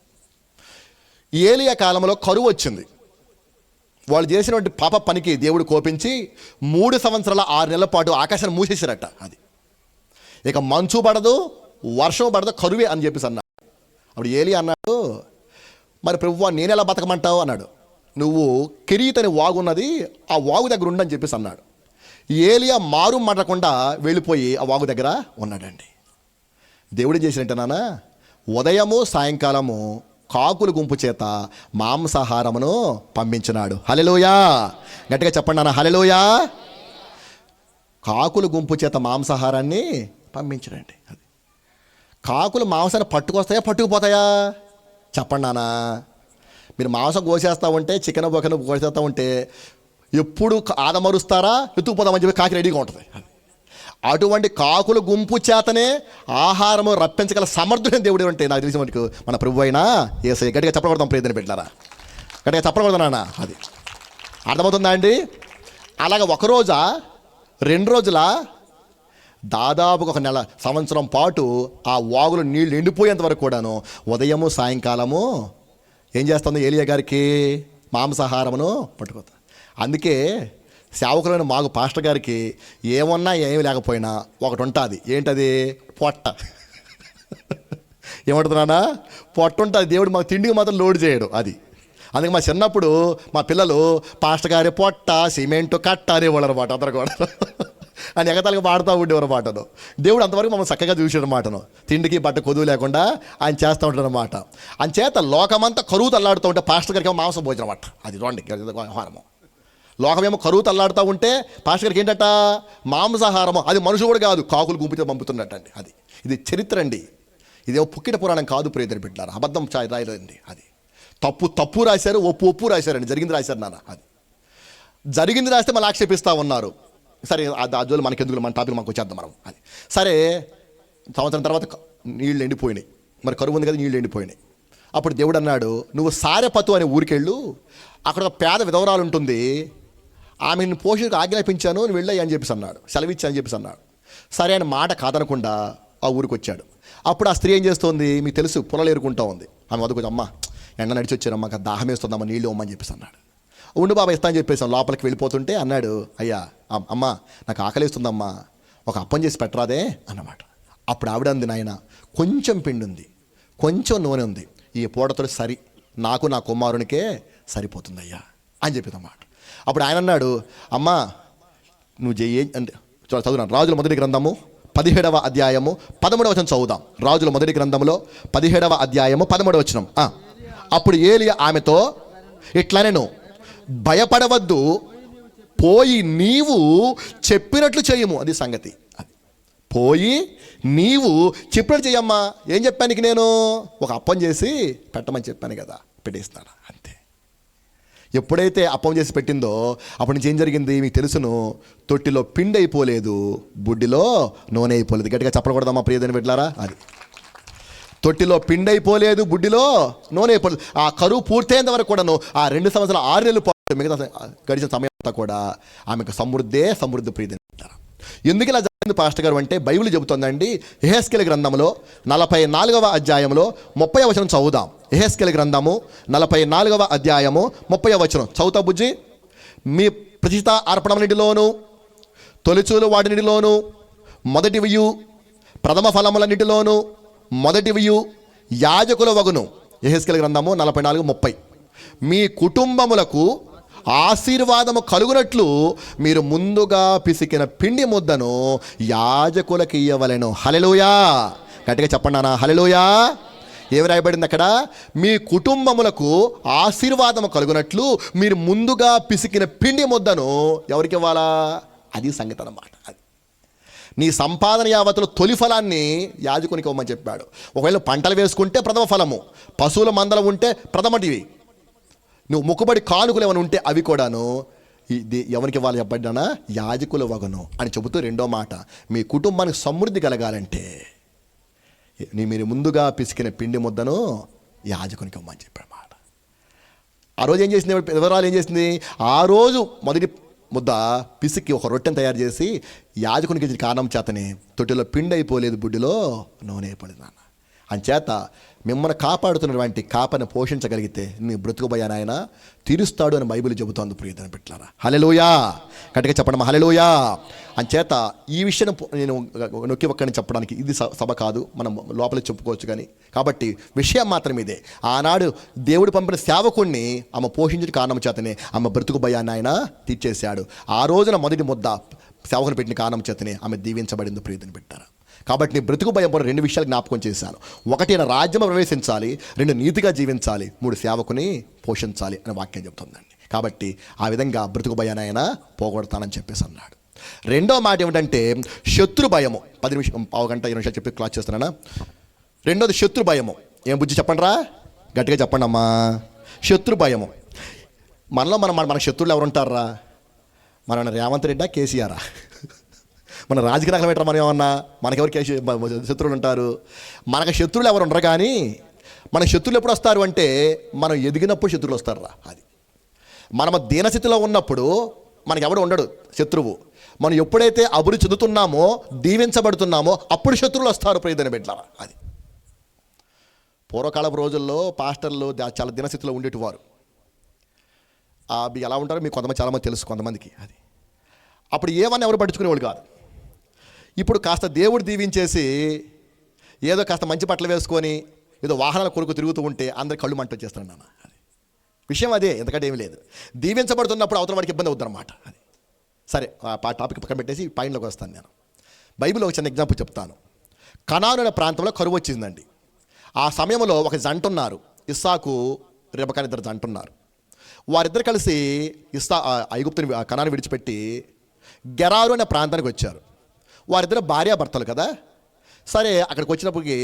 ఏలియా కాలంలో కరువు వచ్చింది. వాళ్ళు చేసినటువంటి పాప పనికి దేవుడు కోపించి 3 సంవత్సరాల 6 నెలల పాటు ఆకాశాన్ని మూసేశారట. అది ఇక మంచు పడదు, వర్షం పడదు, కరువే అని చెప్పేసి అన్నాడు. అప్పుడు ఏలియా అన్నాడు, మరి ప్రభువా నేను ఎలా బతకమంటావు అన్నాడు. నువ్వు కెరీత్ అనే వాగు ఉన్నది, ఆ వాగు దగ్గర ఉండని చెప్పేసి అన్నాడు. ఏలియా మారు మాటకుండా వెళ్ళిపోయి ఆ వాగు దగ్గర ఉన్నాడండి. దేవుడు చేసినట్టు నాన్న, ఉదయము సాయంకాలము కాకుల గుంపు చేత మాంసాహారమును పంపించినాడు. హల్లెలూయా. గట్టిగా చెప్పండి నాన్న, హల్లెలూయా. కాకుల గుంపు చేత మాంసాహారాన్ని పంపించడండి. అది కాకులు మాంసాన్ని పట్టుకొస్తాయా పట్టుకుపోతాయా? చెప్పండి నాన్న. మీరు మాంసం కోసేస్తూ ఉంటే, చికెన్ బొకెన్ కోసేస్తూ ఉంటే ఎప్పుడు ఆదమరుస్తారా ఎత్తుకుపోదామని చెప్పి కాకి రెడీగా ఉంటుంది. అటువంటి కాకుల గుంపు చేతనే ఆహారము రప్పించగల సమర్థుడైన దేవుడు అంటే నాకు తెలిసిన మనకు మన ప్రభు అయినా యేసయ్య. గట్టిగా చెప్పకూడదాం ప్రియతని పెట్టారా, గట్టిగా చెప్పకూడదు నాన్న. అది అర్థమవుతుందా అండి? అలాగే 1 రోజా 2 రోజుల దాదాపుగా 1 నెల సంవత్సరం పాటు ఆ వాగులో నీళ్ళు ఎండిపోయేంత వరకు కూడాను ఉదయము సాయంకాలము ఏం చేస్తుంది? ఏలియా గారికి మాంసాహారమును పట్టుకోతుంది. అందుకే సేవకులైన మాకు పాస్టర్ గారికి ఏమన్నా ఏమి లేకపోయినా ఒకటి ఉంటుంది. ఏంటది? పొట్ట. ఏమంటున్నానా? పొట్ట ఉంటుంది. దేవుడు మాకు తిండికి మాత్రం లోడ్ చేయడు. అది అందుకే మా చిన్నప్పుడు మా పిల్లలు పాస్టర్ గారి పొట్ట సిమెంట్ కట్ట అనేవాళ్ళు అనమాట. అందరు కూడా అని ఎగతాలుగా పాడుతూ ఉండేవారు మాటను. దేవుడు అంతవరకు మమ్మల్ని చక్కగా చూసాడు మాటను. తిండికి బట్ట కొదువు లేకుండా ఆయన చేస్తూ ఉంటాడు అనమాట. అంచేత లోకమంతా కరువు తల్లాడుతూ ఉంటే పాస్టర్ గారికి మాంసం భోజనం అన్నమాట. అది చూడండి ఆహారము. లోకమేమో కరువు తల్లాడుతూ ఉంటే పాస్టర్ గారికి ఏంటట? మాంసాహారము. అది మనుషులు కూడా కాదు, కాకులు గుంపుతో పంపుతున్నట్టండి. అది ఇది చరిత్ర అండి. ఇదేమో పుక్కిట పురాణం కాదు ప్రియతని పెట్టారు. అబద్ధం రాయలేదండి. అది తప్పు రాశారు, ఒప్పు రాశారండి. జరిగింది రాశారు నాన్న. అది జరిగింది రాస్తే మళ్ళీ ఆక్షేపిస్తూ ఉన్నారు. సరే ఆ జోలు మనకెందుకు, మన టాపిక్ మాకు వచ్చేద్దాం మనం. అది సరే, సంవత్సరం తర్వాత నీళ్ళు ఎండిపోయినాయి. మరి కరువు ఉంది కదా, నీళ్ళు ఎండిపోయినాయి. అప్పుడు దేవుడు అన్నాడు, నువ్వు సారెపతు అనే ఊరికెళ్ళు, అక్కడ ఒక పేద విధవరాలు ఉంటుంది, ఆమెను పోషణకు ఆజ్ఞాపించాను, నువ్వు వెళ్ళాయి అని చెప్పేసి అన్నాడు. సెలవిచ్చా అని చెప్పేసి అన్నాడు. సరే ఆయన మాట కాదనకుండా ఆ ఊరికి వచ్చాడు. అప్పుడు ఆ స్త్రీ ఏం చేస్తుంది మీకు తెలుసు, పొలాలు ఏరుకుంటూ ఉంది. ఆమె వద్దకు అమ్మ ఎండ నడిచి వచ్చారమ్మ, దాహం వేస్తుందమ్మా, నీళ్ళు ఇవ్వమని చెప్పేసి అన్నాడు. ఉండు బాబా ఇస్తా అని చెప్పేసి లోపలికి వెళ్ళిపోతుంటే అన్నాడు, అయ్యా అమ్మ నాకు ఆకలిస్తుందమ్మా, ఒక అప్పం చేసి పెట్టరాదే అన్నమాట. అప్పుడు ఆవిడ అంది, నాయన కొంచెం పిండి ఉంది, కొంచెం నూనె ఉంది, ఈ పూటతో సరి నాకు నా కుమారునికే సరిపోతుందయ్యా అని చెప్పింది అన్నమాట. అప్పుడు ఆయన అన్నాడు, అమ్మా నువ్వు చెయ్యి అంటే చదువున్నాను. రాజుల మొదటి గ్రంథము 17వ అధ్యాయము 13వ వచనం చదువుదాం. రాజుల మొదటి గ్రంథంలో 17వ అధ్యాయము 13వ వచనం. అప్పుడు ఏలియా ఆమెతో ఇట్లనెను, భయపడవద్దు, పోయి నీవు చెప్పినట్లు చేయము. అది సంగతి. పోయి నీవు చెప్పినట్లు చెయ్యమ్మా. ఏం చెప్పాను నీకు? నేను ఒక అప్పం చేసి పెట్టమని చెప్పాను కదా, పెట్టేస్తాను అంతే. ఎప్పుడైతే అప్పం చేసి పెట్టిందో అప్పటి నుంచి ఏం జరిగింది మీకు తెలుసును. తొట్టిలో పిండి అయిపోలేదు, బుడ్డిలో నూనె అయిపోలేదు. గట్టిగా చెప్పకూడదమ్మా ప్రియదని పెట్టారా? అది తొట్టిలో పిండి అయిపోలేదు, బుడ్డిలో నూనె అయిపోలేదు. ఆ కరువు పూర్తయినంత వరకు కూడాను, ఆ 2 సంవత్సరాలు 6 నెలలు పాటు మిగతా గడిచిన సమయం అంతా కూడా ఆమెకు సమృద్ధి ప్రియదని పెట్టారు. ఎందుకు ఇలా జరిగింది పాస్టర్ గారు అంటే బైబిల్ చెబుతోందండి. యెహెజ్కేలు గ్రంథంలో 44వ అధ్యాయంలో 30వ వచనం చదువుదాం. యెహెజ్కేలు గ్రంథము 44వ అధ్యాయము 30వ వచనం చదువుతా బుజ్జి. మీ ప్రతిష్ఠ అర్పణములన్నిటిలోను, తొలిచూలు వాటినిటిలోను, మొదటివియు ప్రథమ ఫలములన్నిటిలోను మొదటివియు యాజకుల వగును. యెహెజ్కేలు గ్రంథము 44:30. మీ కుటుంబములకు ఆశీర్వాదము కలుగునట్లు మీరు ముందుగా పిసికిన పిండి ముద్దను యాజకులకు ఇయ్యవలెను. హల్లెలూయా. గట్టిగా చెప్పండి నాన్న, హల్లెలూయా. ఏమి రాయబడింది అక్కడ? మీ కుటుంబములకు ఆశీర్వాదము కలుగునట్లు మీరు ముందుగా పిసికిన పిండి ముద్దను ఎవరికి ఇవ్వాలా? అది సంగతి అన్నమాట. అది నీ సంపాదన యావత్తులో తొలి ఫలాన్ని యాజకునికి ఇవ్వమని చెప్పాడు. ఒకవేళ పంటలు వేసుకుంటే ప్రథమ ఫలము, పశువుల మందలు ఉంటే ప్రథమటివి, నువ్వు మొక్కుబడి కానుకలు ఏమైనా ఉంటే అవి కూడాను ఇది ఎవరికి ఇవ్వాలి చెప్పడ్డానా? యాజకుల వగను అని చెబుతూ రెండో మాట, మీ కుటుంబానికి సమృద్ధి కలగాలంటే మీరు ముందుగా పిసికిన పిండి ముద్దను యాజకునికి ఇవ్వమని చెప్పాడు మాట. ఆ రోజు ఏం చేసింది? వివరాలు ఏం చేసింది? ఆ రోజు మొదటి ముద్ద పిసికి ఒక రొట్టెను తయారు చేసి యాజకునికి ఇచ్చిన కారణం చేతనే తొట్టిలో పిండి అయిపోలేదు, బుడ్డిలో నూనె అయిపోలేదు నాన్న. అంచేత మిమ్మల్ని కాపాడుతున్నటువంటి కాపని పోషించగలిగితే నీ బ్రతుకుబోయా నాయన తీరుస్తాడు అని బైబిల్ చెబుతోంది ప్రియతని పెట్టారా. హల్లెలూయా. గట్టిగా చెప్పండి హల్లెలూయా. అంచేత ఈ విషయం నేను నొక్కి ఒక్కడిని చెప్పడానికి ఇది సభ కాదు, మనం లోపల చెప్పుకోవచ్చు కానీ. కాబట్టి విషయం మాత్రం ఇదే. ఆనాడు దేవుడు పంపిన సేవకుణ్ణి ఆమె పోషించిన కారణం చేతనే ఆమె బ్రతుకుబోయాన్ని ఆయన తీర్చేశాడు. ఆ రోజున మొదటి ముద్ద సేవకుని పెట్టిన కారణం చేతనే ఆమె దీవించబడింది ప్రియతని పెట్టారా. కాబట్టి నీ బ్రతుకు భయం కూడా 2 విషయాలు జ్ఞాపకం చేశాను. 1 రాజ్యం ప్రవేశించాలి, 2 నీతిగా జీవించాలి, 3 సేవకుని పోషించాలి అనే వాక్యం చెబుతుందండి. కాబట్టి ఆ విధంగా బ్రతుకు భయాన్ని ఆయన పోగొడతానని చెప్పేసి అన్నాడు. రెండో మాట ఏమిటంటే శత్రు భయము. 10 నిమిషం, పావు గంట 20 నిమిషాలు చెప్పి క్లాస్ చేస్తున్నానా. రెండోది శత్రు భయము. ఏం బుజ్జి చెప్పండి రా, గట్టిగా చెప్పండి అమ్మా. శత్రు భయము. మనలో మన శత్రువులు ఎవరు ఉంటారా? మన రేవంత్ రెడ్డా, కేసీఆరా? మన రాజకీయ నాయకులు పెట్టరా? మనం ఏమన్నా మనకెవరు శత్రువులు ఉంటారు? మనకు శత్రువులు ఎవరు ఉండరు. కానీ మనకు శత్రువులు ఎప్పుడు వస్తారు అంటే మనం ఎదిగినప్పుడు శత్రువులు వస్తారా. అది మనం దీనస్థితిలో ఉన్నప్పుడు మనకి ఎవడు ఉండడు శత్రువు. మనం ఎప్పుడైతే అభివృద్ధి చెందుతున్నామో, దీవించబడుతున్నామో అప్పుడు శత్రువులు వస్తారు ప్రియమైన బిడ్డలారా. అది పూర్వకాలపు రోజుల్లో పాస్టర్లు చాలా దీనస్థితిలో ఉండేటివారు. అవి ఎలా ఉంటారో మీకు కొంతమంది చాలామంది తెలుసు కొంతమందికి. అది అప్పుడు ఏమన్నా ఎవరు పట్టించుకునేవాళ్ళు కాదు. ఇప్పుడు కాస్త దేవుడు దీవించేసి ఏదో కాస్త మంచి బట్టలు వేసుకొని ఏదో వాహనాల కొరకు తిరుగుతూ ఉంటే అందరి కళ్ళు మంట వచ్చేస్తాను నాన్న. అది విషయం అదే, ఎందుకంటే ఏమీ లేదు. దీవించబడుతున్నప్పుడు అవతల వాడికి ఇబ్బంది అవుతుంది అన్నమాట. అది సరే, ఆ టాపిక్ పక్కన పెట్టేసి పాయింట్లోకి వస్తాను నేను. బైబిల్లో ఒక చిన్న ఎగ్జాంపుల్ చెప్తాను. కనాను అనే ప్రాంతంలో కరువు వచ్చిందండి. ఆ సమయంలో ఒక జంట ఉన్నారు, ఇస్సాకు రెబెకా అని 2 జంట ఉన్నారు. వారిద్దరు కలిసి ఐగుప్తుని కనాను విడిచిపెట్టి గెరారు అనే ప్రాంతానికి వచ్చారు. వారిద్దరు భార్యాభర్తలు కదా. సరే, అక్కడికి వచ్చినప్పటికి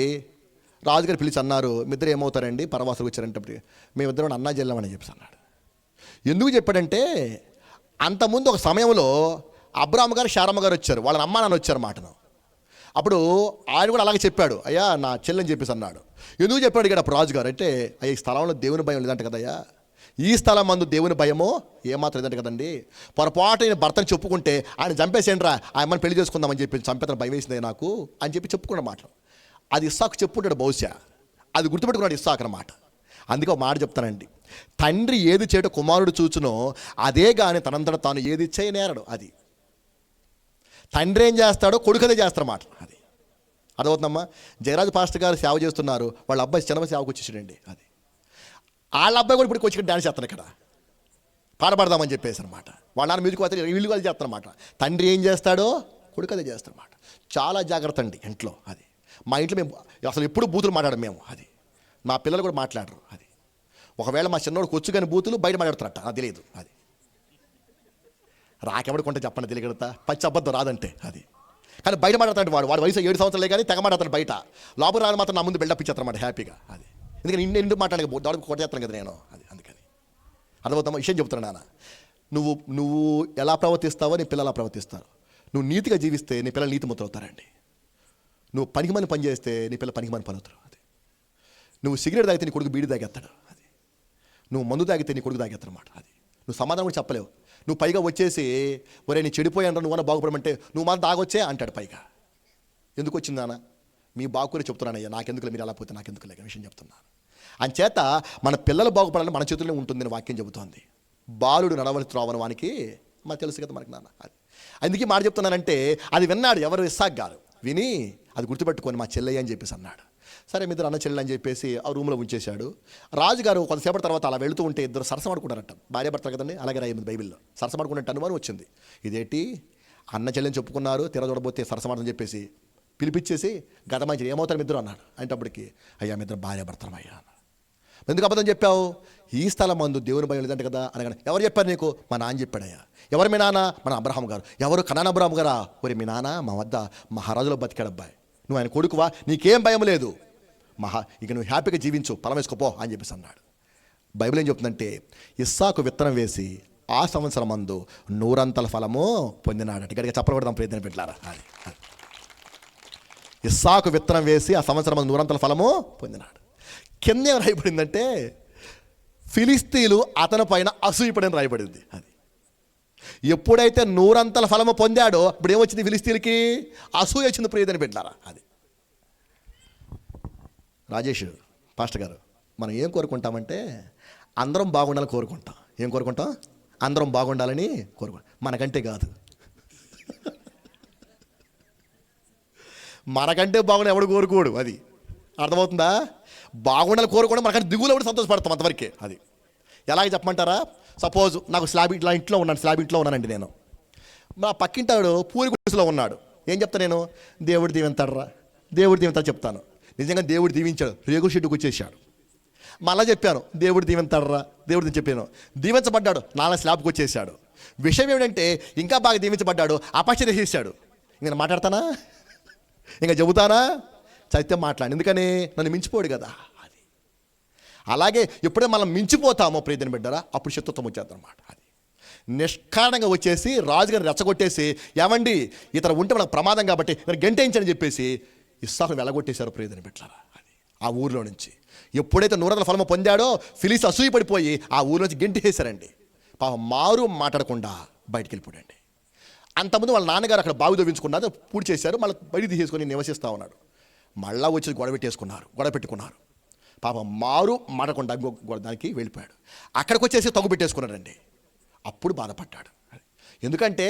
రాజుగారు పిలిచి అన్నారు, మీ ఇద్దరు ఏమవుతారండి పరవాసులకు వచ్చారంటే? మేమిద్దరం అన్నా చెల్లెమని చెప్పేసి అన్నాడు. ఎందుకు చెప్పాడంటే అంతకుముందు ఒక సమయంలో అబ్రాహాము గారు, శారమ్మ గారు వచ్చారు, వాళ్ళని అమ్మా నాన్న వచ్చారు మాటను. అప్పుడు ఆయన కూడా అలాగే చెప్పాడు, అయ్యా నా చెల్లెని చెప్పేసి అన్నాడు. ఎందుకు చెప్పాడు ఇక్కడ రాజుగారు అంటే, అయ్యా ఈ స్థలంలో దేవుని భయం లేదంట కదయ్యా, ఈ స్థలం మందు దేవుని భయమో ఏమాత్రం లేదంట కదండి. పొరపాటు నేను భర్తను చెప్పుకుంటే ఆయన చంపేసేంట్రా, ఆయమ్మని పెళ్లి చేసుకుందామని చెప్పి చంపేతను భయం వేసిందే నాకు అని చెప్పి చెప్పుకున్న మాట. అది ఇస్సాకు చెప్పుకుంటాడు బహుశా, అది గుర్తుపెట్టుకున్నాడు ఇస్సాకు అన్నమాట. అందుకే ఒక మాట చెప్తానండి, తండ్రి ఏది చేయటో కుమారుడు చూచునో అదే కానీ తనంతట తాను ఏది చేయనేరడు. అది తండ్రి ఏం చేస్తాడో కొడుకు అదే చేస్తారన్నమాట. అది అదవుతుందమ్మా. జయరాజు పాస్టర్ గారు సేవ చేస్తున్నారు, వాళ్ళ అబ్బాయి చిన్న సేవకు వచ్చేసాడండి. అది వాళ్ళ అబ్బాయి కూడా ఇప్పుడు వచ్చి డ్యాన్స్ చేస్తాను ఇక్కడ, పాడబడదామని చెప్పేసి అనమాట. వాళ్ళ నాన్న మ్యూజిక్ వీళ్ళు వాళ్ళు చేస్తారన్నమాట. తండ్రి ఏం చేస్తాడో కొడుకు అదే చేస్తారన్నమాట. చాలా జాగ్రత్త అండి ఇంట్లో. అది మా ఇంట్లో మేము అసలు ఎప్పుడు బూతులు మాట్లాడము మేము. అది మా పిల్లలు కూడా మాట్లాడరు. అది ఒకవేళ మా చిన్నోడికి వచ్చు కానీ బూతులు బయట మాట్లాడుతారట, నాకు తెలియదు. అది రాకెవడు కొంటే చెప్పండి తెలియగలుగుతా, పచ్చి అబద్ధం రాదంటే. అది కానీ బయట మాట్లాడతాడు వాడు వయసు 7 సంవత్సరాలే కానీ తెగ మాట్లాడతాడు బయట. లోపల రాని మాత్రం నా ముందు బిల్డప్ ఇచ్చేస్తారన్నమాట హ్యాపీగా. అది ఎందుకని ఇంటి మాట్లాడక దానికి కొట్టేస్తాను కదా నేను. అది అందుకని అర్థమవుతామా విషయం చెప్తున్నాను నాన్న. నువ్వు ఎలా ప్రవర్తిస్తావో నీ పిల్లలు అలా ప్రవర్తిస్తారు. నువ్వు నీతిగా జీవిస్తే నీ పిల్లలు నీతిమంతులు అవుతారండి. నువ్వు పనికి పని చేస్తే నీ పిల్లలు పనికి పని అవుతారు. అది నువ్వు సిగరెట్ తాగితే నీ కొడుకు బీడి తాగేస్తాడు. అది నువ్వు మందు తాగితే నీ కొడుకు తాగేస్తాడు అన్నమాట. అది నువ్వు సమాధానం కూడా చెప్పలేవు. నువ్వు పైగా వచ్చేసి ఒరే నీ చెడిపోయాను నువ్వన్నా బాగుపడమంటే నువ్వు మాత్రం తాగొచ్చే అంటాడు పైగా. ఎందుకు వచ్చిందానా మీ బాగుకూరే చెప్తున్నానయ్యా, నాకెందుకులే మీరు ఎలా పోతే నాకెందుకులే విషయం చెప్తున్నాను. అంచేత మన పిల్లలు బాగుపడాలని మన చేతుల్లో ఉంటుందని వాక్యం చెబుతోంది. బాలుడు నడవని త్రోవని వానికి మనకు తెలుసు కదా మనకి నాన్న. అది అందుకే మాట చెప్తున్నానంటే అది విన్నాడు ఎవరు, ఇస్సాకు గారు. విని అది గుర్తుపెట్టుకొని మా చెల్లెయ్య అని చెప్పేసి అన్నాడు. సరే మీ ఇద్దరు అన్న చెల్లెలు అని చెప్పేసి ఆ రూమ్లో ఉంచేశాడు. రాజుగారు కొంతసేపటి తర్వాత అలా వెళుతూ ఉంటే ఇద్దరు సరసమాడుకున్నారట. భార్య భర్త కదండి, అలాగే రాయింది బైబిల్లో. సరసమాడుకున్నట్టు అనుమానం వచ్చింది. ఇదేంటి అన్న చెల్లెని చెప్పుకున్నారు, తీర చూడబోతే సరసమాడని చెప్పేసి పిలిపించేసి గతమాంచి ఏమవుతారు ఇద్దరు అన్నాడు. అంటే అప్పటికి అయ్యా మీ ఇద్దరు భార్య భర్తలం అయ్యా అన్నాడు. ఎందుకు అబద్ధం చెప్పావు? ఈ స్థలం మందు దేవుని భయం లేదంట కదా అనగానే ఎవరు చెప్పారు నీకు? మా నాన్న చెప్పాడయ్యా. ఎవరు మీ నాన్న? మన అబ్రహాం గారు. ఎవరు? కనాన్ అబ్రహాం గారా? ఒరే మీ నాన్న మా వద్ద మహారాజులో బతికాడు అబ్బాయి, నువ్వు ఆయన కొడుకువా, నీకేం భయం లేదు, ఇక నువ్వు హ్యాపీగా జీవించు, పొలం వేసుకోపో అని చెప్పేసి అన్నాడు. బైబిల్ ఏం చెప్తుందంటే ఇస్సాకు విత్తనం వేసి ఆ సంవత్సరం మందు 100 ఫలము పొందినాడట. ఇక్కడికి చెప్పబడదాం ప్రయత్నం పెట్టారా. అది ఇస్సాకు విత్తనం వేసి ఆ సంవత్సరం మందు 100 ఫలము పొందినాడు. కింద ఏం రాయబడిందంటే ఫిలిస్తీన్లు అతని పైన అసూయపడని రాయబడింది. అది ఎప్పుడైతే 100 ఫలము పొందాడో ఇప్పుడు ఏమొచ్చింది? ఫిలిస్తీన్లకి అసూయ వచ్చింది ప్రియదని పెట్టారా. అది రాజేష్ పాస్టర్ గారు, మనం ఏం కోరుకుంటామంటే అందరం బాగుండాలని కోరుకుంటాం. ఏం కోరుకుంటాం? అందరం బాగుండాలని కోరుకుంటాం. మనకంటే కాదు, మనకంటే బాగుండాలి ఎవడు కోరుకోడు. అది అర్థమవుతుందా? బాగుండాలని కోరుకోవడం మనకంటే దిగులు కూడా సంతోషపడతాం అంతవరకే. అది ఎలాగ చెప్పమంటారా? సపోజ్ నాకు స్లాబ్ ఇంట్లో ఉన్నానండి నేను. మా పక్కింటాడు పూరి గుడిసెలో ఉన్నాడు. ఏం చెప్తాను నేను? దేవుడు దీవెంతాడరా, దేవుడు దీవెంతాడు చెప్తాను. నిజంగా దేవుడు దీవించాడు, రేగుల షెడ్డుకు వచ్చేసాడు. మళ్ళీ చెప్పాను దేవుడు దీవెంతాడరా, దేవుడు చెప్పాను, దీవించబడ్డాడు, నాన్న స్లాబ్కి వచ్చేసాడు. విషయం ఏమిటంటే ఇంకా బాగా దీవించబడ్డాడు, అపక్ష చేసేసాడు. ఇంకా మాట్లాడతానా? ఇంకా చెబుతానా? సత్యం మాట్లాడు, ఎందుకని నన్ను మించిపోడు కదా. అది అలాగే ఎప్పుడైతే మనం మించిపోతామో ప్రియదని బిడ్డారా అప్పుడు శత్రుత్వం వచ్చేద్దాం అన్నమాట. అది నిష్కారణంగా వచ్చేసి రాజుగారిని రెచ్చగొట్టేసి ఏమండి ఇతర ఉంటే మనకు ప్రమాదం కాబట్టి గంటేయించని చెప్పేసి ఇస్సాకును వెళ్ళగొట్టేశారు ప్రియదని బిడ్డలారా. అది ఆ ఊరిలో నుంచి ఎప్పుడైతే 100 ఫలము పొందాడో ఫిలిస్తీన్లు అసూయపడిపోయి ఆ ఊరిలో నుంచి గెంటేశారండి. పాపం మారు మాట్లాడకుండా బయటికి వెళ్ళిపోయాడండి. అంతకుముందు వాళ్ళ నాన్నగారు అక్కడ బావి దవ్వించుకున్నారు, పూర్తి చేశారు, మళ్ళీ బయటికి తీసుకొని నివసిస్తూ ఉన్నాడు. మళ్ళా వచ్చి గొడవ పెట్టుకున్నారు. పాపం మారు మాట్లాడకుండా దానికి వెళ్ళిపోయాడు. అక్కడికి వచ్చేసి తగ్గు పెట్టేసుకున్నాడండి. అప్పుడు బాధపడ్డాడు. ఎందుకంటే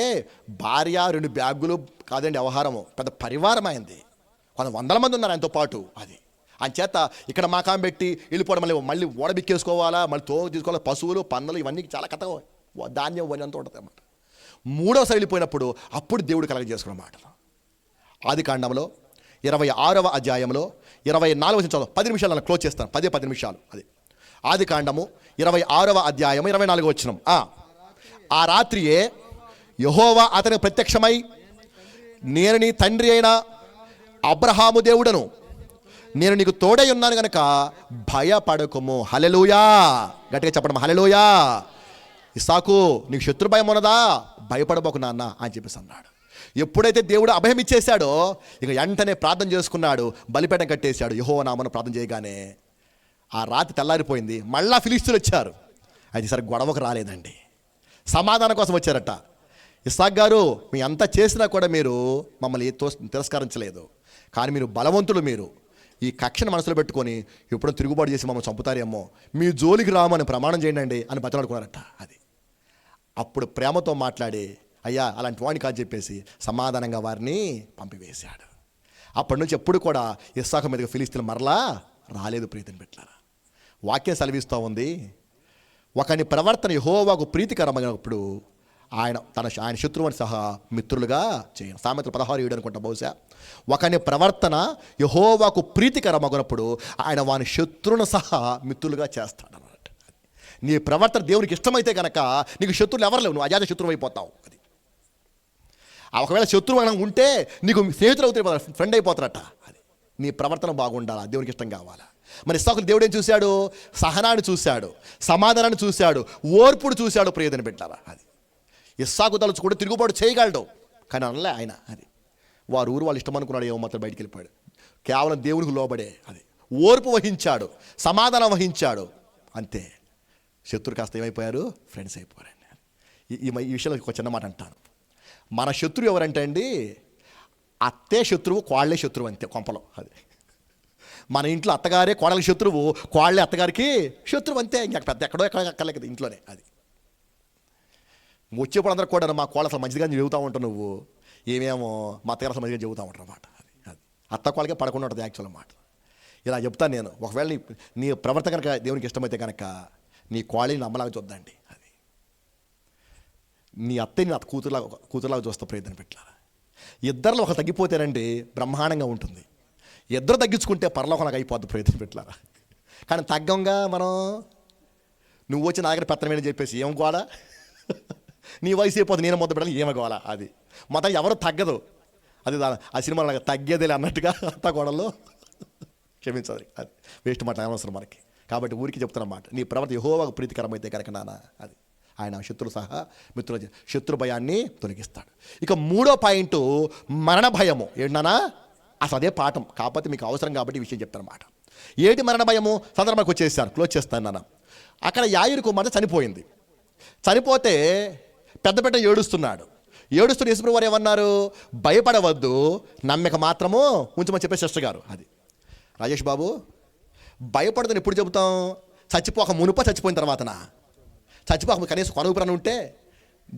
భార్య 2 బ్యాగులు కాదండి వ్యవహారము, పెద్ద పరివారం అయింది, 100 మంది ఉన్నారు ఆయనతో పాటు. అది అంచేత ఇక్కడ మాకాం పెట్టి వెళ్ళిపోవడం, మళ్ళీ ఓడబిక్కేసుకోవాలా, మళ్ళీ తీసుకోవాలి, పశువులు పన్నులు ఇవన్నీ చాలా కథ, ధాన్యం ఇవన్నీ అంతా ఉంటుంది అన్నమాట. 3వసారి వెళ్ళిపోయినప్పుడు అప్పుడు దేవుడు కలగజేసుకున్న మాటలు ఆది కాండంలో 26వ అధ్యాయంలో 24వ వచనం 10 నిమిషాలు అలా క్లోజ్ చేస్తాను, 10 నిమిషాలు. అది ఆది కాండము 26వ అధ్యాయం 24వ వచనం. ఆ రాత్రియే యెహోవా అతనికి ప్రత్యక్షమై నేను నీ తండ్రి అయిన అబ్రహాము దేవుడను, నేను నీకు తోడై ఉన్నాను గనక భయపడకుము. హల్లెలూయా, గట్టిగా చెప్పడం హల్లెలూయా. ఇస్సాకు నీకు శత్రు భయం ఉన్నదా? భయపడబోకు నాన్న అని చెప్పేసి అన్నాడు. ఎప్పుడైతే దేవుడు అభయం ఇచ్చేశాడో ఇక వెంటనే ప్రార్థన చేసుకున్నాడు, బలిపీఠం కట్టేశాడు. యెహోవా నామమున ప్రార్థన చేయగానే ఆ రాత్రి తెల్లారిపోయింది. మళ్ళా ఫిలిస్తీన్లు వచ్చారు. అయితే సరే గొడవకు రాలేదండి, సమాధానం కోసం వచ్చారట. ఇస్సాకు గారు మీ అంతా చేసినా కూడా మీరు మమ్మల్ని తిరస్కరించలేదు, కానీ మీరు బలవంతులు, మీరు ఈ కక్షను మనసులో పెట్టుకొని ఎప్పుడో తిరుగుబాటు చేసి మమ్మల్ని చంపుతారేమో, మీ జోలికి రామని ప్రమాణం చేయండి అని బతిలాడుకున్నారట. అది అప్పుడు ప్రేమతో మాట్లాడి అయ్యా అలాంటి వాడిని కాదు చెప్పేసి సమాధానంగా వారిని పంపివేశాడు. అప్పటి నుంచి ఎప్పుడు కూడా ఇస్సాకు మీదకి ఫిలిస్తీన్లు మరలా రాలేదు. ప్రీతిని పెట్టారా, వాక్యం సెలవిస్తూ ఉంది. ఒకని ప్రవర్తన యెహోవాకు ప్రీతికరమైనప్పుడు ఆయన శత్రువుని సహా మిత్రులుగా చేయను. సామెతలు 16:7 అనుకుంటా బహుశా. ఒకని ప్రవర్తన యెహోవాకు ప్రీతికరమగునప్పుడు ఆయన వాని శత్రువును సహా మిత్రులుగా చేస్తాడు అన్నట్టు. నీ ప్రవర్తన దేవునికి ఇష్టమైతే కనుక నీకు శత్రువులు ఎవరు లేవు, నువ్వు అజాత శత్రువు అయిపోతావు. అది ఒకవేళ శత్రువు మనం ఉంటే నీకు స్నేహితులు అవుతాయి, ఫ్రెండ్ అయిపోతారట. అది నీ ప్రవర్తన బాగుండాలా, దేవునికి ఇష్టం కావాలా. మరి ఇస్సాకులు దేవుడు ఏం చూశాడు? సహనాన్ని చూశాడు, సమాధానాన్ని చూశాడు, ఓర్పుడు చూశాడు. ప్రియదని పెట్టారా, అది ఇస్సాకు తలుచుకుంటే తిరుగుబాటు చేయగలడు, కానీ అనలే ఆయన. అది వారు ఊరు వాళ్ళు ఇష్టం అనుకున్నాడు, ఏమో మాత్రం బయటికి వెళ్ళిపోయాడు. కేవలం దేవునికి లోబడే అది ఓర్పు వహించాడు, సమాధానం వహించాడు, అంతే. శత్రువు కాస్త ఏమైపోయారు? ఫ్రెండ్స్ అయిపోయారండి. ఈ విషయంలో ఒక చిన్న మాట అంటాను. మన శత్రువు ఎవరంటే అండి, అత్తే శత్రువు, కోళ్ళే శత్రువు, అంతే కొంపలో. అది మన ఇంట్లో అత్తగారే కోడలికి శత్రువు, కోళ్ళే అత్తగారికి శత్రువు, అంతే. ఇంకా పెద్ద ఎక్కడో అక్కర్లే కదా ఇంట్లోనే. అది వచ్చేప్పుడు అందరూ కూడా మా కోళ్ళ అసలు మంచిగా చెబుతూ ఉంటావు, నువ్వు ఏమేమో మా అత్తగారు అసలు మంచిగా చెబుతూ ఉంటారు అన్నమాట. అది అత్త కోళ్ళకే పడకుండా ఉంటుంది యాక్చువల్ అన్నమాట. ఇలా చెప్తాను నేను. ఒకవేళ నీ ప్రవర్తన కనుక దేవునికి ఇష్టమైతే కనుక నీ కోళ్ళని నమ్మలాగా చూద్దండి. అది నీ అత్తని అత్త కూతురులాగా చూస్తా ప్రయత్నం పెట్టాలి. ఇద్దరిలో ఒక తగ్గిపోతేనండి బ్రహ్మాండంగా ఉంటుంది. ఇద్దరు తగ్గించుకుంటే పరలోకంలాగా అయిపోద్ది ప్రయత్నం పెట్టారా. కానీ తగ్గంగా మనం నువ్వు వచ్చి నా దగ్గర పెత్తనమేని చెప్పేసి ఏం గోడ, నీ వయసు అయిపోతుంది, నేను మొదలు పెట్టాలి ఏమో గోల. అది మొత్తం ఎవరు తగ్గదు. అది ఆ సినిమాలో తగ్గేదేలే అన్నట్టుగా అత్త గోడల్లో క్షమించాలి. అది వేస్ట్ మాట, అనవసరం మనకి. కాబట్టి ఊరికి చెప్తున్నమాట, నీ ప్రవర్తన యెహోవాకు ప్రీతికరమైతే కనుక నాన్న, అది ఆయన శత్రువు సహా మిత్రులు శత్రు భయాన్ని తొలగిస్తాడు. ఇక 3వ పాయింట్ మరణ భయము. ఏంటన్నా అసలు అదే పాఠం, కాకపోతే మీకు అవసరం కాబట్టి ఈ విషయం చెప్తానమాట. ఏటి మరణ భయము? సందర్భానికి వచ్చేసాను, క్లోజ్ చేస్తాను నాన్న. అక్కడ యాయిరు కుమార్తె చనిపోయింది. చనిపోతే పెద్ద ఏడుస్తున్నాడు. ఏడుస్తున్న యేసుప్రభువు వారు ఏమన్నారు? భయపడవద్దు, నమ్మిక మాత్రము ఉంచమని చెప్పే సిస్టర్ గారు. అది రాజేష్ బాబు, భయపడదని ఎప్పుడు చెబుతాం? చచ్చిపోక మునుప, చచ్చిపోయిన తర్వాతనా? చచ్చిపోక కనీసం కొనుగుపురాన్ని ఉంటే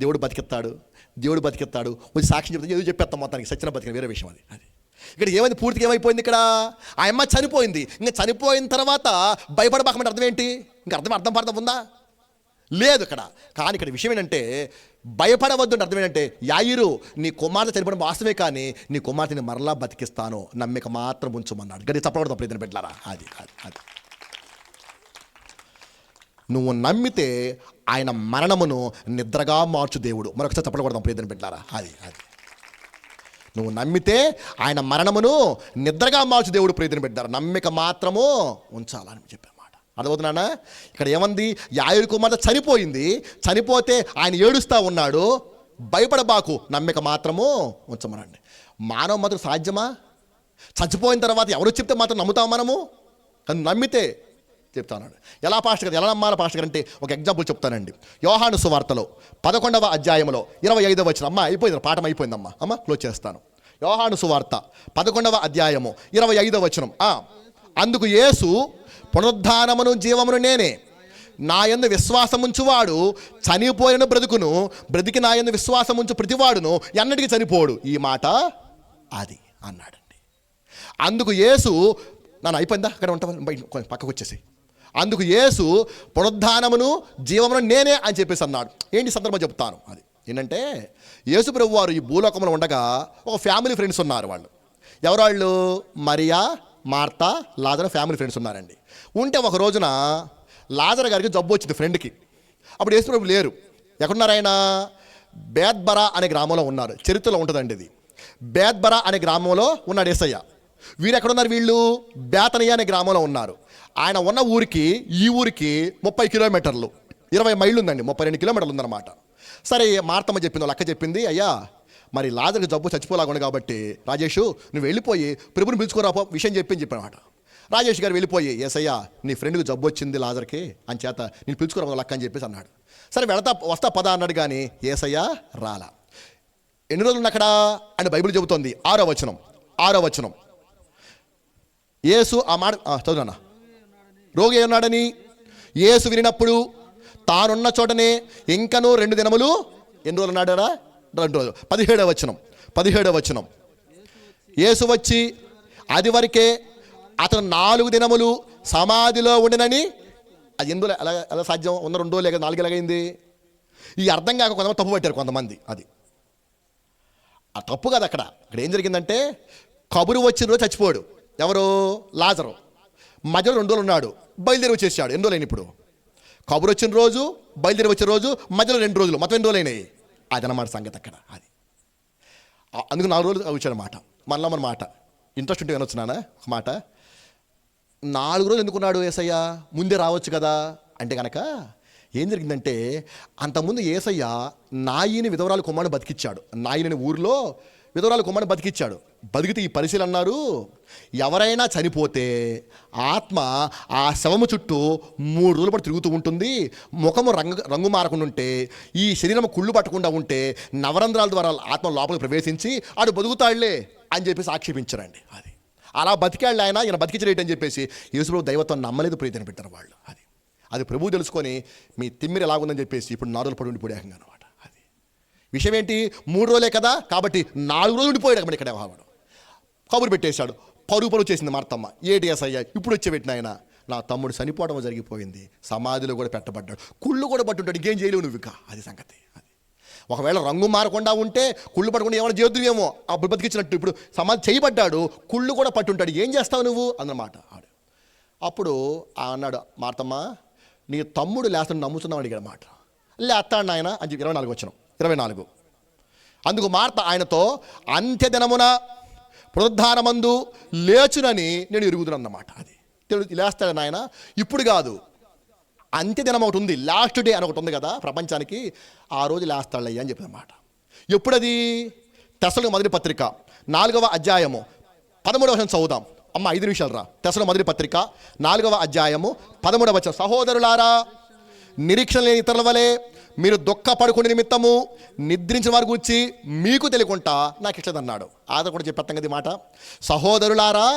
దేవుడు బతికిస్తాడు, దేవుడు బతికిస్తాడు, కొంచెం సాక్ష్యం చెప్తే ఏదో చెప్పేస్తాం మొత్తానికి. సచ్చిన బతికిన వేరే విషయం. అది ఇక్కడ ఏమైంది? పూర్తిగా ఏమైపోయింది? ఇక్కడ ఆ అమ్మ చనిపోయింది. ఇంకా చనిపోయిన తర్వాత భయపడబాకమంటే అర్థం ఏంటి? ఇంకా అర్థం పడతాం ఉందా? లేదు ఇక్కడ. కానీ ఇక్కడ విషయం ఏంటంటే భయపడవద్దు అంటే అర్థం ఏంటంటే, యాయిరు నీ కుమార్తె చనిపోవడం వాస్తవమే, కానీ నీ కుమార్తెని మరలా బతికిస్తాను, నమ్మిక మాత్రం ఉంచమన్నాడు. గది చెప్పకూడదు ప్రయత్నం పెట్టారా. అది అది అది నువ్వు నమ్మితే ఆయన మరణమును నిద్రగా మార్చు దేవుడు. మరొకసారి చెప్పకూడదు ప్రయత్నం పెట్టారా. అది అది నువ్వు నమ్మితే ఆయన మరణమును నిద్రగా మార్చు దేవుడు ప్రయత్నం పెట్టారు. నమ్మిక మాత్రము ఉంచాలని చెప్పామాట. అర్థమవుతున్నానా? ఇక్కడ ఏమంది? యాయిరు కుమార్తె చనిపోయింది. చనిపోతే ఆయన ఏడుస్తూ ఉన్నాడు. భయపడబాకు, నమ్మిక మాత్రము ఉంచమనండి. మానవ మాత్రం సాధ్యమా? చచ్చిపోయిన తర్వాత ఎవరు చెప్తే మాత్రం నమ్ముతాం మనము? కానీ నమ్మితే చెప్తాను. ఎలా పాస్టర్ గారు, ఎలా నమ్మాలి పాస్టర్ గారు అంటే ఒక ఎగ్జాంపుల్ చెప్తానండి. యోహాను సువార్తలో 11వ అధ్యాయంలో 25వ వచనం. అమ్మ అయిపోయింది, పాఠం అయిపోయిందమ్మా. అమ్మ క్లోజ్ చేస్తాను. యోహాను సువార్త 11వ అధ్యాయము 25వ వచనం. అందుకు యేసు, పునరుద్ధానమును జీవమును నేనే, నా యందు విశ్వాసముంచువాడు చనిపోయిన బ్రతుకును, బ్రతికి నా యందు విశ్వాసముంచు ప్రతివాడును ఎన్నటికీ చనిపోడు. ఈ మాట అది అన్నాడండి. అందుకు యేసు, నన్ను అయిపోయిందా అక్కడ ఉంటాను, బయట పక్కకు వచ్చేసి. అందుకు యేసు పునరుద్ధానమును జీవమును నేనే అని చెప్పేసి అన్నాడు. ఏంటి సందర్భం చెప్తాను. అది ఏంటంటే, యేసు ప్రభు వారు ఈ భూలోకంలో ఉండగా ఒక ఫ్యామిలీ ఫ్రెండ్స్ ఉన్నారు. వాళ్ళు ఎవరు? వాళ్ళు మరియా, మార్తా, లాజరు ఫ్యామిలీ ఫ్రెండ్స్ ఉన్నారండి. ఉంటే ఒక రోజున లాజరు గారికి జబ్బు వచ్చింది ఫ్రెండ్కి. అప్పుడు యేసు ప్రభు లేరు. ఎక్కడున్నారు ఆయన? బేత్బరా అనే గ్రామంలో ఉన్నారు. చరిత్రలో ఉంటుందండి ఇది. బేత్బరా అనే గ్రామంలో ఉన్నాడు యేసయ్య. వీరు ఎక్కడున్నారు? వీళ్ళు బేతనియా అనే గ్రామంలో ఉన్నారు. ఆయన ఉన్న ఊరికి ఈ ఊరికి 30 కిలోమీటర్లు, 20 మైళ్ళు ఉందండి, 32 కిలోమీటర్లు ఉందన్నమాట. సరే మార్తమ్మ చెప్పింది, వాళ్ళ అక్క చెప్పింది, అయ్యా మరి లాజరుకి జబ్బు చచ్చిపోలాగా కాబట్టి రాజేషు నువ్వు వెళ్ళిపోయి ప్రభుని పిలుచుకోరాపో విషయం చెప్పానమాట. రాజేష్ గారు వెళ్ళిపోయి, యేసయ్యా నీ ఫ్రెండ్కి జబ్బు వచ్చింది లాజర్కి, అని చేత నేను పిలుచుకోరా లక్క అని చెప్పేసి అన్నాడు. సరే వస్తా పద అన్నాడు, కానీ యేసయ్య రాలా. ఎన్ని రోజులు అక్కడ అని బైబిల్ చెబుతోంది. 6వ వచనం. యేసు ఆ మాట చదువునా, రోగి ఉన్నాడని యేసు వినినప్పుడు తానున్న చోటనే ఇంకనూ 2 దినములు, ఎన్ని రోజులు ఉన్నాడా? 2 రోజులు. 17వ వచనం. యేసు వచ్చి అది వరకే అతను 4 దినములు సమాధిలో ఉండినని. అది ఎందులో ఎలా సాధ్యం? ఉన్న 2 లేక 4 ఎలాగైంది? ఈ అర్థం కాక కొంతమంది తప్పు పట్టారు కొంతమంది. అది ఆ తప్పు కాదు. అక్కడ ఏం జరిగిందంటే కబురు వచ్చిన రోజు చచ్చిపోయాడు. ఎవరు? లాజరు. మధ్యలో 2 రోజులు ఉన్నాడు, బయలుదేరి వచ్చేసాడు. ఎన్ని రోజులైన ఇప్పుడు? కబురు వచ్చిన రోజు, బయలుదేరి వచ్చే రోజు, మధ్యలో 2 రోజులు, మొత్తం 2 రోజులు అయినాయి. అదనమాట సంగతి అక్కడ. అది అందుకు 4 రోజులు వచ్చాడనమాట. మళ్ళా మన మాట ఇంట్రెస్ట్ ఉంటే వినొచ్చున్నానా ఒక మాట. 4 రోజులు ఎందుకున్నాడు యేసయ్య? ముందే రావచ్చు కదా అంటే కనుక ఏం జరిగిందంటే, అంతకుముందు యేసయ్య నాయిని విధవరాలు కుమారుని బతికిచ్చాడు. నాయిని ఊరిలో విధవరాలు కుమారుని బతికిచ్చాడు. బతికితే ఈ పరిశీలన అన్నారు, ఎవరైనా చనిపోతే ఆత్మ ఆ శవము చుట్టూ 3 రోజుల పాటు తిరుగుతూ ఉంటుంది. ముఖము రంగు మారకుండా ఉంటే, ఈ శరీరం కుళ్ళు పట్టకుండా ఉంటే, నవరంధ్రాల ద్వారా ఆత్మ లోపలికి ప్రవేశించి ఆడు బతుకుతాడులే అని చెప్పేసి ఆక్షేపించారండి. అది అలా బతికాళ్ళు ఆయన, ఈయన బతికించలేటని చెప్పేసి యేసుప్రభు దైవత్వం నమ్మలేదు, ప్రీతిని పెట్టారు వాళ్ళు. అది ప్రభువు తెలుసుకొని మీ తిమ్మిరి ఎలాగుందని చెప్పేసి ఇప్పుడు 4 రోజులు పడి ఉండిపోయాక అనమాట. అది విషయం ఏంటి? 3 రోజులే కదా కాబట్టి 4 రోజులు ఉండిపోయాడు అక్కడ. ఇక్కడ వాడు కబురు పెట్టేశాడు. పరుగు చేసింది మార్తమ్మ. ఏటి యేసయ్య ఇప్పుడు వచ్చి పెట్టిన ఆయన, నా తమ్ముడు చనిపోవడం జరిగిపోయింది, సమాధిలో కూడా పెట్టబడ్డాడు, కుళ్ళు కూడా పట్టుంటాడు, ఇంకేం చేయలేవు నువ్వు ఇక. అది సంగతి. అది ఒకవేళ రంగు మారకుండా ఉంటే, కుళ్ళు పట్టకుండా ఏమైనా చేద్దువేమో, అప్పుడు బతికించినట్టు. ఇప్పుడు సమాధి చేయబడ్డాడు, కుళ్ళు కూడా పట్టుంటాడు, ఏం చేస్తావు నువ్వు అన్నమాట. అప్పుడు అన్నాడు, మార్తమ్మ నీ తమ్ముడు లేస్తాడు నమ్ముతున్నావు అడిగాడు మాట. లేస్తాడు ఆయన అని చెప్పి 24 వచ్చినాం 24. అందుకు మార్త ఆయనతో, అంత్యదినమున పునరుద్ధానమందు లేచునని నేను ఎరుగుతున్నాను అన్నమాట. అది లేస్తాడు నాయన, ఇప్పుడు కాదు, అంత్యదినం ఒకటి ఉంది, లాస్ట్ డే అని ఒకటి ఉంది కదా ప్రపంచానికి, ఆ రోజు లేస్తాడయ్యా అని చెప్పినమాట. ఎప్పుడది? తెస్సలోనికీ మొదటి పత్రిక 4వ అధ్యాయము 13వ వచనం చదువుదాం. అమ్మ 5 నిమిషాలు రా. తెస్సలోనికీ మొదటి పత్రిక 4వ అధ్యాయము 13వ వచనం. సహోదరులారా, నిరీక్షణ లేని ఇతరుల వలె మీరు దుఃఖపడుకునే నిమిత్తము నిద్రించిన వారి గురించి మీకు తెలియకుండా నాకు ఇట్లేదన్నాడు. ఆద కూడా చెప్పేస్తాం కదా మాట. సహోదరులారా,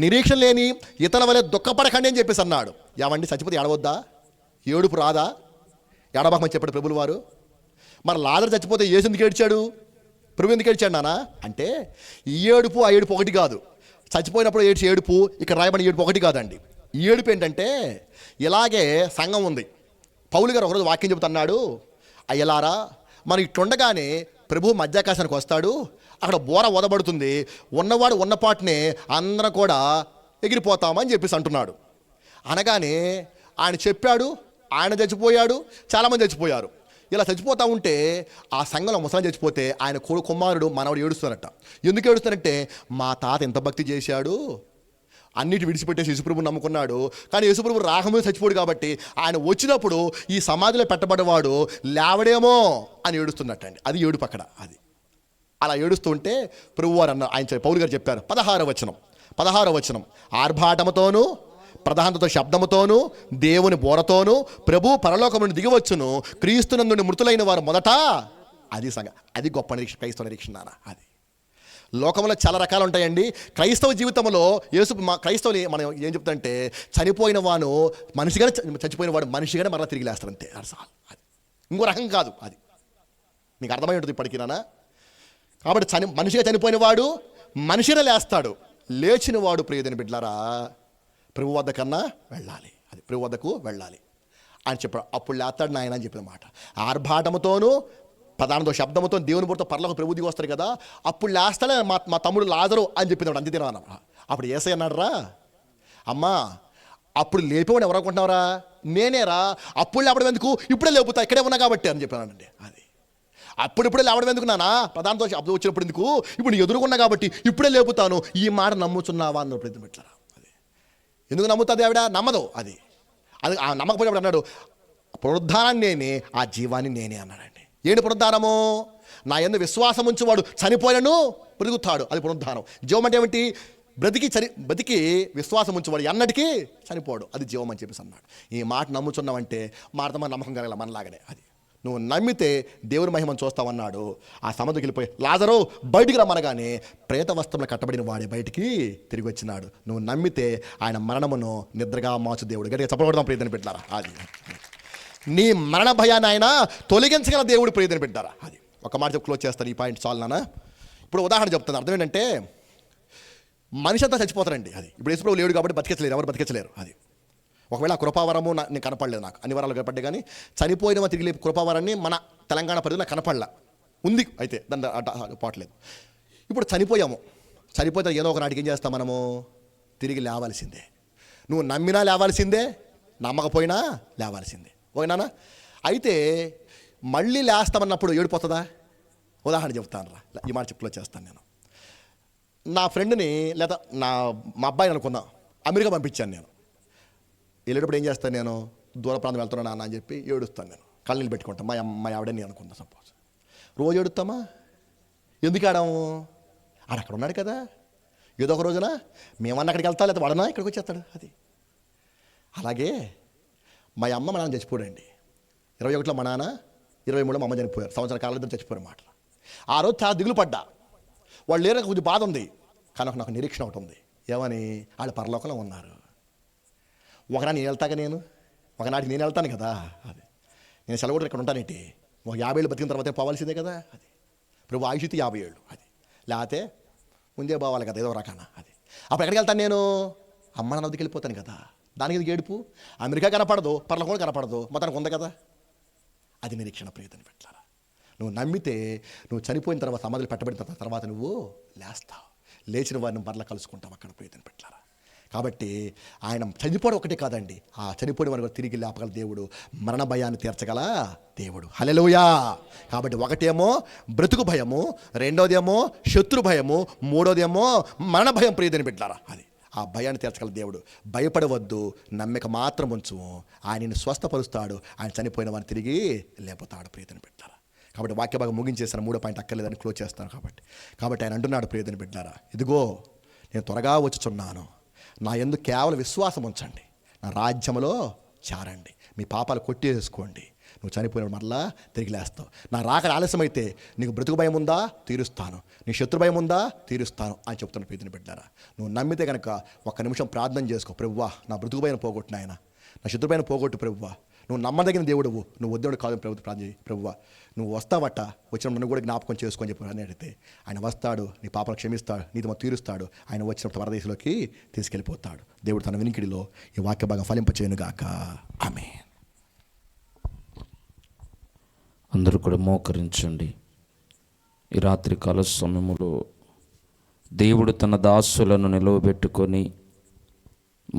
నిరీక్షణ లేని ఇతరుల వలె దుఃఖపడకండి అని చెప్పేసి అన్నాడు. ఏమండి చచ్చిపోతే ఏడవద్దా? ఏడుపు రాదా? ఏడబాకమని చెప్పాడు ప్రభులు వారు. మరి లాజరు చచ్చిపోతే యేసు ఎందుకు ఏడ్చాడు? ప్రభు ఎందుకు ఏడ్చాడు నాన్న అంటే, ఈ ఏడుపు ఆ ఏడుపు ఒకటి కాదు. చచ్చిపోయినప్పుడు ఏడ్చి ఏడుపు, ఇక్కడ రాయబడిన ఏడుపు ఒకటి కాదండి. ఈ ఏడుపు ఏంటంటే, ఇలాగే సంఘం ఉంది. పౌలు గారు ఒకరోజు వాక్యం చెబుతున్నాడు, అయ్యలారా మనం ఇట్లుండగానే ప్రభు మధ్యాకాశానికి వస్తాడు, అక్కడ బోర వదబడుతుంది, ఉన్నవాడు ఉన్నపాటునే అందరం కూడా ఎగిరిపోతామని చెప్పేసి అంటున్నాడు. అనగానే ఆయన చెప్పాడు, ఆయన చచ్చిపోయాడు, చాలామంది చచ్చిపోయారు. ఇలా చచ్చిపోతూ ఉంటే ఆ సంఘంలో ముసలం చచ్చిపోతే ఆయన కుమారుడు మనవడు ఏడుస్తారట. ఎందుకు ఏడుస్తారంటే, మా తాత ఎంత భక్తి చేశాడు, అన్నిటి విడిచిపెట్టేసి యేసుప్రభుని నమ్ముకున్నాడు, కానీ యేసుప్రభు రాకముందు చచ్చిపోడు కాబట్టి ఆయన వచ్చినప్పుడు ఈ సమాధిలో పెట్టబడ్డవాడు లేవడేమో అని ఏడుస్తున్నట్టండి. అది ఏడుపు అక్కడ. అది అలా ఏడుస్తుంటే ప్రభువారు అన్న ఆయన పౌలు గారు చెప్పారు 16వ వచనం ఆర్భాటముతోనూ ప్రధానతో శబ్దముతోనూ దేవుని బోరతోనూ ప్రభు పరలోకం నుండి దిగివచ్చును, క్రీస్తునందు మృతులైన వారు మొదట. అది అది గొప్ప నిరీక్షణ, క్రైస్తవ నిరీక్షణ. అది లోకంలో చాలా రకాలు ఉంటాయండి. క్రైస్తవ జీవితంలో క్రైస్తవుని మనం ఏం చెప్తారంటే, చనిపోయిన వాడు మనిషిగానే, చచ్చిపోయిన వాడు మనిషిగానే మరలా తిరిగి లేస్తారంతే. అది ఇంకో రకం కాదు. అది మీకు అర్థమై ఉంటుంది ఇప్పటికీ నాన్న. కాబట్టి మనిషిగా చనిపోయిన వాడు మనిషిగా లేస్తాడు. లేచిన వాడు ప్రియదని బిడ్డలారా ప్రభు వద్ద కన్నా వెళ్ళాలి. అది ప్రభు వద్దకు వెళ్ళాలి అని చెప్పాడు. అప్పుడు లేస్తాడు నాయన అని చెప్పిన మాట. ఆర్భాటముతోనూ ప్రధానంతో శబ్దముతో దేవుని బుర్రతో పరలోక ప్రభు దిగి వస్తారు కదా, అప్పుడు లేస్తాడే మా తమ్ముడు లాజరు అని చెప్పినాడు. అంతే తిన అప్పుడు యేసయ్య అన్నాడు, రా అమ్మా అప్పుడు లేపేవాడు ఎవరు అనుకుంటున్నావురా? నేనేరా. అప్పుడు లేపడం ఎందుకు, ఇప్పుడే లేపుతా, ఇక్కడే ఉన్నా కాబట్టి అని చెప్పానండి. అది అప్పుడిప్పుడే లేవడం ఎందుకు నానా, ప్రధానంతో శబ్దం వచ్చినప్పుడు ఎందుకు, ఇప్పుడు ఎదురుకున్నా కాబట్టి ఇప్పుడే లేపుతాను. ఈ మాట నమ్ముతున్నావా అన్న ప్రతి పెట్టారా? అది ఎందుకు నమ్ముతుంది ఆవిడ? నమ్మదు. అది ఆ నమ్మకపోయినప్పుడు అన్నాడు, పునరుద్ధానాన్ని నేనే, ఆ జీవాన్ని నేనే అన్నాడండి. ఏంటి పునరుద్ధానము? నా యందు విశ్వాసం ఉంచేవాడు చనిపోయినను బ్రతుకుతాడు. అది పునరుద్ధానం. జీవం అంటే ఏమిటి? బతికి విశ్వాసం ఉంచేవాడు ఎన్నటికీ చనిపోడు, అది జీవం అని చెప్పేసి అన్నాడు. ఈ మాట నమ్ముచున్నావంటే మార్తమ్మ నమ్మకం కలగల మనలాగనే. అది నువ్వు నమ్మితే దేవుని మహిమను చూస్తావన్నాడు. ఆ సముద్రంకి వెళ్ళిపోయి లాజరు బయటికి రమ్మనగానే ప్రేత వస్త్రంలో కట్టబడిన వాడే బయటికి తిరిగి వచ్చినాడు. నువ్వు నమ్మితే ఆయన మరణమును నిద్రగా మార్చు దేవుడు. గట్టిగా చెప్పకూడదాం ప్రియతని పెట్టారా? అది నీ మరణ భయాన్ని ఆయన తొలగించగల దేవుడు ప్రియతని పెట్టారా? అది ఒక మాట చెప్పి క్లోజ్ చేస్తారు. ఈ పాయింట్ చాలు నాన్న. ఇప్పుడు ఉదాహరణ చెప్తాను. అర్థం ఏంటంటే, మనిషి అంతా చచ్చిపోతారండి. అది ఇప్పుడు యేసుప్రభువు లేడు కాబట్టి బతికించలేరు, ఎవరు బతికించలేరు. అది ఒకవేళ ఆ కృపావరము నేను కనపడలేదు, నాకు అన్ని వరాలు కనపడ్డే, కానీ చనిపోయిన తిరిగి లేపు కృపావరాన్ని మన తెలంగాణ పరిధిలో నాకు కనపడలా. ఉంది అయితే దాన్ని పోవట్లేదు. ఇప్పుడు చనిపోతే ఏదో ఒక నాటికి ఏం చేస్తాం మనము? తిరిగి లేవాల్సిందే. నువ్వు నమ్మినా లేవాల్సిందే, నమ్మకపోయినా లేవాల్సిందే. ఓకేనా? అయితే మళ్ళీ లేస్తామన్నప్పుడు ఏడిపోతుందా? ఉదాహరణ చెప్తాను రా, ఈ మాట చెప్పులో చేస్తాను. నేను నా ఫ్రెండ్ని లేదా మా అబ్బాయిని అనుకుందాం, అమెరికా పంపించాను. నేను వెళ్ళేటప్పుడు ఏం చేస్తాను? నేను దూర ప్రాంతం వెళ్తున్నాను నాన్న అని చెప్పి ఏడుస్తాను. నేను కళ్ళనీళ్ళు పెట్టుకుంటాను. మా ఆవిడని నేను అనుకుందాం. సపోజ్ రోజు ఏడుస్తామా? ఎందుకు ఆడాము? అక్కడ ఉన్నాడు కదా, ఏదో ఒక రోజున మేమన్నా అక్కడికి వెళ్తా, లేదా వాడనా ఇక్కడికి వచ్చేస్తాడు. అది అలాగే మా అమ్మ మా నాన్న చచ్చిపోయాడండి. 21లో మా నాన్న, 23లో మా అమ్మ చనిపోయారు. సంవత్సరాల కాలం ఇద్దరు చచ్చిపోయారు మాట. ఆ రోజు చాలా దిగులు పడ్డా. వాళ్ళు లేరు, కొంచెం బాధ ఉంది. కానీ నాకు నిరీక్షణ ఒకటి ఉంది. ఏమని? వాళ్ళు పరలోకంలో ఉన్నారు. ఒకనాడు నేను వెళ్తాగా, ఒకనాటికి నేను వెళ్తాను కదా. అది నేను సెలవు కూడా ఇక్కడ ఉంటానేంటి? ఒక 50 ఏళ్ళు బతికిన తర్వాతే పోవాల్సిందే కదా. అది ప్రభు ఆయుషితి 50 ఏళ్ళు. అది లేకపోతే ముందే పోవాలి కదా ఏదో రకాన. అది అప్పుడు ఎక్కడికి వెళ్తాను? నేను అమ్మ నాన్న వద్దకు వెళ్ళిపోతాను కదా. దానికి ఇది ఏడుపు. అమెరికా కనపడదు, పరలోకం కనపడదు, మొత్తానికి ఉంది కదా. అది నిరీక్షణ ప్రియతని పెట్టారా. నువ్వు నమ్మితే నువ్వు చనిపోయిన తర్వాత, సమాధులు పెట్టబడిన తర్వాత నువ్వు లేస్తావు. లేచిన వారిని మరలా కలుసుకుంటావు అక్కడ ప్రియతని పెట్టారా. కాబట్టి ఆయన చనిపోవడం ఒకటే కాదండి, ఆ చనిపోయిన వారు తిరిగి లేపగల దేవుడు, మరణ భయాన్ని తీర్చగల దేవుడు. హల్లెలూయా. కాబట్టి ఒకటేమో బ్రతుకు భయము, రెండోదేమో శత్రు భయము, మూడోదేమో మరణ భయం ప్రియతని పెట్టారా. అది ఆ భయాన్ని తీర్చగల దేవుడు. భయపడవద్దు, నమ్మిక మాత్రం ఉంచు. ఆయనను స్వస్థపరుస్తాడు, ఆయన చనిపోయిన వారిని తిరిగి లేపుతాడు ప్రియతని పెట్టారా. కాబట్టి వాక్య భాగం ముగించేస్తాను, 3వ పాయింట్ అక్కర్లేదని క్లోజ్ చేస్తాను. కాబట్టి ఆయన అంటున్నాడు ప్రియతని పెట్టారా, ఇదిగో నేను త్వరగా వచ్చుచున్నాను, నా యందు కేవలం విశ్వాసం ఉంచండి, నా రాజ్యంలో చేరండి, మీ పాపాలు కొట్టేసుకోండి, నువ్వు చనిపోయినప్పుడు మరలా తిరిగి లేస్తావు. నా రాకడ ఆలస్యమైతే నీకు బ్రతుకు భయం ఉందా? తీరుస్తాను. నీ శత్రు భయం ఉందా? తీరుస్తాను అని చెప్తున్న ప్రీతిని పెట్టారా. నువ్వు నమ్మితే కనుక ఒక్క నిమిషం ప్రార్థన చేసుకో. ప్రభువా, నా బ్రతుకు భయం పోగొట్టిన ఆయన, నా శత్రు భయం పోగొట్టు ప్రభువా. నువ్వు నమ్మదగిన దేవుడువు, నువ్వు వద్దుడు కాదు ప్రార్థన ప్రభువా. నువ్వు వస్తావట, వచ్చిన నన్ను కూడా జ్ఞాపకం చేసుకొని చెప్పి అని అడిగితే ఆయన వస్తాడు, నీ పాపను క్షమిస్తాడు, నీతి మొత్తం తీరుస్తాడు. ఆయన వచ్చినప్పుడు పరదేశంలోకి తీసుకెళ్ళిపోతాడు. దేవుడు తన వినికిడిలో ఈ వాక్య భాగం ఫలింపచేయునుగాక. ఆమేన్. అందరూ కూడా మోకరించండి. ఈ రాత్రి కాల సమయంలో దేవుడు తన దాసులను నిలవబెట్టుకొని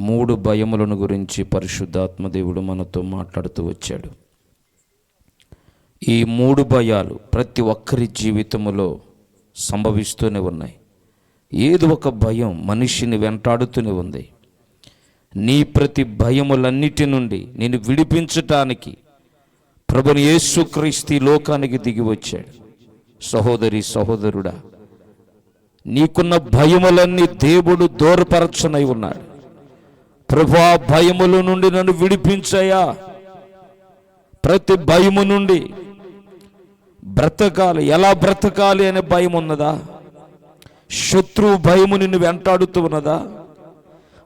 3 భయములను గురించి పరిశుద్ధాత్మ దేవుడు మనతో మాట్లాడుతూ వచ్చాడు. ఈ 3 భయాలు ప్రతి ఒక్కరి జీవితంలో సంభవిస్తూనే ఉన్నాయి. ఏదో ఒక భయం మనిషిని వెంటాడుతూనే ఉంది. నీ ప్రతి భయములన్నిటి నుండి నేను విడిపించటానికి ప్రభుని యేసుక్రీస్తు లోకానికి దిగి వచ్చాడు. సహోదరి సహోదరుడా, నీకున్న భయములన్నీ దేవుడు దూరపరచనై ఉన్నాడు. ప్రభువా, భయముల నుండి నన్ను విడిపించయ్యా. ప్రతి భయము నుండి బ్రతకాలి. ఎలా బ్రతకాలి అనే భయం ఉన్నదా? శత్రువు భయము నిన్ను వెంటాడుతూ ఉన్నదా?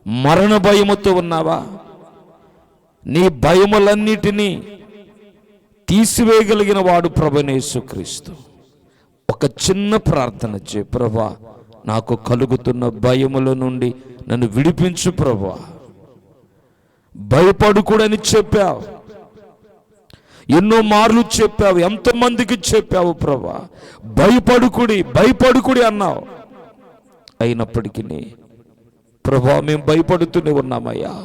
మరణ భయముతో ఉన్నావా? నీ భయములన్నిటినీ తీసివేయగలిగిన వాడు ప్రభువైన యేసుక్రీస్తు. ఒక చిన్న ప్రార్థన చే, ప్రభువా, నాకు కలుగుతున్న భయముల నుండి నన్ను విడిపించు ప్రభువా. భయపడుకుడని చెప్పావు, ఎన్నో మార్లు చెప్పావు, ఎంతమందికి చెప్పావు ప్రభువా. భయపడుకుడి అన్నావు. అయినప్పటికీ ప్రభువా, మేము భయపడుతూనే ఉన్నామయ్యా.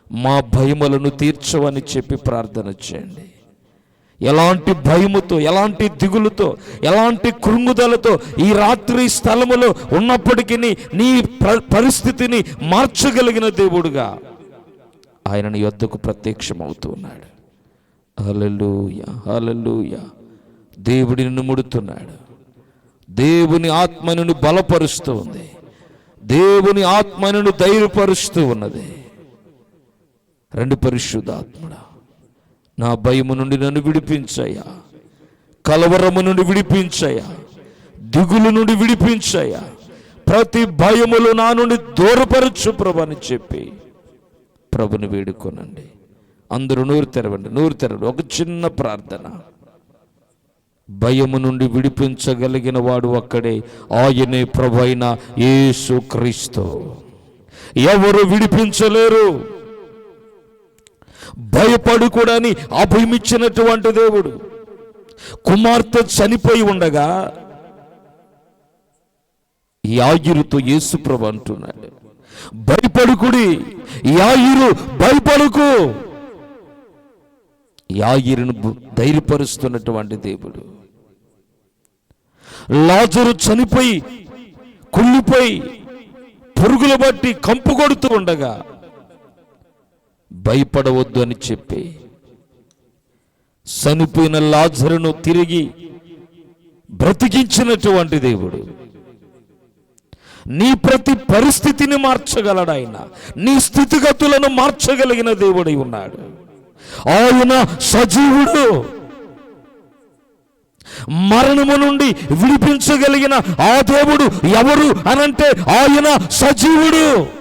మా భయములను తీర్చవని చెప్పి ప్రార్థన చేయండి. ఎలాంటి భయముతో, ఎలాంటి దిగులుతో, ఎలాంటి కృంగుదలతో ఈ రాత్రి స్థలములో ఉన్నప్పటికీ నీ పరిస్థితిని మార్చగలిగిన దేవుడుగా ఆయన నీ యొద్దకు ప్రత్యక్షమవుతూ ఉన్నాడు. హల్లెలూయా, హల్లెలూయా. దేవుడి నిన్ను ముడుతున్నాడు. దేవుని ఆత్మ నిన్ను బలపరుస్తూ ఉంది. దేవుని ఆత్మ నిన్ను ధైర్యపరుస్తూ ఉన్నది. రెండు పరిశుద్ధాత్ముడా, నా భయము నుండి నన్ను విడిపించయ్యా, కలవరము నుండి విడిపించయ్యా, దిగులు నుండి విడిపించయ్యా, ప్రతి భయములు నా నుండి దూరపరచు ప్రభు అని చెప్పి ప్రభుని వేడుకోనండి. అందరూ నోరు తెరవండి. ఒక చిన్న ప్రార్థన. భయము నుండి విడిపించగలిగిన వాడు ఒక్కడే, ఆయనే ప్రభు అయిన యేసుక్రీస్తు. ఎవరు విడిపించలేరు. భయపడుకోడని అభయమిచ్చినటువంటి దేవుడు. కుమార్తె చనిపోయి ఉండగా యాయిరుతో యేసుప్రభు అంటున్నాడు, భయపడుకుడి యాయిరు, భయపడుకు. యాయిరును ధైర్యపరుస్తున్నటువంటి దేవుడు. లాజరు చనిపోయి కుళ్ళిపోయి పురుగులు బట్టి కంపు కొడుతూ ఉండగా భయపడవద్దు అని చెప్పి చనిపోయిన లాజరును తిరిగి బ్రతికించినటువంటి దేవుడు. నీ ప్రతి పరిస్థితిని మార్చగలడు ఆయన. నీ స్థితిగతులను మార్చగలిగిన దేవుడై ఉన్నాడు. ఆయన సజీవుడు. మరణము నుండి విడిపించగలిగిన ఆ దేవుడు ఎవరు అనంటే ఆయన సజీవుడు.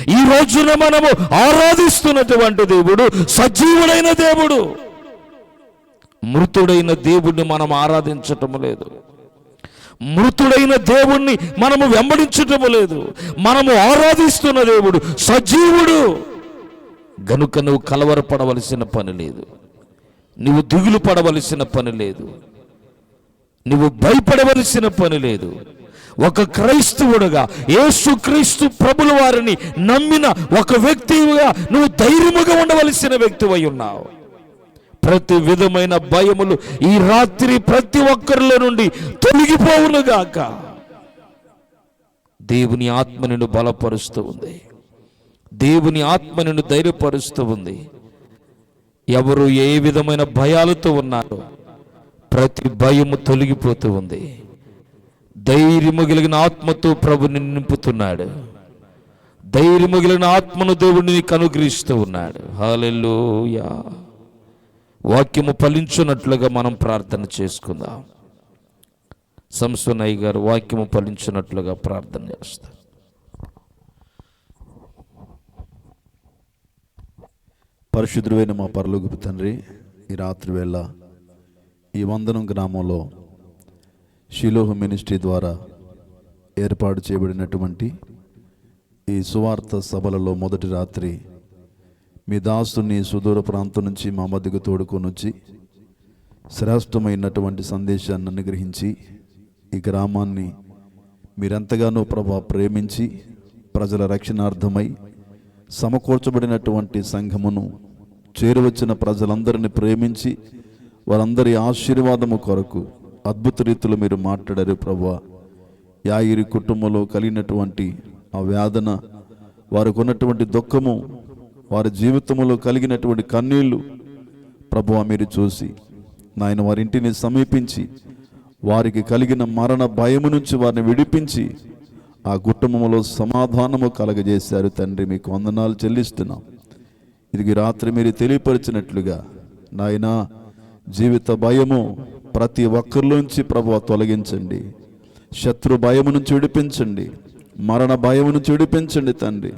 ఈ రోజున మనము ఆరాధిస్తున్నటువంటి దేవుడు సజీవుడైన దేవుడు. మృతుడైన దేవుడిని మనం ఆరాధించటం లేదు. మృతుడైన దేవుణ్ణి మనము వెంబడించటము లేదు. మనము ఆరాధిస్తున్న దేవుడు సజీవుడు. గనుక నువ్వు కలవరపడవలసిన పని లేదు. నువ్వు దిగులు పడవలసిన పని లేదు. నువ్వు భయపడవలసిన పని లేదు. ఒక క్రైస్తవుడుగా యేసుక్రీస్తు ప్రభుల వారిని నమ్మిన ఒక వ్యక్తిగా నువ్వు ధైర్యముగా ఉండవలసిన వ్యక్తివై ఉన్నావు. ప్రతి విధమైన భయములు ఈ రాత్రి ప్రతి ఒక్కరిలో నుండి తొలగిపోవునుగాక. దేవుని ఆత్మ నిన్ను బలపరుస్తూ ఉంది. దేవుని ఆత్మ నిన్ను ధైర్యపరుస్తూ ఉంది. ఎవరు ఏ విధమైన భయాలతో ఉన్నారో ప్రతి భయము తొలగిపోతూ ఉంది. ధైర్యము కలిగిన ఆత్మతో ప్రభుని నింపుతున్నాడు. ధైర్యము కలిగిన ఆత్మను దేవుడిని నీకు అనుగ్రహిస్తూ ఉన్నాడు. హల్లెలూయా. వాక్యము ఫలించున్నట్లుగా మనం ప్రార్థన చేసుకుందాం. సంసోనయ్య గారు వాక్యము ఫలించున్నట్లుగా ప్రార్థన చేస్తారు. పరిశుద్ధుడైన మా పరలోకపు తండ్రి, ఈ రాత్రి వేళ ఈ వందనం గ్రామంలో షిలోహు మినిస్ట్రీ ద్వారా ఏర్పాటు చేయబడినటువంటి ఈ సువార్త సభలలో మొదటి రాత్రి మీ దాసుని సుదూర ప్రాంతం నుంచి మా మధ్యకు తోడుకొని వచ్చి శ్రేష్టమైనటువంటి సందేశాన్ని అనుగ్రహించి ఈ గ్రామాన్ని మీరెంతగానో ప్రభా ప్రేమించి ప్రజల రక్షణార్థమై సమకూర్చబడినటువంటి సంఘమును చేరువచ్చిన ప్రజలందరినీ ప్రేమించి వారందరి ఆశీర్వాదము కొరకు అద్భుత రీతిలో మీరు మాట్లాడారు ప్రభువా. యాయిరి కుటుంబంలో కలిగినటువంటి ఆ వేదన, వారికి ఉన్నటువంటి దుఃఖము, వారి జీవితంలో కలిగినటువంటి కన్నీళ్లు ప్రభువా మీరు చూసి నాయన వారింటిని సమీపించి వారికి కలిగిన మరణ భయము నుంచి వారిని విడిపించి ఆ కుటుంబంలో సమాధానము కలగజేశారు తండ్రి. మీకు వందనాలు చెల్లిస్తున్నాం. ఇది రాత్రి మీరు తెలియపరిచినట్లుగా నాయన జీవిత భయము ప్రతి ఒక్కరిలోంచి ప్రభువా తొలగించండి. శత్రు భయము నుంచి విడిపించండి. మరణ భయము నుంచి విడిపించండి తండ్రి.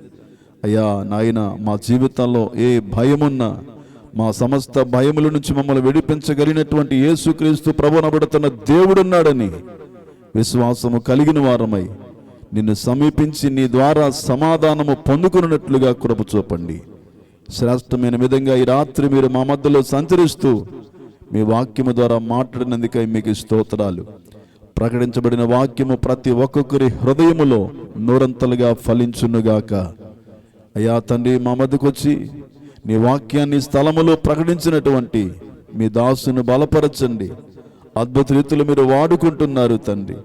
అయ్యా నాయన మా జీవితంలో ఏ భయమున్నా మా సమస్త భయముల నుంచి మమ్మల్ని విడిపించగలిగినటువంటి యేసుక్రీస్తు ప్రభునబడుతున్న దేవుడున్నాడని విశ్వాసము కలిగిన వారమై నిన్ను సమీపించి నీ ద్వారా సమాధానము పొందుకున్నట్లుగా కృప చూపండి. శ్రేష్టమైన విధంగా ఈ రాత్రి మీరు మా మధ్యలో సంచరిస్తూ మీ వాక్యము ద్వారా మాట్లాడినందుకై మీకు స్తోత్రాలు. ప్రకటించబడిన వాక్యము ప్రతి ఒక్కొక్కరి హృదయములో నూరంతలుగా ఫలించునుగాక. అయ్యా తండ్రి, మా మధ్యకు వచ్చి నీ వాక్యాన్ని స్థలములో ప్రకటించినటువంటి మీ దాసును బలపరచండి. అద్భుత రీతిలో మీరు వాడుకుంటున్నారు తండ్రి.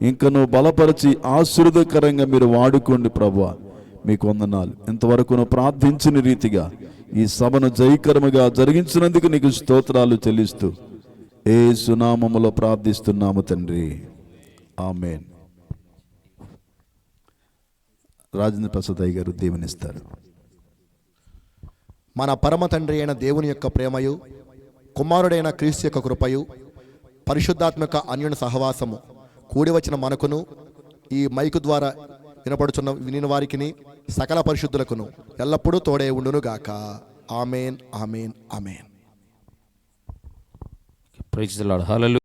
ఇంకను బలపరిచి ఆశీర్వదకరంగా మీరు వాడుకోండి ప్రభువా. మీకు వందనాలు. ఇంతవరకు ప్రార్థించిన రీతిగా ఈ సభను జయకరముగా జరిగించినందుకు నీకు స్తోత్రాలు చెల్లిస్తూ యేసు నామములో ప్రార్థిస్తున్నాము తండ్రి. ఆమేన్. రాజేంద్ర ప్రసాద్ అయ్య గారు దీవెనిస్తారు. మన పరమ తండ్రి అయిన దేవుని యొక్క ప్రేమయు, కుమారుడైన క్రీస్తు యొక్క కృపయు, పరిశుద్ధాత్మక అన్యోన్య సహవాసము కూడి వచ్చిన మనకును ఈ మైకు ద్వారా వినపడుచున్న వినిన వారికిని సకల పరిశుద్ధులకును ఎల్లప్పుడూ తోడే ఉండును గాక. ఆమేన్, ఆమేన్, ఆమేన్. Praise the lord. హల్లెలూయా.